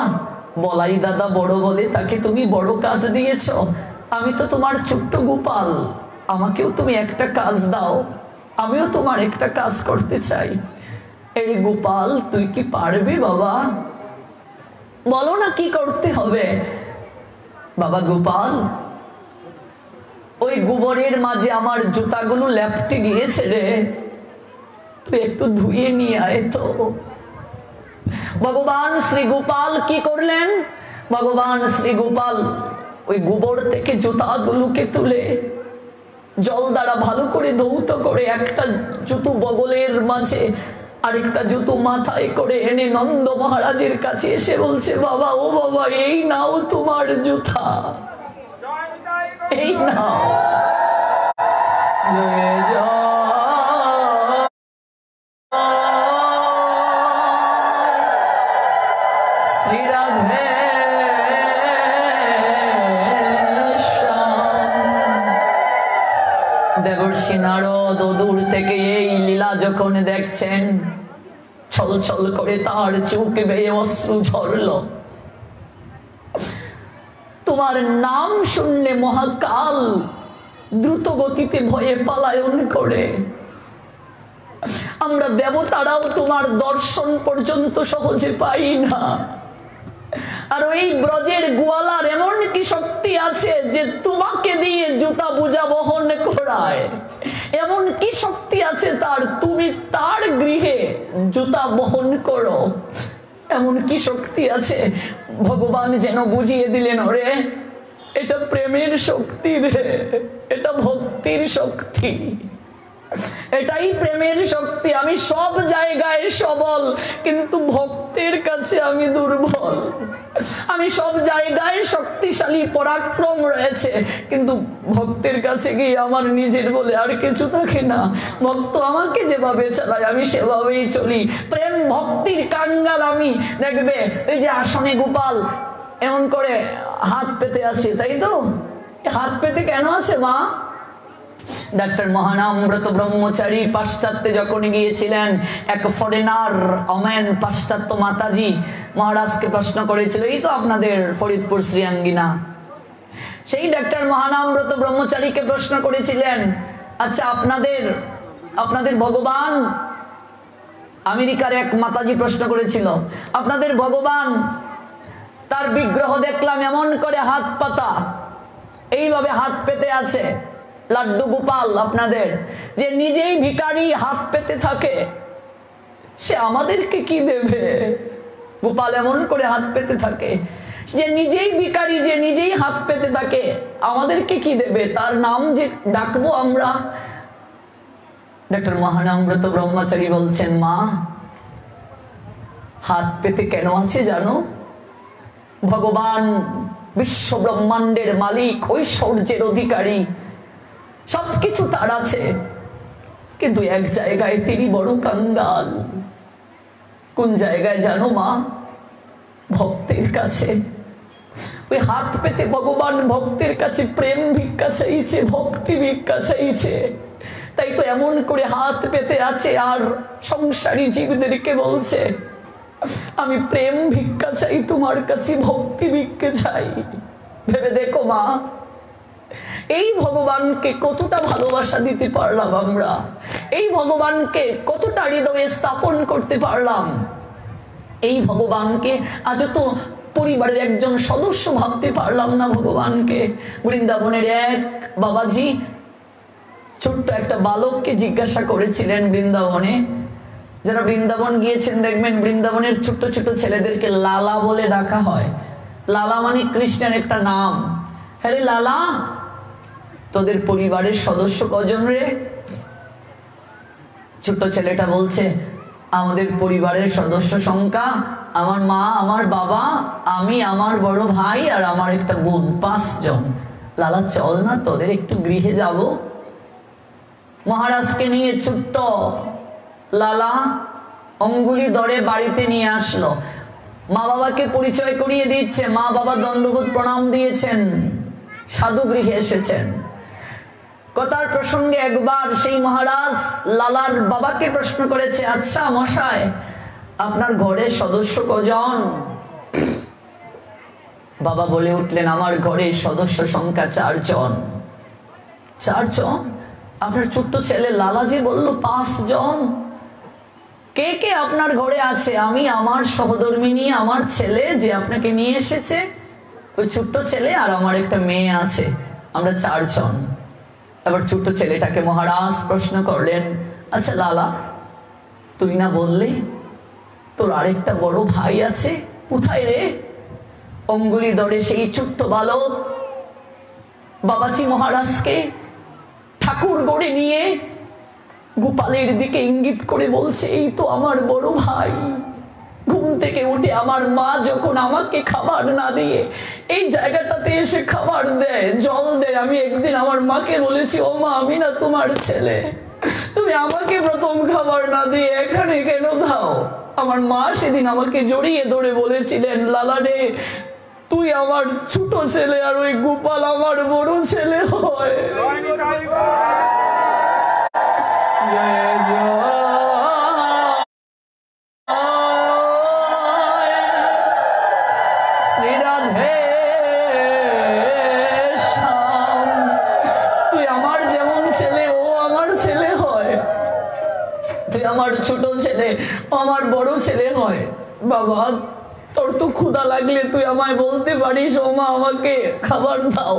S2: বলাই দাদা বড় বলে তাকে তুমি বড় কাজ দিয়েছ, আমি তো তোমার ছোট্ট গোপাল, আমাকেও তুমি একটা কাজ দাও, আমিও তোমার একটা কাজ করতে চাই। এই গোপাল, তুই কি পারবি বাবা? বলো না কি করতে হবে। বাবা গোপাল, ওই গোবরের মাঝে আমার জুতাগুলো লেপটে গিয়েছে রে, তুই একটু ধুয়ে নিয়ে আয় তো। ভগবান শ্রী গোপাল কি করলেন? ভগবান শ্রী গোপাল ওই গোবর থেকে জুতাগুলোকে তুলে জল দ্বারা ভালো করে ধৌত করে একটা জুতো বগলের মাঝে আরেকটা জুতো মাথায় করে এনে নন্দ মহারাজের কাছে এসে বলছে, বাবা, ও বাবা, এই নাও তোমার জুতা, এই নাও। জয় জয় শ্রী রাধে দেবর্ষি নারদ দূর থেকে এই লীলা যখন দেখছেন, ছল ছল করে তার চোখ বেয়ে অশ্রু ঝরল। তোমার নাম শুনলে মহাকাল দ্রুত গতিতে ভয়ে পালায়ন করে। আমরা দেবতারাও তোমার দর্শন পর্যন্ত সহজে পাই না। আর ওই ব্রজের গোয়ালার এমন কি শক্তি আছে যে তোমাকে দিয়ে জুতা বুজা বহন করায়? এমন কি শক্তি আছে তার, তুমি তার গৃহে জুতা বহন করো? এমন কি শক্তি আছে? ভগবান যেন বুঝিয়ে দিলেন, ওরে, এটা প্রেমের শক্তি রে, এটা ভক্তির শক্তি, এটাই প্রেমের শক্তি। আমি সব জায়গায় সবল, কিন্তু ভক্তের কাছে আমি দুর্বল। আমি সব জায়গায় শক্তিশালী, পরাক্রম রয়েছে, কিন্তু ভক্তের কাছে গিয়ে আমার নিজের বলে আর কিছু থাকে না। ভক্ত আমাকে যেভাবে চালায় আমি সেভাবেই চলি। প্রেম ভক্তির কাঙ্গাল আমি। দেখবে এই যে আসনে গোপাল এমন করে হাত পেতে আছে, তাই তো? হাত পেতে কেন আছে মা? ডাক্তার মহানামব্রত ব্রহ্মচারী পাশ্চাত্যে যখন গিয়েছিলেন, এক ফরেনার ওমেন পাশ্চাত্য মাতাজি মহারাজকে প্রশ্ন করেছিল, এই তো আপনাদের ফরিদপুর শ্রীঅঙ্গিনা, সেই ডাক্তার মহানামব্রত ব্রহ্মচারীকে প্রশ্ন করেছিলেন, আচ্ছা আপনাদের ভগবান, আমেরিকার এক মাতাজি প্রশ্ন করেছিল, আপনাদের ভগবান, তার বিগ্রহ দেখলাম এমন করে হাত পাতা, এইভাবে হাত পেতে আছে, লাড্ডু গোপাল আপনাদের, যে নিজেই ভিখারি হাত পেতে থাকে, সে আমাদেরকে কি দেবে? গোপাল এমন করে হাত পেতে থাকে, যে নিজেই ভিখারি, যে নিজেই হাত পেতে থাকে, আমাদেরকে কি দেবে? তার নাম যে ডাকবো আমরা। ডাক্তার মহানামব্রত ব্রহ্মচারী বলছেন, মা, হাত পেতে কেন আছে জানো? ভগবান বিশ্ব ব্রহ্মাণ্ডের মালিক, ঐশ্বর্যের অধিকারী, সবকিছু তার আছে, কিন্তু এক জায়গায় তিনি বড় কাঙ্গাল। কোন জায়গায় জানো মা? ভক্তের কাছে। ওই হাত পেতে ভগবান ভক্তের কাছে প্রেম ভিক্ষা চাইছে, ভক্তি ভিক্ষা চাইছে। তাই তো এমন করে হাত পেতে আছে, আর সংসারী জীবদেরকে বলছে, আমি প্রেম ভিক্ষা চাই তোমার কাছে, ভক্তি ভিক্ষা চাই। ভেবে দেখো মা, এই ভগবানকে কতটা ভালোবাসা দিতে পারলাম আমরা, এই ভগবানকে কতটা হৃদয়ে স্থাপন করতে পারলাম। এই ভগবানকে আজ তো পরিবারের একজন সদস্য ভাবতে পারলাম না ভগবানকে। বৃন্দাবনের এক বাবাজি ছোট্ট একটা বালককে জিজ্ঞাসা করেছিলেন বৃন্দাবনে, যারা বৃন্দাবন গিয়েছেন দেখবেন বৃন্দাবনের ছোট্ট ছোট ছেলেদেরকে লালা বলে ডাকা হয়। লালা মানে কৃষ্ণের একটা নাম। হ্যাঁ লালা, তোদের পরিবারের সদস্য কজন রে? ছোট্ট ছেলেটা বলছে, আমাদের পরিবারের সদস্য সংখ্যা আমার মা, আমার বাবা, আমি, আমার বড় ভাই আর আমার একটা বোন, 5 জন। লালা চল না তোদের একটু গৃহে যাব। মহারাজকে নিয়ে ছোট্ট লালা অঙ্গুলি ধরে বাড়িতে নিয়ে আসলো। মা বাবাকে পরিচয় করিয়ে দিচ্ছে, মা বাবা দণ্ডবোধ প্রণাম দিয়েছেন, সাধু গৃহে এসেছেন। কথার প্রসঙ্গে একবার সেই মহারাজ লালার বাবাকে প্রশ্ন করেছে, আচ্ছা মশাই, আপনার ঘরের সদস্য কজন? বাবা বলে উঠলেন, আমার ঘরের সদস্য সংখ্যা 4 জন। 4 জন? আপনার ছোট্ট ছেলে লালাজি বলল 5 জন। কে কে আপনার ঘরে আছে? আমি, আমার সহধর্মিনী, আমার ছেলে যে আপনাকে নিয়ে এসেছে, ওই ছোট্ট ছেলে, আর আমার একটা মেয়ে আছে, আমরা 4 জন। এবার ছোট্ট ছেলেটাকে মহারাজ প্রশ্ন করলেন, আচ্ছা লালা, তুই না বললি তোর আরেকটা বড় ভাই আছে, কোথায় রে? অঙ্গুলি ধরে সেই ছোট্ট বালক বাবাজি মহারাজকে ঠাকুর গড়ে নিয়ে গোপালের দিকে ইঙ্গিত করে বলছে, এই তো আমার বড় ভাই। ঘুম থেকে উঠে আমার মা যখন আমাকে খাবার না দিয়ে এই জায়গাটাতে এসে খাবার দেয়, জল দেয়, আমি একদিন আমার মাকে বলেছি, ও মা, আমি না তোমার ছেলে, তুমি আমাকে প্রথম খাবার না দিয়ে এখানে কেন দাও? আমার মা সেদিন আমাকে জড়িয়ে ধরে বলেছিলেন, লালা রে, তুই আমার ছোট ছেলে আর ওই গোপাল আমার বড় ছেলে হয়। তুই আমার যেমন ছেলে ও আমার ছেলে হয়, তুই আমার ছোট ছেলে আমার বড় ছেলে হয়। বাবা, তোর তো ক্ষুধা লাগলে তুই আমায় বলতে পারিস, ও মা আমাকে খাবার দাও।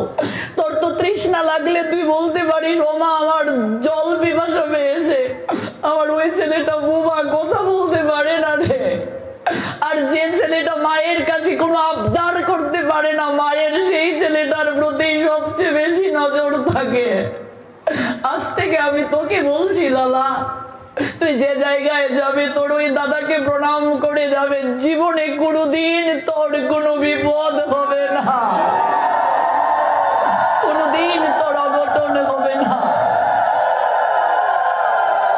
S2: তোর তো তৃষ্ণা লাগলে তুই বলতে পারিস, ও মা আমার জল পিপাসা পেয়েছে। আমার ওই ছেলেটা বোবা, কথা বলতে পারে না রে। আর যে ছেলেটা মায়ের কাছে কোনো আবদার করতে পারে না, মায়ের সেই ছেলেটার প্রতি সবচেয়ে বেশি নজর থাকে। আজ থেকে আমি তোকে বলছি লালা, তুই যে জায়গায় যাবে তোর ওই দাদাকে প্রণাম করে যাবে, জীবনে কোনোদিন তোর কোনো বিপদ হবে না, কোনোদিন তোর অঘটন হবে না।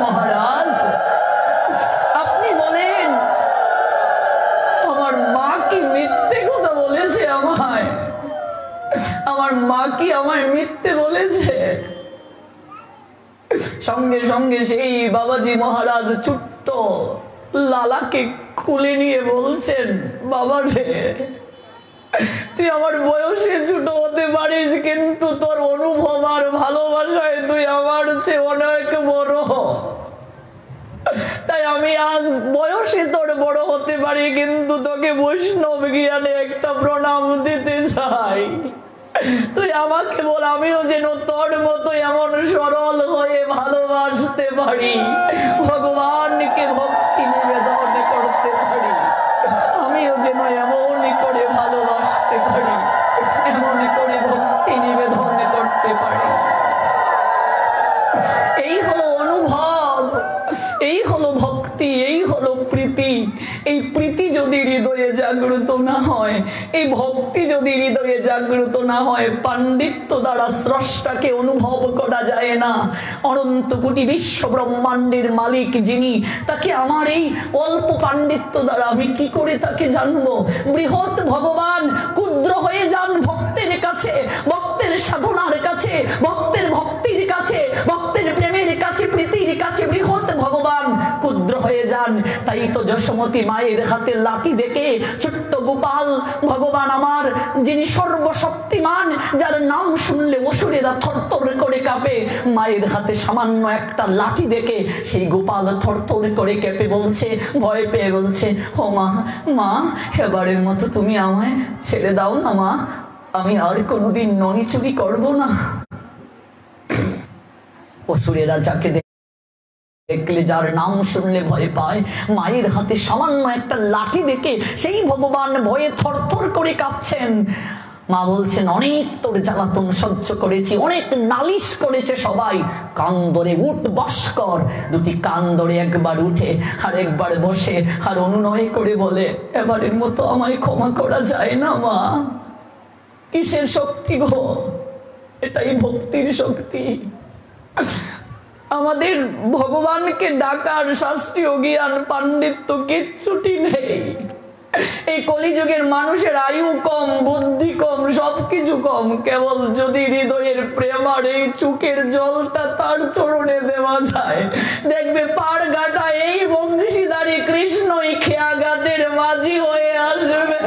S2: মহারাজ, আপনি বলেন, আমার মা কি মিথ্যে কথা বলেছে আমায়? আমার মা কি আমায় মিথ্যে বলেছে? সঙ্গে সঙ্গে সেই বাবাজি মহারাজ ছোট্ট লালাকে কুলে নিয়ে বলছেন, বাবা রে, তুই আমার বয়সে ছোট হতে পারিস, কিন্তু তোর অনুভব আর ভালোবাসায় তুই আমার চেয়ে অনেক বড়। তাই আমি আজ বয়সে তোর বড় হতে পারি, কিন্তু তোকে বৈষ্ণব জ্ঞানে একটা প্রণাম দিতে চাই। তুই আমাকে বল, আমিও যেন তোর মতো এমন সরল হয়ে ভালোবাসতে পারি, ভগবানকে ভক্তি নিবেদন করতে পারি। আমিও যেন এমন করে ভালোবাসতে পারি, এমন করে ভক্তি নিবেদন করতে পারি। এই হলো অনুভব, এই হলো ভক্তি, এই হলো প্রীতি। এই প্রীতি যদি হৃদয়ে জাগ্রত না হয়, এই ভক্তি যদি হৃদয়ে জাগ্রত না হয়, পাণ্ডিত্য দ্বারা স্রষ্টাকে অনুভব করা যায় না। অনন্ত কোটি বিশ্ব ব্রহ্মাণ্ডের মালিক যিনি, তাকে আমার এই অল্প পাণ্ডিত্য দ্বারা আমি কি করে তাকে জানবো? বৃহৎ ভগবান ক্ষুদ্র হয়ে যান ভক্তের কাছে, ভক্তের সাধনার কাছে, ভক্তের ভক্তির কাছে, ভক্তের প্রেমের কাছে, প্রীতির কাছে বৃহৎ ভগবান ক্ষুদ্র হয়ে যান। তাই তো যশোমতী মায়ের হাতে লাঠি দেখে ছোট্ট গোপাল ভগবান আমার, যিনি সর্বশক্তিমান, যার নাম শুনলে অসুরেরা থরথর করে কাঁপে, মায়ের হাতে সামান্য একটা লাঠি দেখে সেই গোপাল থরথর করে কেঁপে বলছে, ভয় পেয়ে বলছে, ও মা, মা, এবারের মতো তুমি আমায় ছেড়ে দাও না মা, আমি আর কোনোদিন ননি চুরি করবো না। অসুরেরা যাকে দেখলে, যার নাম শুনলে ভয় পায়, মায়ের হাতে সামান্য একটা লাঠি দেখে সেই ভগবান ভয়ে থরথর করে কাঁপছেন। মা বলছেন অনেক তোর জ্বালাতন সহ্য করেছি, অনেক নালিশ করেছে সবাই, কান ধরে উঠ বস কর। দুটি কান ধরে একবার উঠে আর একবার বসে আর অনুনয় করে বলে, এবারের মতো আমায় ক্ষমা করা যায় না মা? কিসের শক্তি গো? এটাই ভক্তির শক্তি। আমাদের ভগবানকে ডাকার শাস্ত্রীয় জ্ঞান পাণ্ডিত্য কিচ্ছুটি নেই। এই কলিযুগের মানুষের আয়ু কম, বুদ্ধি কম, সবকিছু কম। কেবল যদি হৃদয়ের প্রেম আর এই চুকের জলটা তার চরণে দেওয়া যায়, দেখবে পার ঘাটা এই বংশীধারী কৃষ্ণই খেয়াঘাটের মাঝি হয়ে আসবে।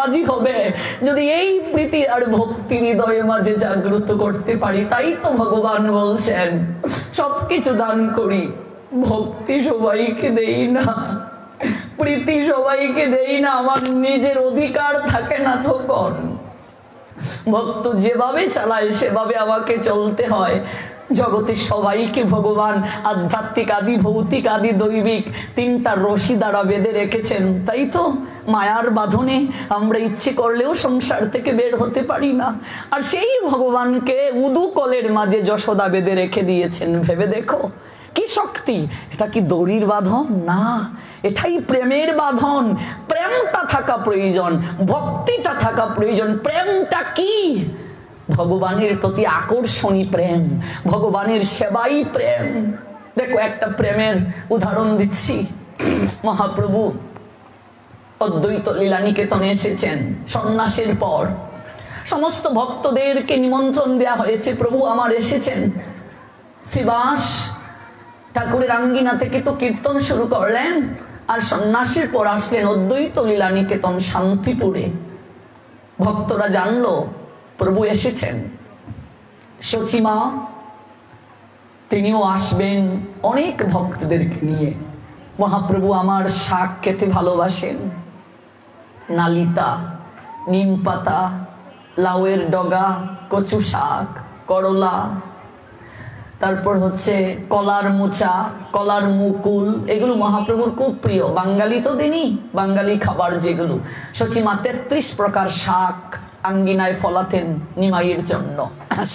S2: মাঝি হবে যদি এই প্রীতি আর ভক্তি হৃদয়ের মাঝে জাগ্রত করতে পারি। তাই তো ভগবান বলছেন সবকিছু দান করি, ভক্তি সবাইকে দেই না, প্রীতি সবাইকে দেই না, আমার নিজের অধিকার থাকে না। তখন ভক্ত যেভাবে চালায় সেভাবে আমাকে চলতে হয়। জগতে সবাইকে ভগবান আধ্যাত্মিক আদি ভৌতিক আদি দৈবিক তিনটা রশি দ্বারা বেঁধে রেখেছেন। তাই তো মায়ার বাঁধনে আমরা ইচ্ছে করলেও সংসার থেকে বের হতে পারি না। আর সেই ভগবানকে উদুকলের মাঝে যশোদা বেঁধে রেখে দিয়েছেন। ভেবে দেখো কি শক্তি! এটা কি দড়ির বাঁধন? না, এটাই প্রেমের বাঁধন। প্রেমটা থাকা প্রয়োজন, ভক্তিটা থাকা প্রয়োজন। প্রেমটা কি? ভগবানের প্রতি আকর্ষণী প্রেম, ভগবানের সেবাই প্রেম। দেখো একটা প্রেমের উদাহরণ দিচ্ছি। মহাপ্রভু অদ্বৈত লীলা নিকেতনে এসেছেন সন্ন্যাসের পর। সমস্ত ভক্তদেরকে নিমন্ত্রণ দেয়া হয়েছে, প্রভু আমার এসেছেন। শ্রীবাস ঠাকুরের আঙ্গিনা থেকে তো কীর্তন শুরু করলেন, আর সন্ন্যাসের পর আসলেন অদ্বৈত লীলা নিকেতন শান্তিপুরে। ভক্তরা জানলো প্রভু এসেছেন। সচিমা তিনিও আসবেন অনেক ভক্তদেরকে নিয়ে। মহাপ্রভু আমার শাক খেতে ভালোবাসেন, নালিতা, নিম পাতা, লাউয়ের ডগা, কচু শাক, করলা, তারপর হচ্ছে কলার মোচা, কলার মুকুল, এগুলো মহাপ্রভুর খুব প্রিয়। বাঙালি তো তিনি, বাঙালি খাবার যেগুলো। সচিমা 33 প্রকার শাক আঙ্গিনায় ফলাতেন নিমাইয়ের জন্য।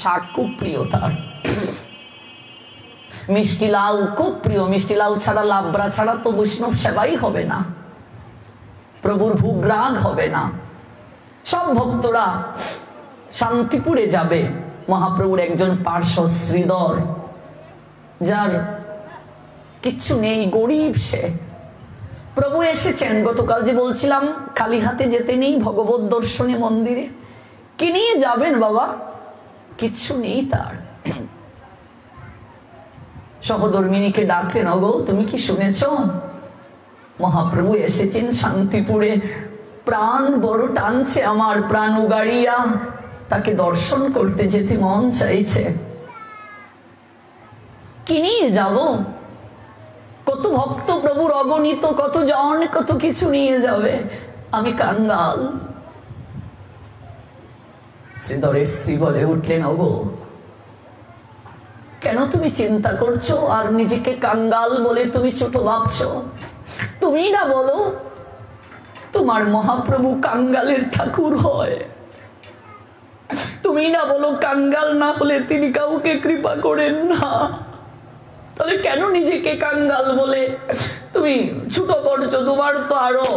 S2: শাক খুব প্রিয় তার। মিষ্টি লাউ খুব প্রিয়। মিষ্টি লাউ ছাড়া, লাবড়া ছাড়া তো বৈষ্ণব সেবাই হবে না, প্রভুর ভোগ রাগ হবে না। সব ভক্তরা শান্তিপুরে যাবে। মহাপ্রভুর একজন পার্শ্ব শ্রীধর, যার কিচ্ছু নেই, গরিব সে। প্রভু এসেছেন। গতকাল যে বলছিলাম খালি হাতে যেতে নেই ভগবত দর্শনে মন্দিরে। কি নিয়ে যাবেন বাবা? কিচ্ছু নেই তার। সহধর্মিনীকে ডাকলেন, ওগো তুমি কি শুনেছ? মহাপ্রভু এসেছেন শান্তিপুরে। প্রাণ বড় টানছে আমার, প্রাণ উগাড়িয়া তাকে দর্শন করতে যেতে মন চাইছে। কি নিয়ে যাব? কত ভক্ত প্রভুর অগণিত, কত জন কত কিছু নিয়ে যাবে, আমি কাঙ্গাল। শ্রীধরের স্ত্রী বলে উঠলেন, ওগো কেন তুমি চিন্তা করছো আর নিজেকে কাঙ্গাল বলে তুমি ছোট ভাবছো? তুমি না বলো তোমার মহাপ্রভু কাঙ্গালের ঠাকুর হয়। তুমি না বলো কাঙ্গাল না হলে তিনি কাউকে কৃপা করেন না। তাহলে কেন নিজেকে কাঙ্গাল বলে তুমি ছোট করছো? তোমার তো আরো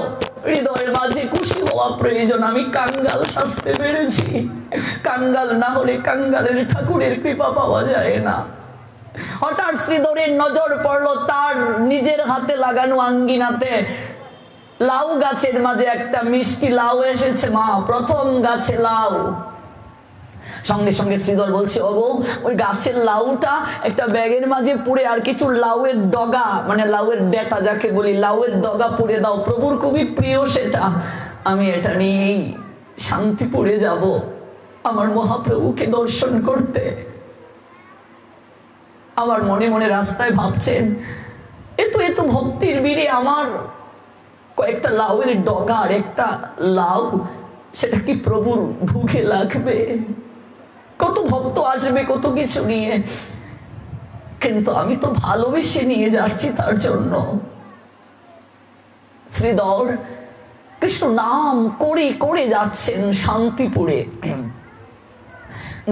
S2: হৃদয়ের মাঝে খুশি হওয়া প্রয়োজন। আমি কাঙ্গাল সাজতে পেরেছি। কাঙ্গাল না হলে কাঙ্গালের ঠাকুরের কৃপা পাওয়া যায় না। হঠাৎ শ্রীধরের নজর পড়লো তার নিজের হাতে লাগানো আঙ্গিনাতে লাউ গাছের মাঝে একটা মিষ্টি লাউ এসেছে। মা প্রথম গাছে লাউ। সঙ্গে সঙ্গে শ্রীধর বলছে, ওগো ওই গাছের লাউটা একটা ব্যাগের মাঝে পুড়ে আর কিছু লাউয়ের ডগা, মানে লাউয়ের ডেটা যাকে বলি, লাউয়ের ডগা পুড়ে দাও। প্রভুর খুবই প্রিয় সেটা। আমি এটা নিয়েই শান্তিপুরে যাব আমার মহাপ্রভুকে দর্শন করতে। আমার মনে মনে রাস্তায় ভাবছেন, এত ভক্তির বীরে আমার কয়েকটা লাউয়ের ডগা আর একটা লাউ, সেটা কি প্রভুর ভুগে লাগবে? কত ভক্ত আসবে কত কিছু নিয়ে, কিন্তু আমি তো ভালোবেসে নিয়ে যাচ্ছি তার জন্য। শ্রীধর কৃষ্ণ নাম করে করে যাচ্ছেন শান্তিপুরে।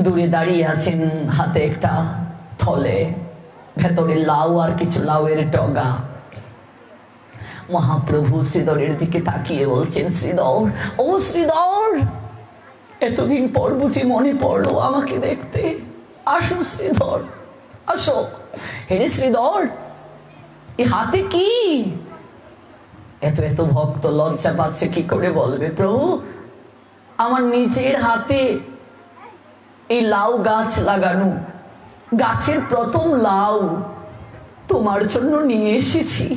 S2: দূরে দাঁড়িয়ে আছেন, হাতে একটা থলে, ভেতরে লাউ আর কিছু লাউয়ের ডগা। মহাপ্রভু শ্রীধরের দিকে তাকিয়ে বলছেন, শ্রীধর, ও শ্রীধর, এতদিন পর বুঝি মনে পড়লো আমাকে দেখতে? আসো শ্রীধর, আসো। হে শ্রীধর, এ হাতে কি? এত এত ভক্ত লজ্জা পাচ্ছে, কি করে বলবে, প্রভু আমার নিজের হাতে এই লাউ গাছ লাগানো, গাছের প্রথম লাউ তোমার জন্য নিয়ে এসেছি,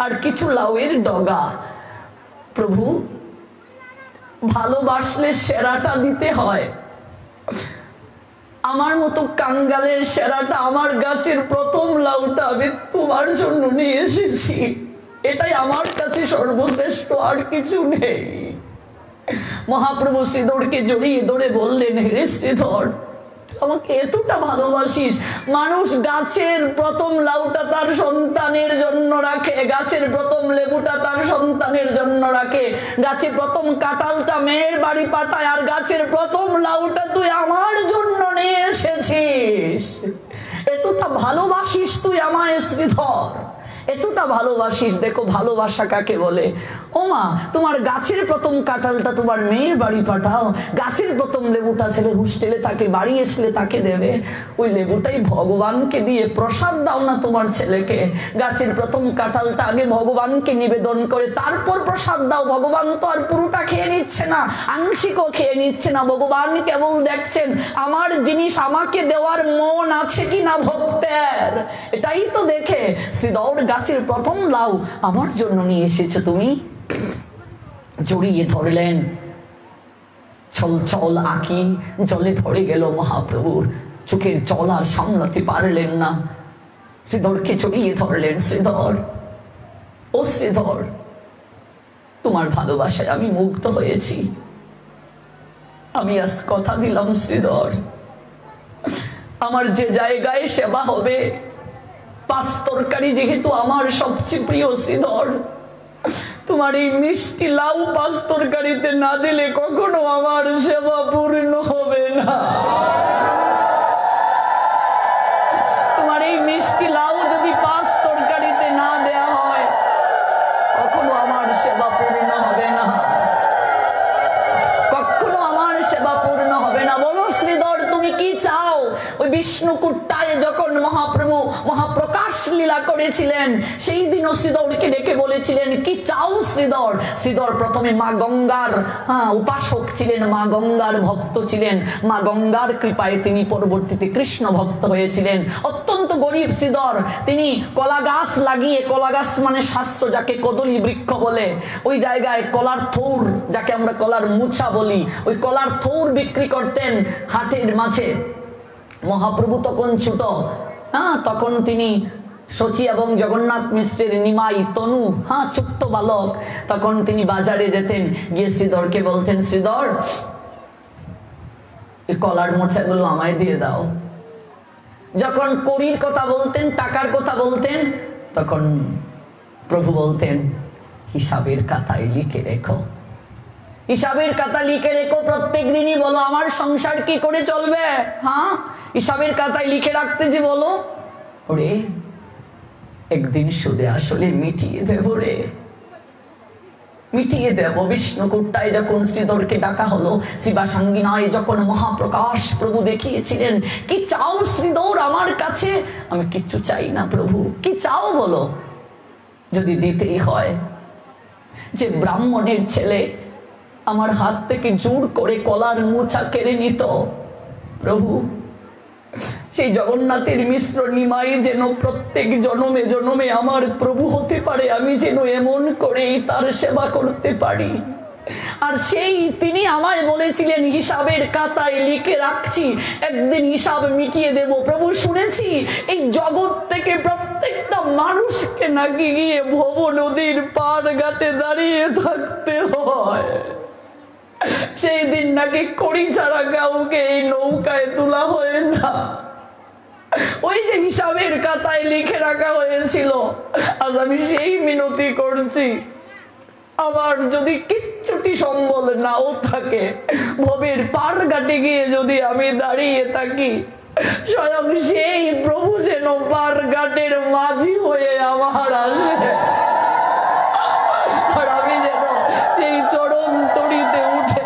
S2: আর কিছু লাউয়ের ডগা। প্রভু ভালোবাসলে সেরাটা দিতে হয়, আমার মতো কাঙ্গালের সেরাটা, আমার গাছের প্রথম লাউটা আমি তোমার জন্য নিয়ে এসেছি, এটাই আমার কাছে সর্বশ্রেষ্ঠ, আর কিছু নেই। মহাপ্রভু শ্রীধরকে জড়িয়ে ধরে বললেন, হে শ্রীধর, আমাকে এতটা ভালোবাসিস? মানুষ গাছের প্রথম লাউটা তার সন্তানের জন্য রাখে, গাছের প্রথম লেবুটা তার সন্তানের জন্য রাখে, গাছের প্রথম কাঁঠালটা মেয়ের বাড়ি পাঠায়, আর গাছের প্রথম লাউটা তুই আমার জন্য নিয়ে এসেছিস। এতটা ভালোবাসিস তুই আমায় শ্রীধর, এতটা ভালোবাসিস। দেখো ভালোবাসা কাকে বলে। ও মা, তোমার গাছের প্রথম কাঁঠালটা তোমার মেয়ের বাড়ি পাঠাও, গাছের প্রথম লেবুটা ছেলে হোস্টেলে থাকে, বাড়ি আসলে তাকে দেবে, ওই লেবুটাই ভগবানকে দিয়ে প্রসাদ দাও না তোমার ছেলেকে। গাছের প্রথম কাঁঠালটা আগে ভগবানকে নিবেদন করে তারপর প্রসাদ দাও। ভগবান তো আর পুরোটা খেয়ে নিচ্ছে না, আংশিকও খেয়ে নিচ্ছে না, ভগবান কেবল দেখছেন আমার জিনিস আমাকে দেওয়ার মন আছে কিনা ভক্তের, এটাই তো দেখে। শ্রীধর গাছের প্রথম লাউ আমার জন্য নিয়ে এসেছো তুমি। জড়িয়ে ধরলেন, ছল ছল আঁকি জলে ভরে গেল মহাপ্রভুর, চোখের জল আর সামলাতে পারলেন না। শ্রীধরকে জড়িয়ে ধরলেন, শ্রীধর, ও শ্রীধর, তোমার ভালোবাসায় আমি মুগ্ধ হয়েছি, আমি আজ কথা দিলাম শ্রীধর, আমার যে জায়গায় সেবা হবে, পাঁচ তরকারি যেহেতু আমার সবচেয়ে প্রিয় শ্রীধর, তোমার এই মিষ্টি লাউ পাঁচ তরকারিতে না দিলে কখনো আমার সেবা পূর্ণ হবে না। তোমার এই মিষ্টি লাউ যদি পাঁচ তরকারিতে না দেয়া হয়, কখনো আমার সেবা পূর্ণ হবে না, কখনো আমার সেবা পূর্ণ হবে না। বলো শ্রীধর তুমি কি চাও? ওই বিষ্ণুকুট্টায় যখন মহাপ্রভু মহাপ্রকাশ লীলা করেছিলেন, সেই দিনও শ্রীধরকে ডেকে বলেছিলেন, কি চাও শ্রীধর? শ্রীধর প্রথমে মা গঙ্গার উপাসক ছিলেন, মা গঙ্গার ভক্ত ছিলেন, মা গঙ্গার কৃপায় তিনি পরবর্তীতে কৃষ্ণ ভক্ত হয়েছিলেন। অত্যন্ত গরিব শ্রীধর, তিনি কলা গাছ লাগিয়ে, কলা গাছ মানে শাস্ত্র যাকে কদলী বৃক্ষ বলে, ওই জায়গায় কলার থৌর, যাকে আমরা কলার মুছা বলি, ওই কলার থৌর বিক্রি করতেন হাটের মাঝে। মহাপ্রভু তখন ছোট, তখন তিনি শচী এবং জগন্নাথ মিশ্রের নিমাই তনু, ছোট্ট বালক। তখন তিনি বাজারে যেতেন, গিয়ে শ্রীধরকে বলতেন, শ্রীধর এই কলার মোচাগুলো আমায় দিয়ে দাও। যখন কড়ির কথা বলতেন, টাকার কথা বলতেন, তখন প্রভু বলতেন, হিসাবের খাতায় লিখে রেখো, হিসাবের খাতা লিখে রেখো, প্রত্যেক দিনই বলো আমার সংসার কি করে চলবে। হিসাবের খাতায় লিখে রাখতে যে বলো, ওরে একদিন সুদে আসলে মিটিয়ে দেব রে, মিটিয়ে দেব। বিষ্ণুকুট্টায় যখন শ্রীধরকে ডাকা হলো, শিবাসাঙ্গিনায় যখন মহাপ্রকাশ প্রভু দেখিয়েছিলেন, কি চাও শ্রীধর আমার কাছে? আমি কিচ্ছু চাই না প্রভু, কি চাও বলো। যদি দিতেই হয়, যে ব্রাহ্মণের ছেলে আমার হাত থেকে জোর করে কলার মোচা কেড়ে নিত, প্রভু সেই জগন্নাথের মিশ্র নিমাই যেন প্রত্যেক জনমে জনমে আমার প্রভু হতে পারে, আমি যেন এমন করেই তার সেবা করতে পারি। আর সেই তিনি আমায় বলেছিলেন, হিসাবের খাতায় লিখে রাখছি, একদিন হিসাব মিটিয়ে দেব। প্রভু শুনেছি এই জগৎ থেকে প্রত্যেকটা মানুষকে নাকি গিয়ে ভব নদীর পার ঘাটে দাঁড়িয়ে থাকতে হয়। সেই দিন নাকি কড়ি ছাড়া কাউকে এই নৌকায় তোলা হয় না। ওই যে হিসাবের খাতায় লিখে রাখা হয়েছিল, আজ আমি সেই মিনতি করছি, আমার যদি কিচ্ছুটি সম্বল নাও থাকে, ভবের পার ঘাটে গিয়ে যদি আমি দাঁড়িয়ে থাকি, স্বয়ং সেই প্রভু যেন পার ঘাটের মাঝি হয়ে আমার আসে, আর আমি যেন সেই চরম তরিতে উঠে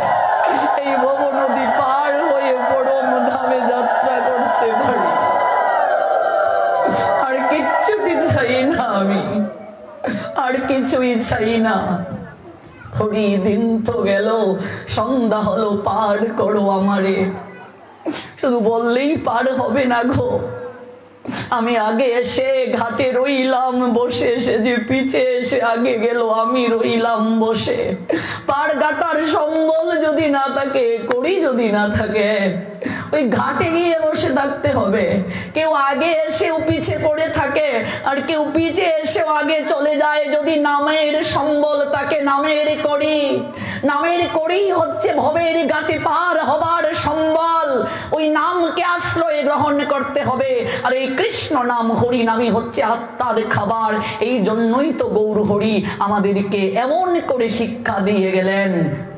S2: এই ভব নদী পার হয়ে পরম ধামে যাত্রা করতে পারি। আর কিচ্ছুটি চাই না আমি, আর কিছুই চাই না। হরি দিন তো গেল, সন্ধ্যা হলো, পার করো আমারে। শুধু বললেই পার হবে না গো। আমি আগে এসে ঘাটে রইলাম বসে, সে যে পিছে এসে আগে গেল, আমি রইলাম বসে। পার ঘাটার সম্বল যদি না থাকে, করি যদি না থাকে, ওই ঘাটে গিয়ে বসে থাকতে হবে। কেউ আগে এসেও পিছে পড়ে থাকে, আর কেউ পিছে এসেও আগে চলে যায়। যদি নামের সম্বল তাকে, নামের করি, নামের করি হচ্ছে ভবের ঘাটে পার হবার সম্বল। ওই নামকে আশ্রয় গ্রহণ করতে হবে। আর এই কৃষ্ণ নাম, হরি নামই হচ্ছে আত্মার খাবার। এই জন্যই তো গৌর হরি আমাদেরকে এমন করে শিক্ষা দিয়ে গেলেন,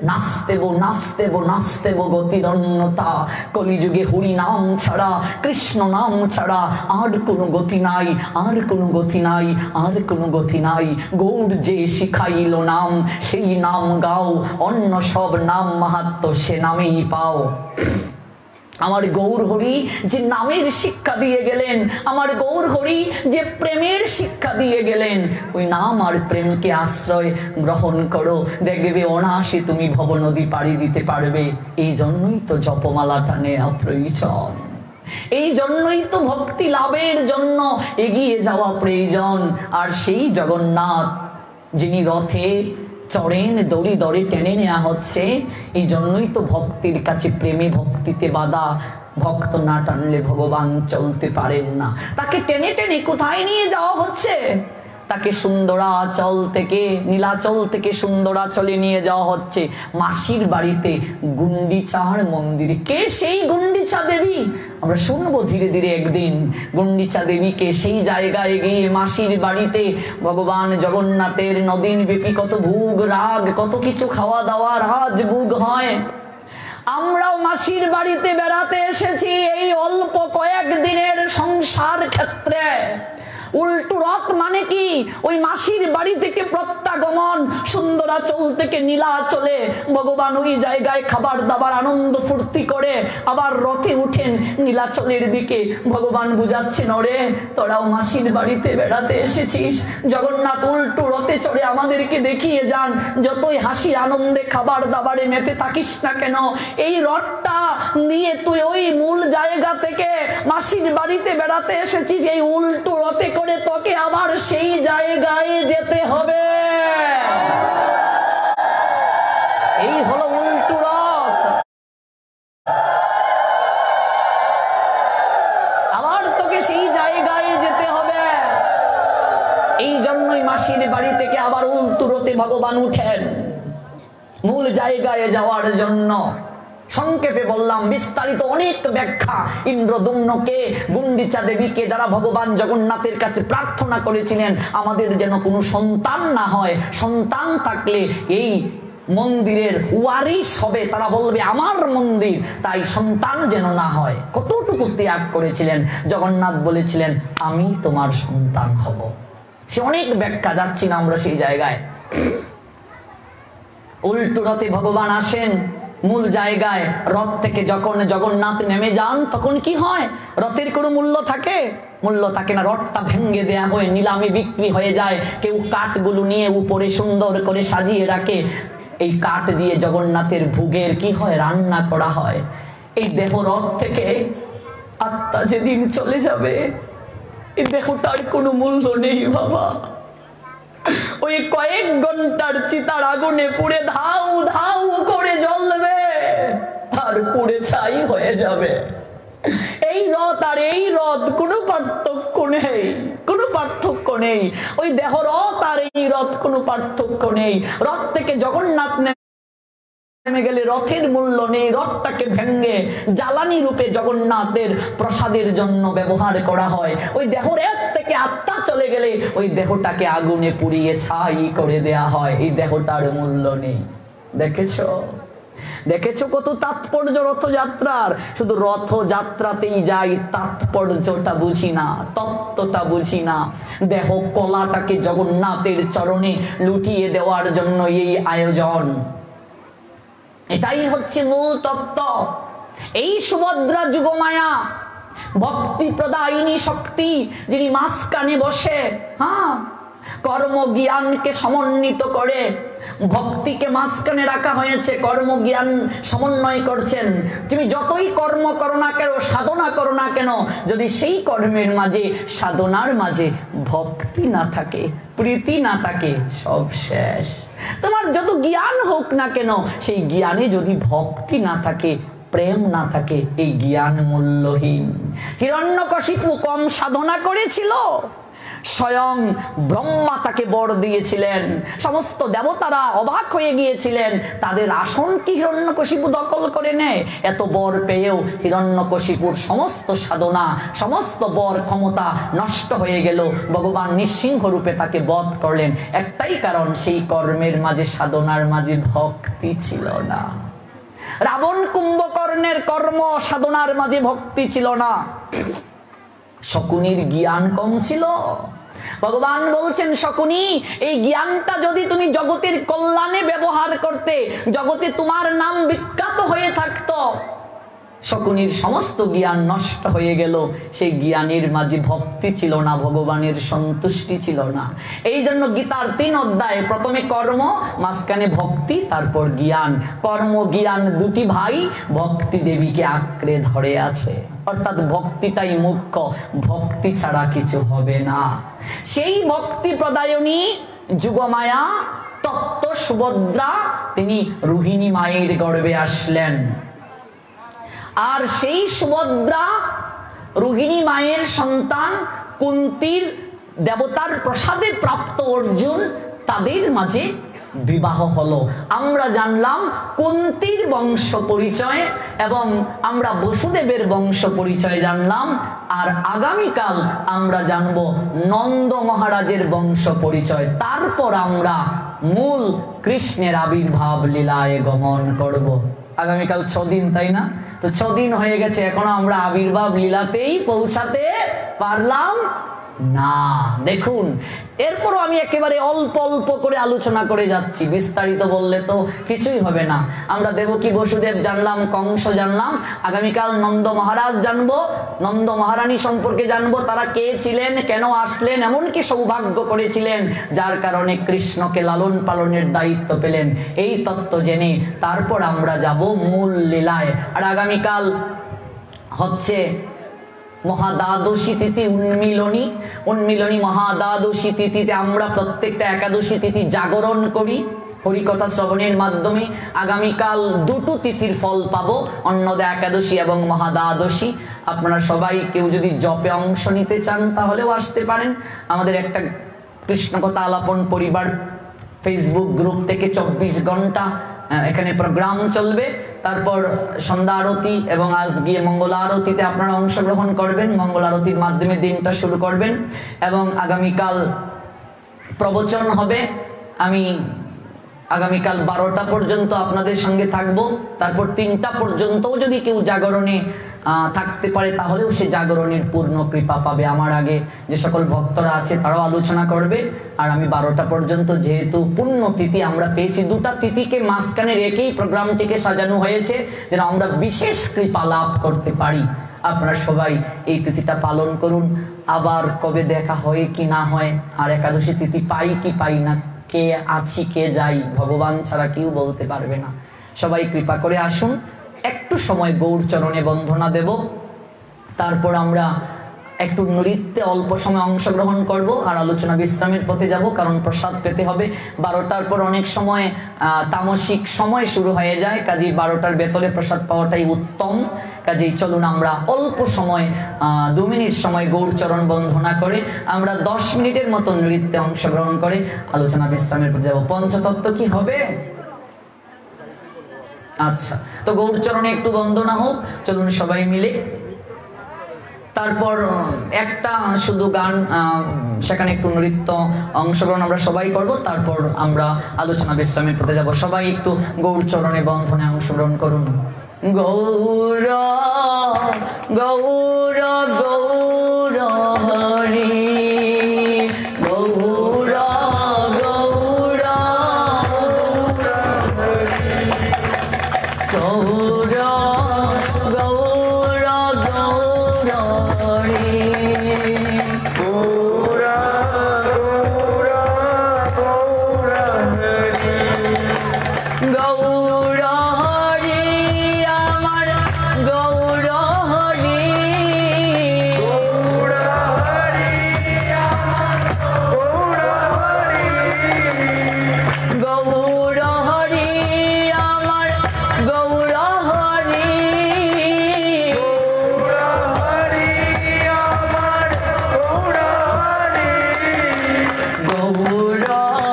S2: নাচতেব নাচতেব নাচতেব গতিরন্যতা। কলিযুগে হরি নাম ছাড়া, কৃষ্ণ নাম ছাড়া আর কোনো গতি নাই, আর কোনো গতি নাই, আর কোনো গতি নাই। গৌর যে শিখাইল নাম, সেই নাম গাও, অন্য সব নাম মাহাত্ম সে নামেই পাও। আমার গৌর হরি যে নামের শিক্ষা দিয়ে গেলেন, আমার গৌর হরি যে প্রেমের শিক্ষা দিয়ে গেলেন, ওই নাম আর প্রেমকে আশ্রয় গ্রহণ করো, দেখবে অনায়াসে তুমি ভব নদী পাড়ি দিতে পারবে। এই জন্যই তো জপমালাটা নেওয়া প্রয়োজন, এই জন্যই তো ভক্তি লাভের জন্য এগিয়ে যাওয়া প্রয়োজন। আর সেই জগন্নাথ যিনি রথে চড়েন, দড়ি দড়ি টেনে নেওয়া হচ্ছে, এই জন্যই তো ভক্তির কাছে, প্রেমে ভক্তিতে বাধা। ভক্ত না টানলে ভগবান চলতে পারেন না। তাকে টেনে টেনে কোথায় নিয়ে যাওয়া হচ্ছে? তাকে সুন্দরাচল থেকে, নীলাচল থেকে সুন্দরাচলে নিয়ে যাওয়া হচ্ছে, মাসির বাড়িতে গুন্ডিচার মন্দিরে। কে সেই গুন্ডিচা দেবী? আমরা শুনবো ধীরে ধীরে একদিন গুন্ডিচা দেবীকে। সেই জায়গায় গিয়ে মাসির বাড়িতে ভগবান জগন্নাথের নদিন ব্যাপী কত ভোগ রাগ, কত কিছু খাওয়া দাওয়া রাজভোগ হয়। আমরাও মাসির বাড়িতে বেড়াতে এসেছি এই অল্প কয়েক দিনের সংসার ক্ষেত্রে। উল্টো রথ মানে কি? ওই মাসির বাড়ি থেকে প্রত্যাগমন, সুন্দরাচল থেকে নীলাচলে ভগবান ওই জায়গায় খাবার দাবার আনন্দ ফুর্তি করে আবার রথে উঠেন নীলাচলের দিকে। ভগবান বুঝাচ্ছেন, ওরে তোরাও মাসির বাড়িতে বেড়াতে এসেছিস, জগন্নাথ উল্টো রথে চড়ে আমাদেরকে দেখিয়ে যান। যতই হাসি আনন্দে খাবার দাবারে মেতে থাকিস না কেন, এই রথটা নিয়ে তুই ওই মূল জায়গা থেকে মাসির বাড়িতে বেড়াতে এসেছিস, এই উল্টো রথে করে তোকে আবার সেই জায়গায় যেতে হবে। এই হলো উল্টো রথ। আবার তোকে সেই জায়গায় যেতে হবে। এই জন্যই মাসির বাড়ি থেকে আবার উল্টো রথে ভগবান উঠেন মূল জায়গায় যাওয়ার জন্য। সংক্ষেপে বললাম, বিস্তারিত অনেক ব্যাখ্যা। ইন্দ্রদুম্নকে, গুন্ডিচা দেবীকে, যারা ভগবান জগন্নাথের কাছে প্রার্থনা করেছিলেন আমাদের যেন কোনো সন্তান না হয়, সন্তান থাকলে এই মন্দিরের ওয়ারিশ হবে, তারা বলবে আমার মন্দির, তাই সন্তান যেন না হয়, কতটুকু ত্যাগ করেছিলেন। জগন্নাথ বলেছিলেন আমি তোমার সন্তান হব। সে অনেক ব্যাখ্যা, যাচ্ছি না আমরা সেই জায়গায়। উল্টো রথে ভগবান আসেন মূল জায়গায়। রথ থেকে যখন জগন্নাথ নেমে যান তখন কি হয়? রথের কোনো মূল্য থাকে? মূল্য থাকে না। রথটা ভেঙে দেয়া হয়ে নিলামে বিক্রি হয়ে যায়। কেউ কাঠগুলো নিয়ে উপরে সুন্দর করে সাজিয়ে রাখে। এই কাঠ দিয়ে জগন্নাথের ভোগের কি হয়? রান্না করা হয়। এই দেহ রথ থেকে আত্মা যেদিন চলে যাবে, এই দেহটার কোনো মূল্য নেই বাবা। ওই কয়েক ঘন্টার চিতার আগুনে পুড়ে ধাউ ধাউ করে জ্বলবে আর পুড়ে ছাই হয়ে যাবে। এই রথ আর এই রথ কোনো পার্থক্য নেই, কোনো পার্থক্য নেই। ওই দেহ রথ আর এই রথ কোনো পার্থক্য নেই। রথ থেকে জগন্নাথ নেমে গেলে রথের মূল্য নেই। রথটাকে ভেঙ্গে জ্বালানি রূপে জগন্নাথের প্রসাদের জন্য ব্যবহার করা হয়। ওই দেহর এক থেকে আত্মা চলে গেলে ওই দেহটাকে আগুনে পুড়িয়ে ছাই করে দেয়া হয়। এই দেহটার মূল্য নেই। দেখেছো দেখেছো কত তাৎপর্য রথযাত্রার। শুধু রথযাত্রাতেই যাই, তাৎপর্যটা বুঝি না, তত্ত্বটা বুঝি না। দেহ কলাটাকে জগন্নাথের চরণে লুটিয়ে দেওয়ার জন্য এই আয়োজন। এটাই হচ্ছে মূল তত্ত্ব। এই সুভদ্রা যুগমায়া ভক্তি প্রদায়িনী শক্তি, যিনি মাঝখানে বসে কর্ম জ্ঞানকে সমন্বিত করে, ভক্তিকে মাঝখানে রাখা হয়েছে, কর্ম জ্ঞান সমন্বয় করছেন। তুমি যতই কর্ম করো না কেন, সাধনা করো না কেন, যদি সেই কর্মের মাঝে, সাধনার মাঝে ভক্তি না থাকে, প্রীতি না থাকে, সব শেষ। তোমার যত জ্ঞান হোক না কেন, সেই জ্ঞানে যদি ভক্তি না থাকে, প্রেম না থাকে, এই জ্ঞান মূল্যহীন। হিরণ্যকশিপু কম সাধনা করেছিল, স্বয়ং ব্রহ্মা তাকে বর দিয়েছিলেন। সমস্ত দেবতারা অবাক হয়ে গিয়েছিলেন, তাদের আসন কি হিরণ্যকশিপু দখল করে নেয়? এত বর পেয়েও হিরণ্যকশিপুর সমস্ত সাধনা, সমস্ত বর ক্ষমতা নষ্ট হয়ে গেল। ভগবান নৃসিংহ রূপে তাকে বধ করলেন। একটাই কারণ, সেই কর্মের মাঝে, সাধনার মাঝে ভক্তি ছিল না। রাবণ কুম্ভকর্ণের কর্ম সাধনার মাঝে ভক্তি ছিল না। শকুনির জ্ঞান কম ছিল। ভগবান বলছেন, শকুনি, এই জ্ঞানটা যদি তুমি জগতের কল্যাণে ব্যবহার করতে, জগতে তোমার নাম বিখ্যাত হয়ে থাকতো। শকুনির সমস্ত জ্ঞান নষ্ট হয়ে গেল। সেই জ্ঞানের মাঝে ভক্তি ছিল না, ভগবানের সন্তুষ্টি ছিল না। এই জন্য গীতার 3 অধ্যায়ে প্রথমে কর্ম, মাঝখানে ভক্তি, তারপর জ্ঞান। কর্ম জ্ঞান দুটি ভাই ভক্তি দেবীকে আঁকড়ে ধরে আছে। অর্থাৎ ভক্তিটাই মুখ্য, ভক্তি ছাড়া কিছু হবে না। সেই ভক্তি প্রদায়নী যুগমায়া তত্ত্ব সুভদ্রা, তিনি রোহিণী মায়ের গর্ভে আসলেন। আর সেই সুভদ্রা রোহিণী মায়ের সন্তান কুন্তির দেবতার প্রসাদে প্রাপ্ত অর্জুন, তাদের মাঝে বিবাহ হলো। আমরা জানলাম কুন্তির বংশ পরিচয় এবং আমরা বসুদেবের বংশ পরিচয় জানলাম। আর আগামীকাল আমরা জানবো নন্দ মহারাজের বংশ পরিচয়। তারপর আমরা মূল কৃষ্ণের আবির্ভাব লীলায় গমন করব। আগামীকাল 6 দিন, তাই না? তো 6 দিন হয়ে গেছে, এখনো আমরা আবির্ভাব লীলাতেই পৌঁছাতে পারলাম না। দেখুন, এরপরও আমি একেবারে অল্প অল্প করে আলোচনা করে যাচ্ছি। বিস্তারিত বললে তো কিছুই হবে না। আমরা দেবকী বসুদেব জানলাম, কংস জানলাম, আগামীকাল নন্দ মহারাজ জানবো, নন্দ মহারানী সম্পর্কে জানবো। তারা কে ছিলেন, কেন আসলেন, এমনকি সৌভাগ্য করেছিলেন যার কারণে কৃষ্ণকে লালন পালনের দায়িত্ব পেলেন। এই তত্ত্ব জেনে তারপর আমরা যাব মূল লীলায়। আর আগামীকাল হচ্ছে মহাদ্বাদশী তিথি, উন্মিলনী মহাদ্বাদশী তিথিতে আমরা প্রত্যেকটা একাদশী তিথি জাগরণ করি হরিকথা শ্রবণের মাধ্যমে। আগামীকাল 2টো তিথির ফল পাবো, অন্নদা একাদশী এবং মহাদ্বাদশী। আপনারা সবাই কেউ যদি জপে অংশ নিতে চান তাহলেও আসতে পারেন। আমাদের একটা কৃষ্ণকথা আলাপন পরিবার ফেসবুক গ্রুপ থেকে 24 ঘন্টা এখানে প্রোগ্রাম চলবে। তারপর সন্ধ্যা আরতি এবং আজকে মঙ্গল আরতিতে আপনারা অংশগ্রহণ করবেন। মঙ্গল আরতির মাধ্যমে দিনটা শুরু করবেন এবং আগামীকাল প্রবচন হবে। আমি আগামীকাল 12টা পর্যন্ত আপনাদের সঙ্গে থাকবো। তারপর 3টা পর্যন্তও যদি কেউ জাগরণে থাকতে পারে তাহলেও সে জাগরণের পূর্ণ কৃপা পাবে। আমার আগে যে সকল ভক্তরা আছে তারাও আলোচনা করবে। আর আমি 12টা পর্যন্ত, যেহেতু পূর্ণ তিথি আমরা পেয়েছি, 2টা তিথিকে মাঝখানে রেখেই প্রোগ্রামটিকে সাজানো হয়েছে যেন আমরা বিশেষ কৃপা লাভ করতে পারি। আপনারা সবাই এই তিথিটা পালন করুন। আবার কবে দেখা হয় কি না হয়, আর একাদশী তিথি পাই কি পাই না, কে আছি কে যাই, ভগবান ছাড়া কেউ বলতে পারবে না। সবাই কৃপা করে আসুন, একটু সময় গৌর চরণে বন্দনা দেব, তারপর আমরা একটু নৃত্যে অল্প সময় অংশগ্রহণ করব আর আলোচনা বিশ্রামের পথে যাব, কারণ প্রসাদ পেতে হবে। 12টার পর অনেক সময় তামসিক সময় শুরু হয়ে যায়, কাজেই 12টার ভেতরে প্রসাদ পাওয়াটাই উত্তম। কাজেই চলুন আমরা অল্প সময় 2 মিনিট সময় গৌরচরণ বন্দনা করে আমরা 10 মিনিটের মতো নৃত্যে অংশগ্রহণ করে আলোচনা বিশ্রামের পথে যাব। পঞ্চতত্ত্ব কি হবে? আচ্ছা, তো গৌরচরণে একটু বন্দনা হোক, চলুন সবাই মিলে। তারপর একটা শুধু গান, সেখানে একটু নৃত্য অংশগ্রহণ আমরা সবাই করব, তারপর আমরা আলোচনা বিশ্রামের পথে যাব। সবাই একটু গৌরচরণে বন্ধনে অংশগ্রহণ করুন। গৌর গৌর গৌর হরি গৌর গৌর গৌর গৌর গৌর হরি
S3: গৌর গৌর গৌর হরি
S2: গৌর হরি আমার গৌর হরি
S3: গৌর হরি আমার গৌর হরি
S2: গৌর হরি আমার গৌর হরি
S3: গৌর হরি আমার গৌর হরি
S2: গৌর গৌর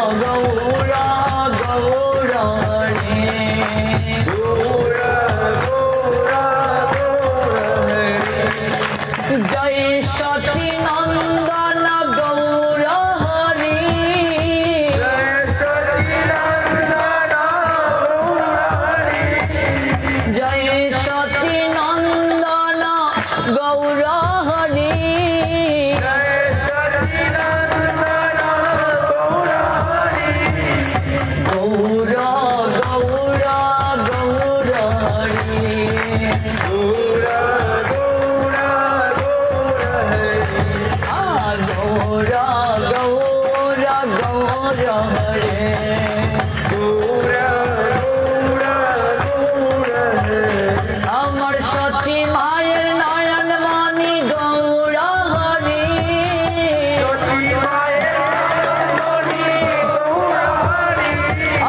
S2: গৌর হরি
S3: গৌর গৌর গৌর হরি
S2: জয় সচি নন্দন গৌর হরি
S3: জয় সচিদানন্দ গৌর হরি
S2: জয় সচি নন্দন গৌর হরি
S3: জয় সচিদানন্দ গৌর হরি
S2: গৌর গৌর গৌর হরি
S3: গৌর গৌর গৌর হরি
S2: গৌর গৌর গৌর হরে
S3: গৌর গৌর গৌর হরি
S2: আমার সচি মায়ের নয়ন মণি গৌর হরি
S3: সচি মায়ের মণি গৌর হরি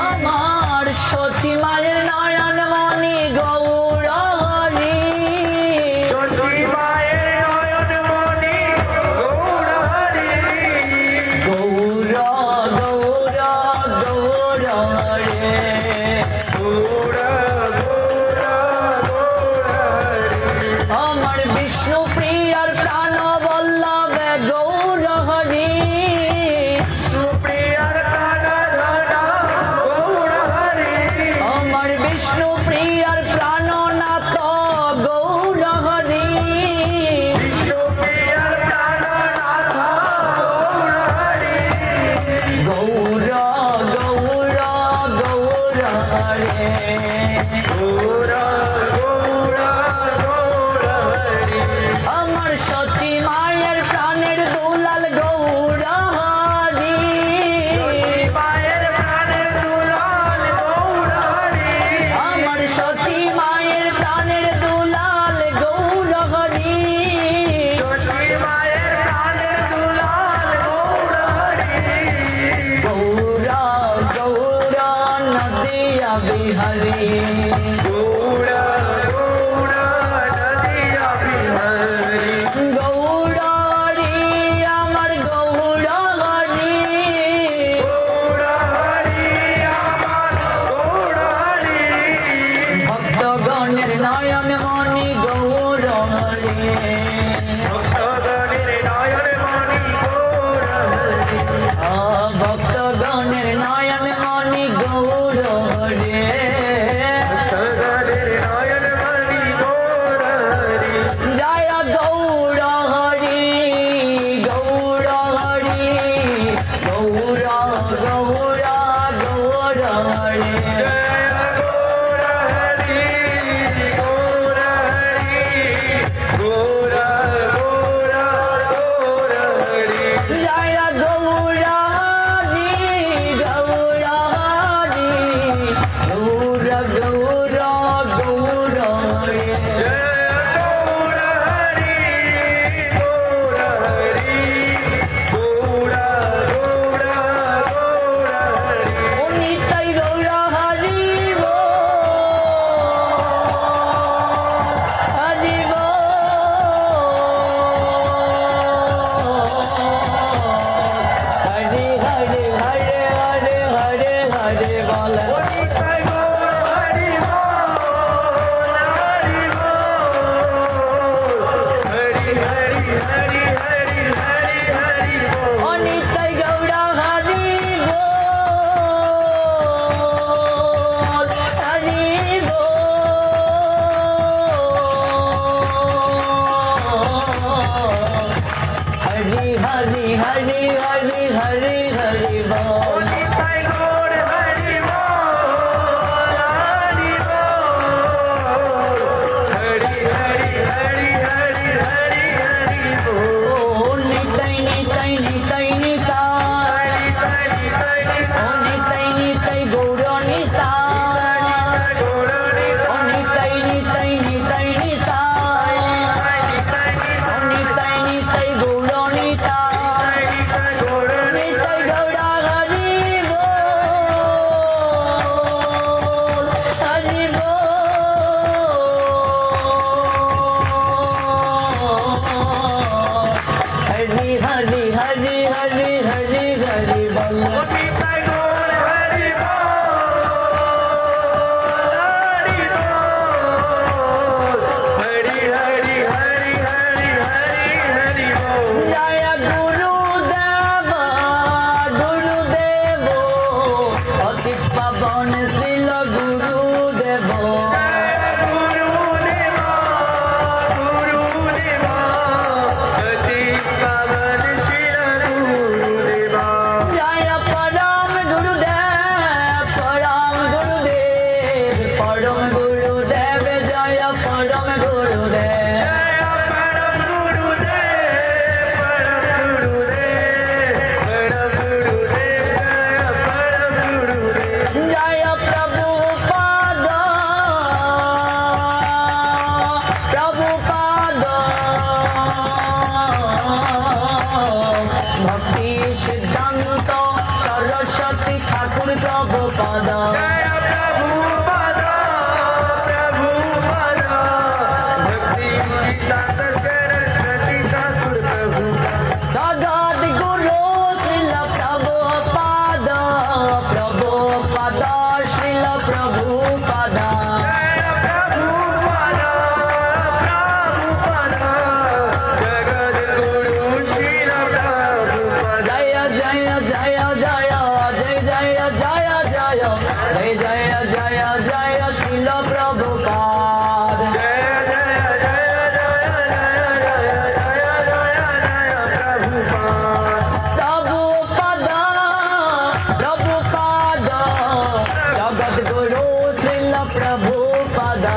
S2: আমার সচি মায়ের নয়ন মণি গৌর হরি
S3: সচি মায়ের নয়ন মণি গৌর হরি
S2: গৌর গৌর গৌর হরে
S3: গৌর গৌর গৌর হরি
S2: আমার বিষ্ণু প্রিয়ার প্রাণ বল্লভে গৌর হরি
S3: সুপ্রিয়ার কানা ধনা গৌর হরি
S2: আমার বিষ্ণু প্রিয়ার প্রাণনাথ গৌর হরি
S3: সুপ্রিয়ার কানা নাথ গৌর হরি
S2: গৌর গৌর গৌর হরে
S3: গৌর গৌর গৌর হরি
S2: আমার সচি মায়ের প্রাণের দুলাল গৌর হরি
S3: মায়ের প্রাণের দুলাল গৌর হরি
S2: আমার সচি মায়ের প্রাণের দুলাল গৌর হরি
S3: সচি মায়ের প্রাণের দুলাল গৌর হরি
S2: গৌর গৌর নদিয়া বিহারী
S3: গৌর গৌর নদিয়া বিহারী
S2: গৌর হরি আমার গৌর হরি
S3: গৌর হরি আমার গৌর হরি
S2: ভক্তগণের নয়ন মণি গৌর হরি
S3: ভক্তগণের নয়ন মণি গৌর হরি
S2: ভক্তগণের নয়ন মণি গৌর হরি
S3: ভক্তগণের নয়ন মণি গৌর হরি
S2: জয় গৌর হরি গৌর হরি গৌর গৌর গৌর হরি
S3: জয় গৌর হরি গৌর হরি গৌর গৌর গৌর হরি
S2: জয় গৌর হরি গৌর হরি গৌর গৌর গৌর হরি
S3: জয় গৌর হরি গৌর
S2: प्रभुपादा प्रभुपादा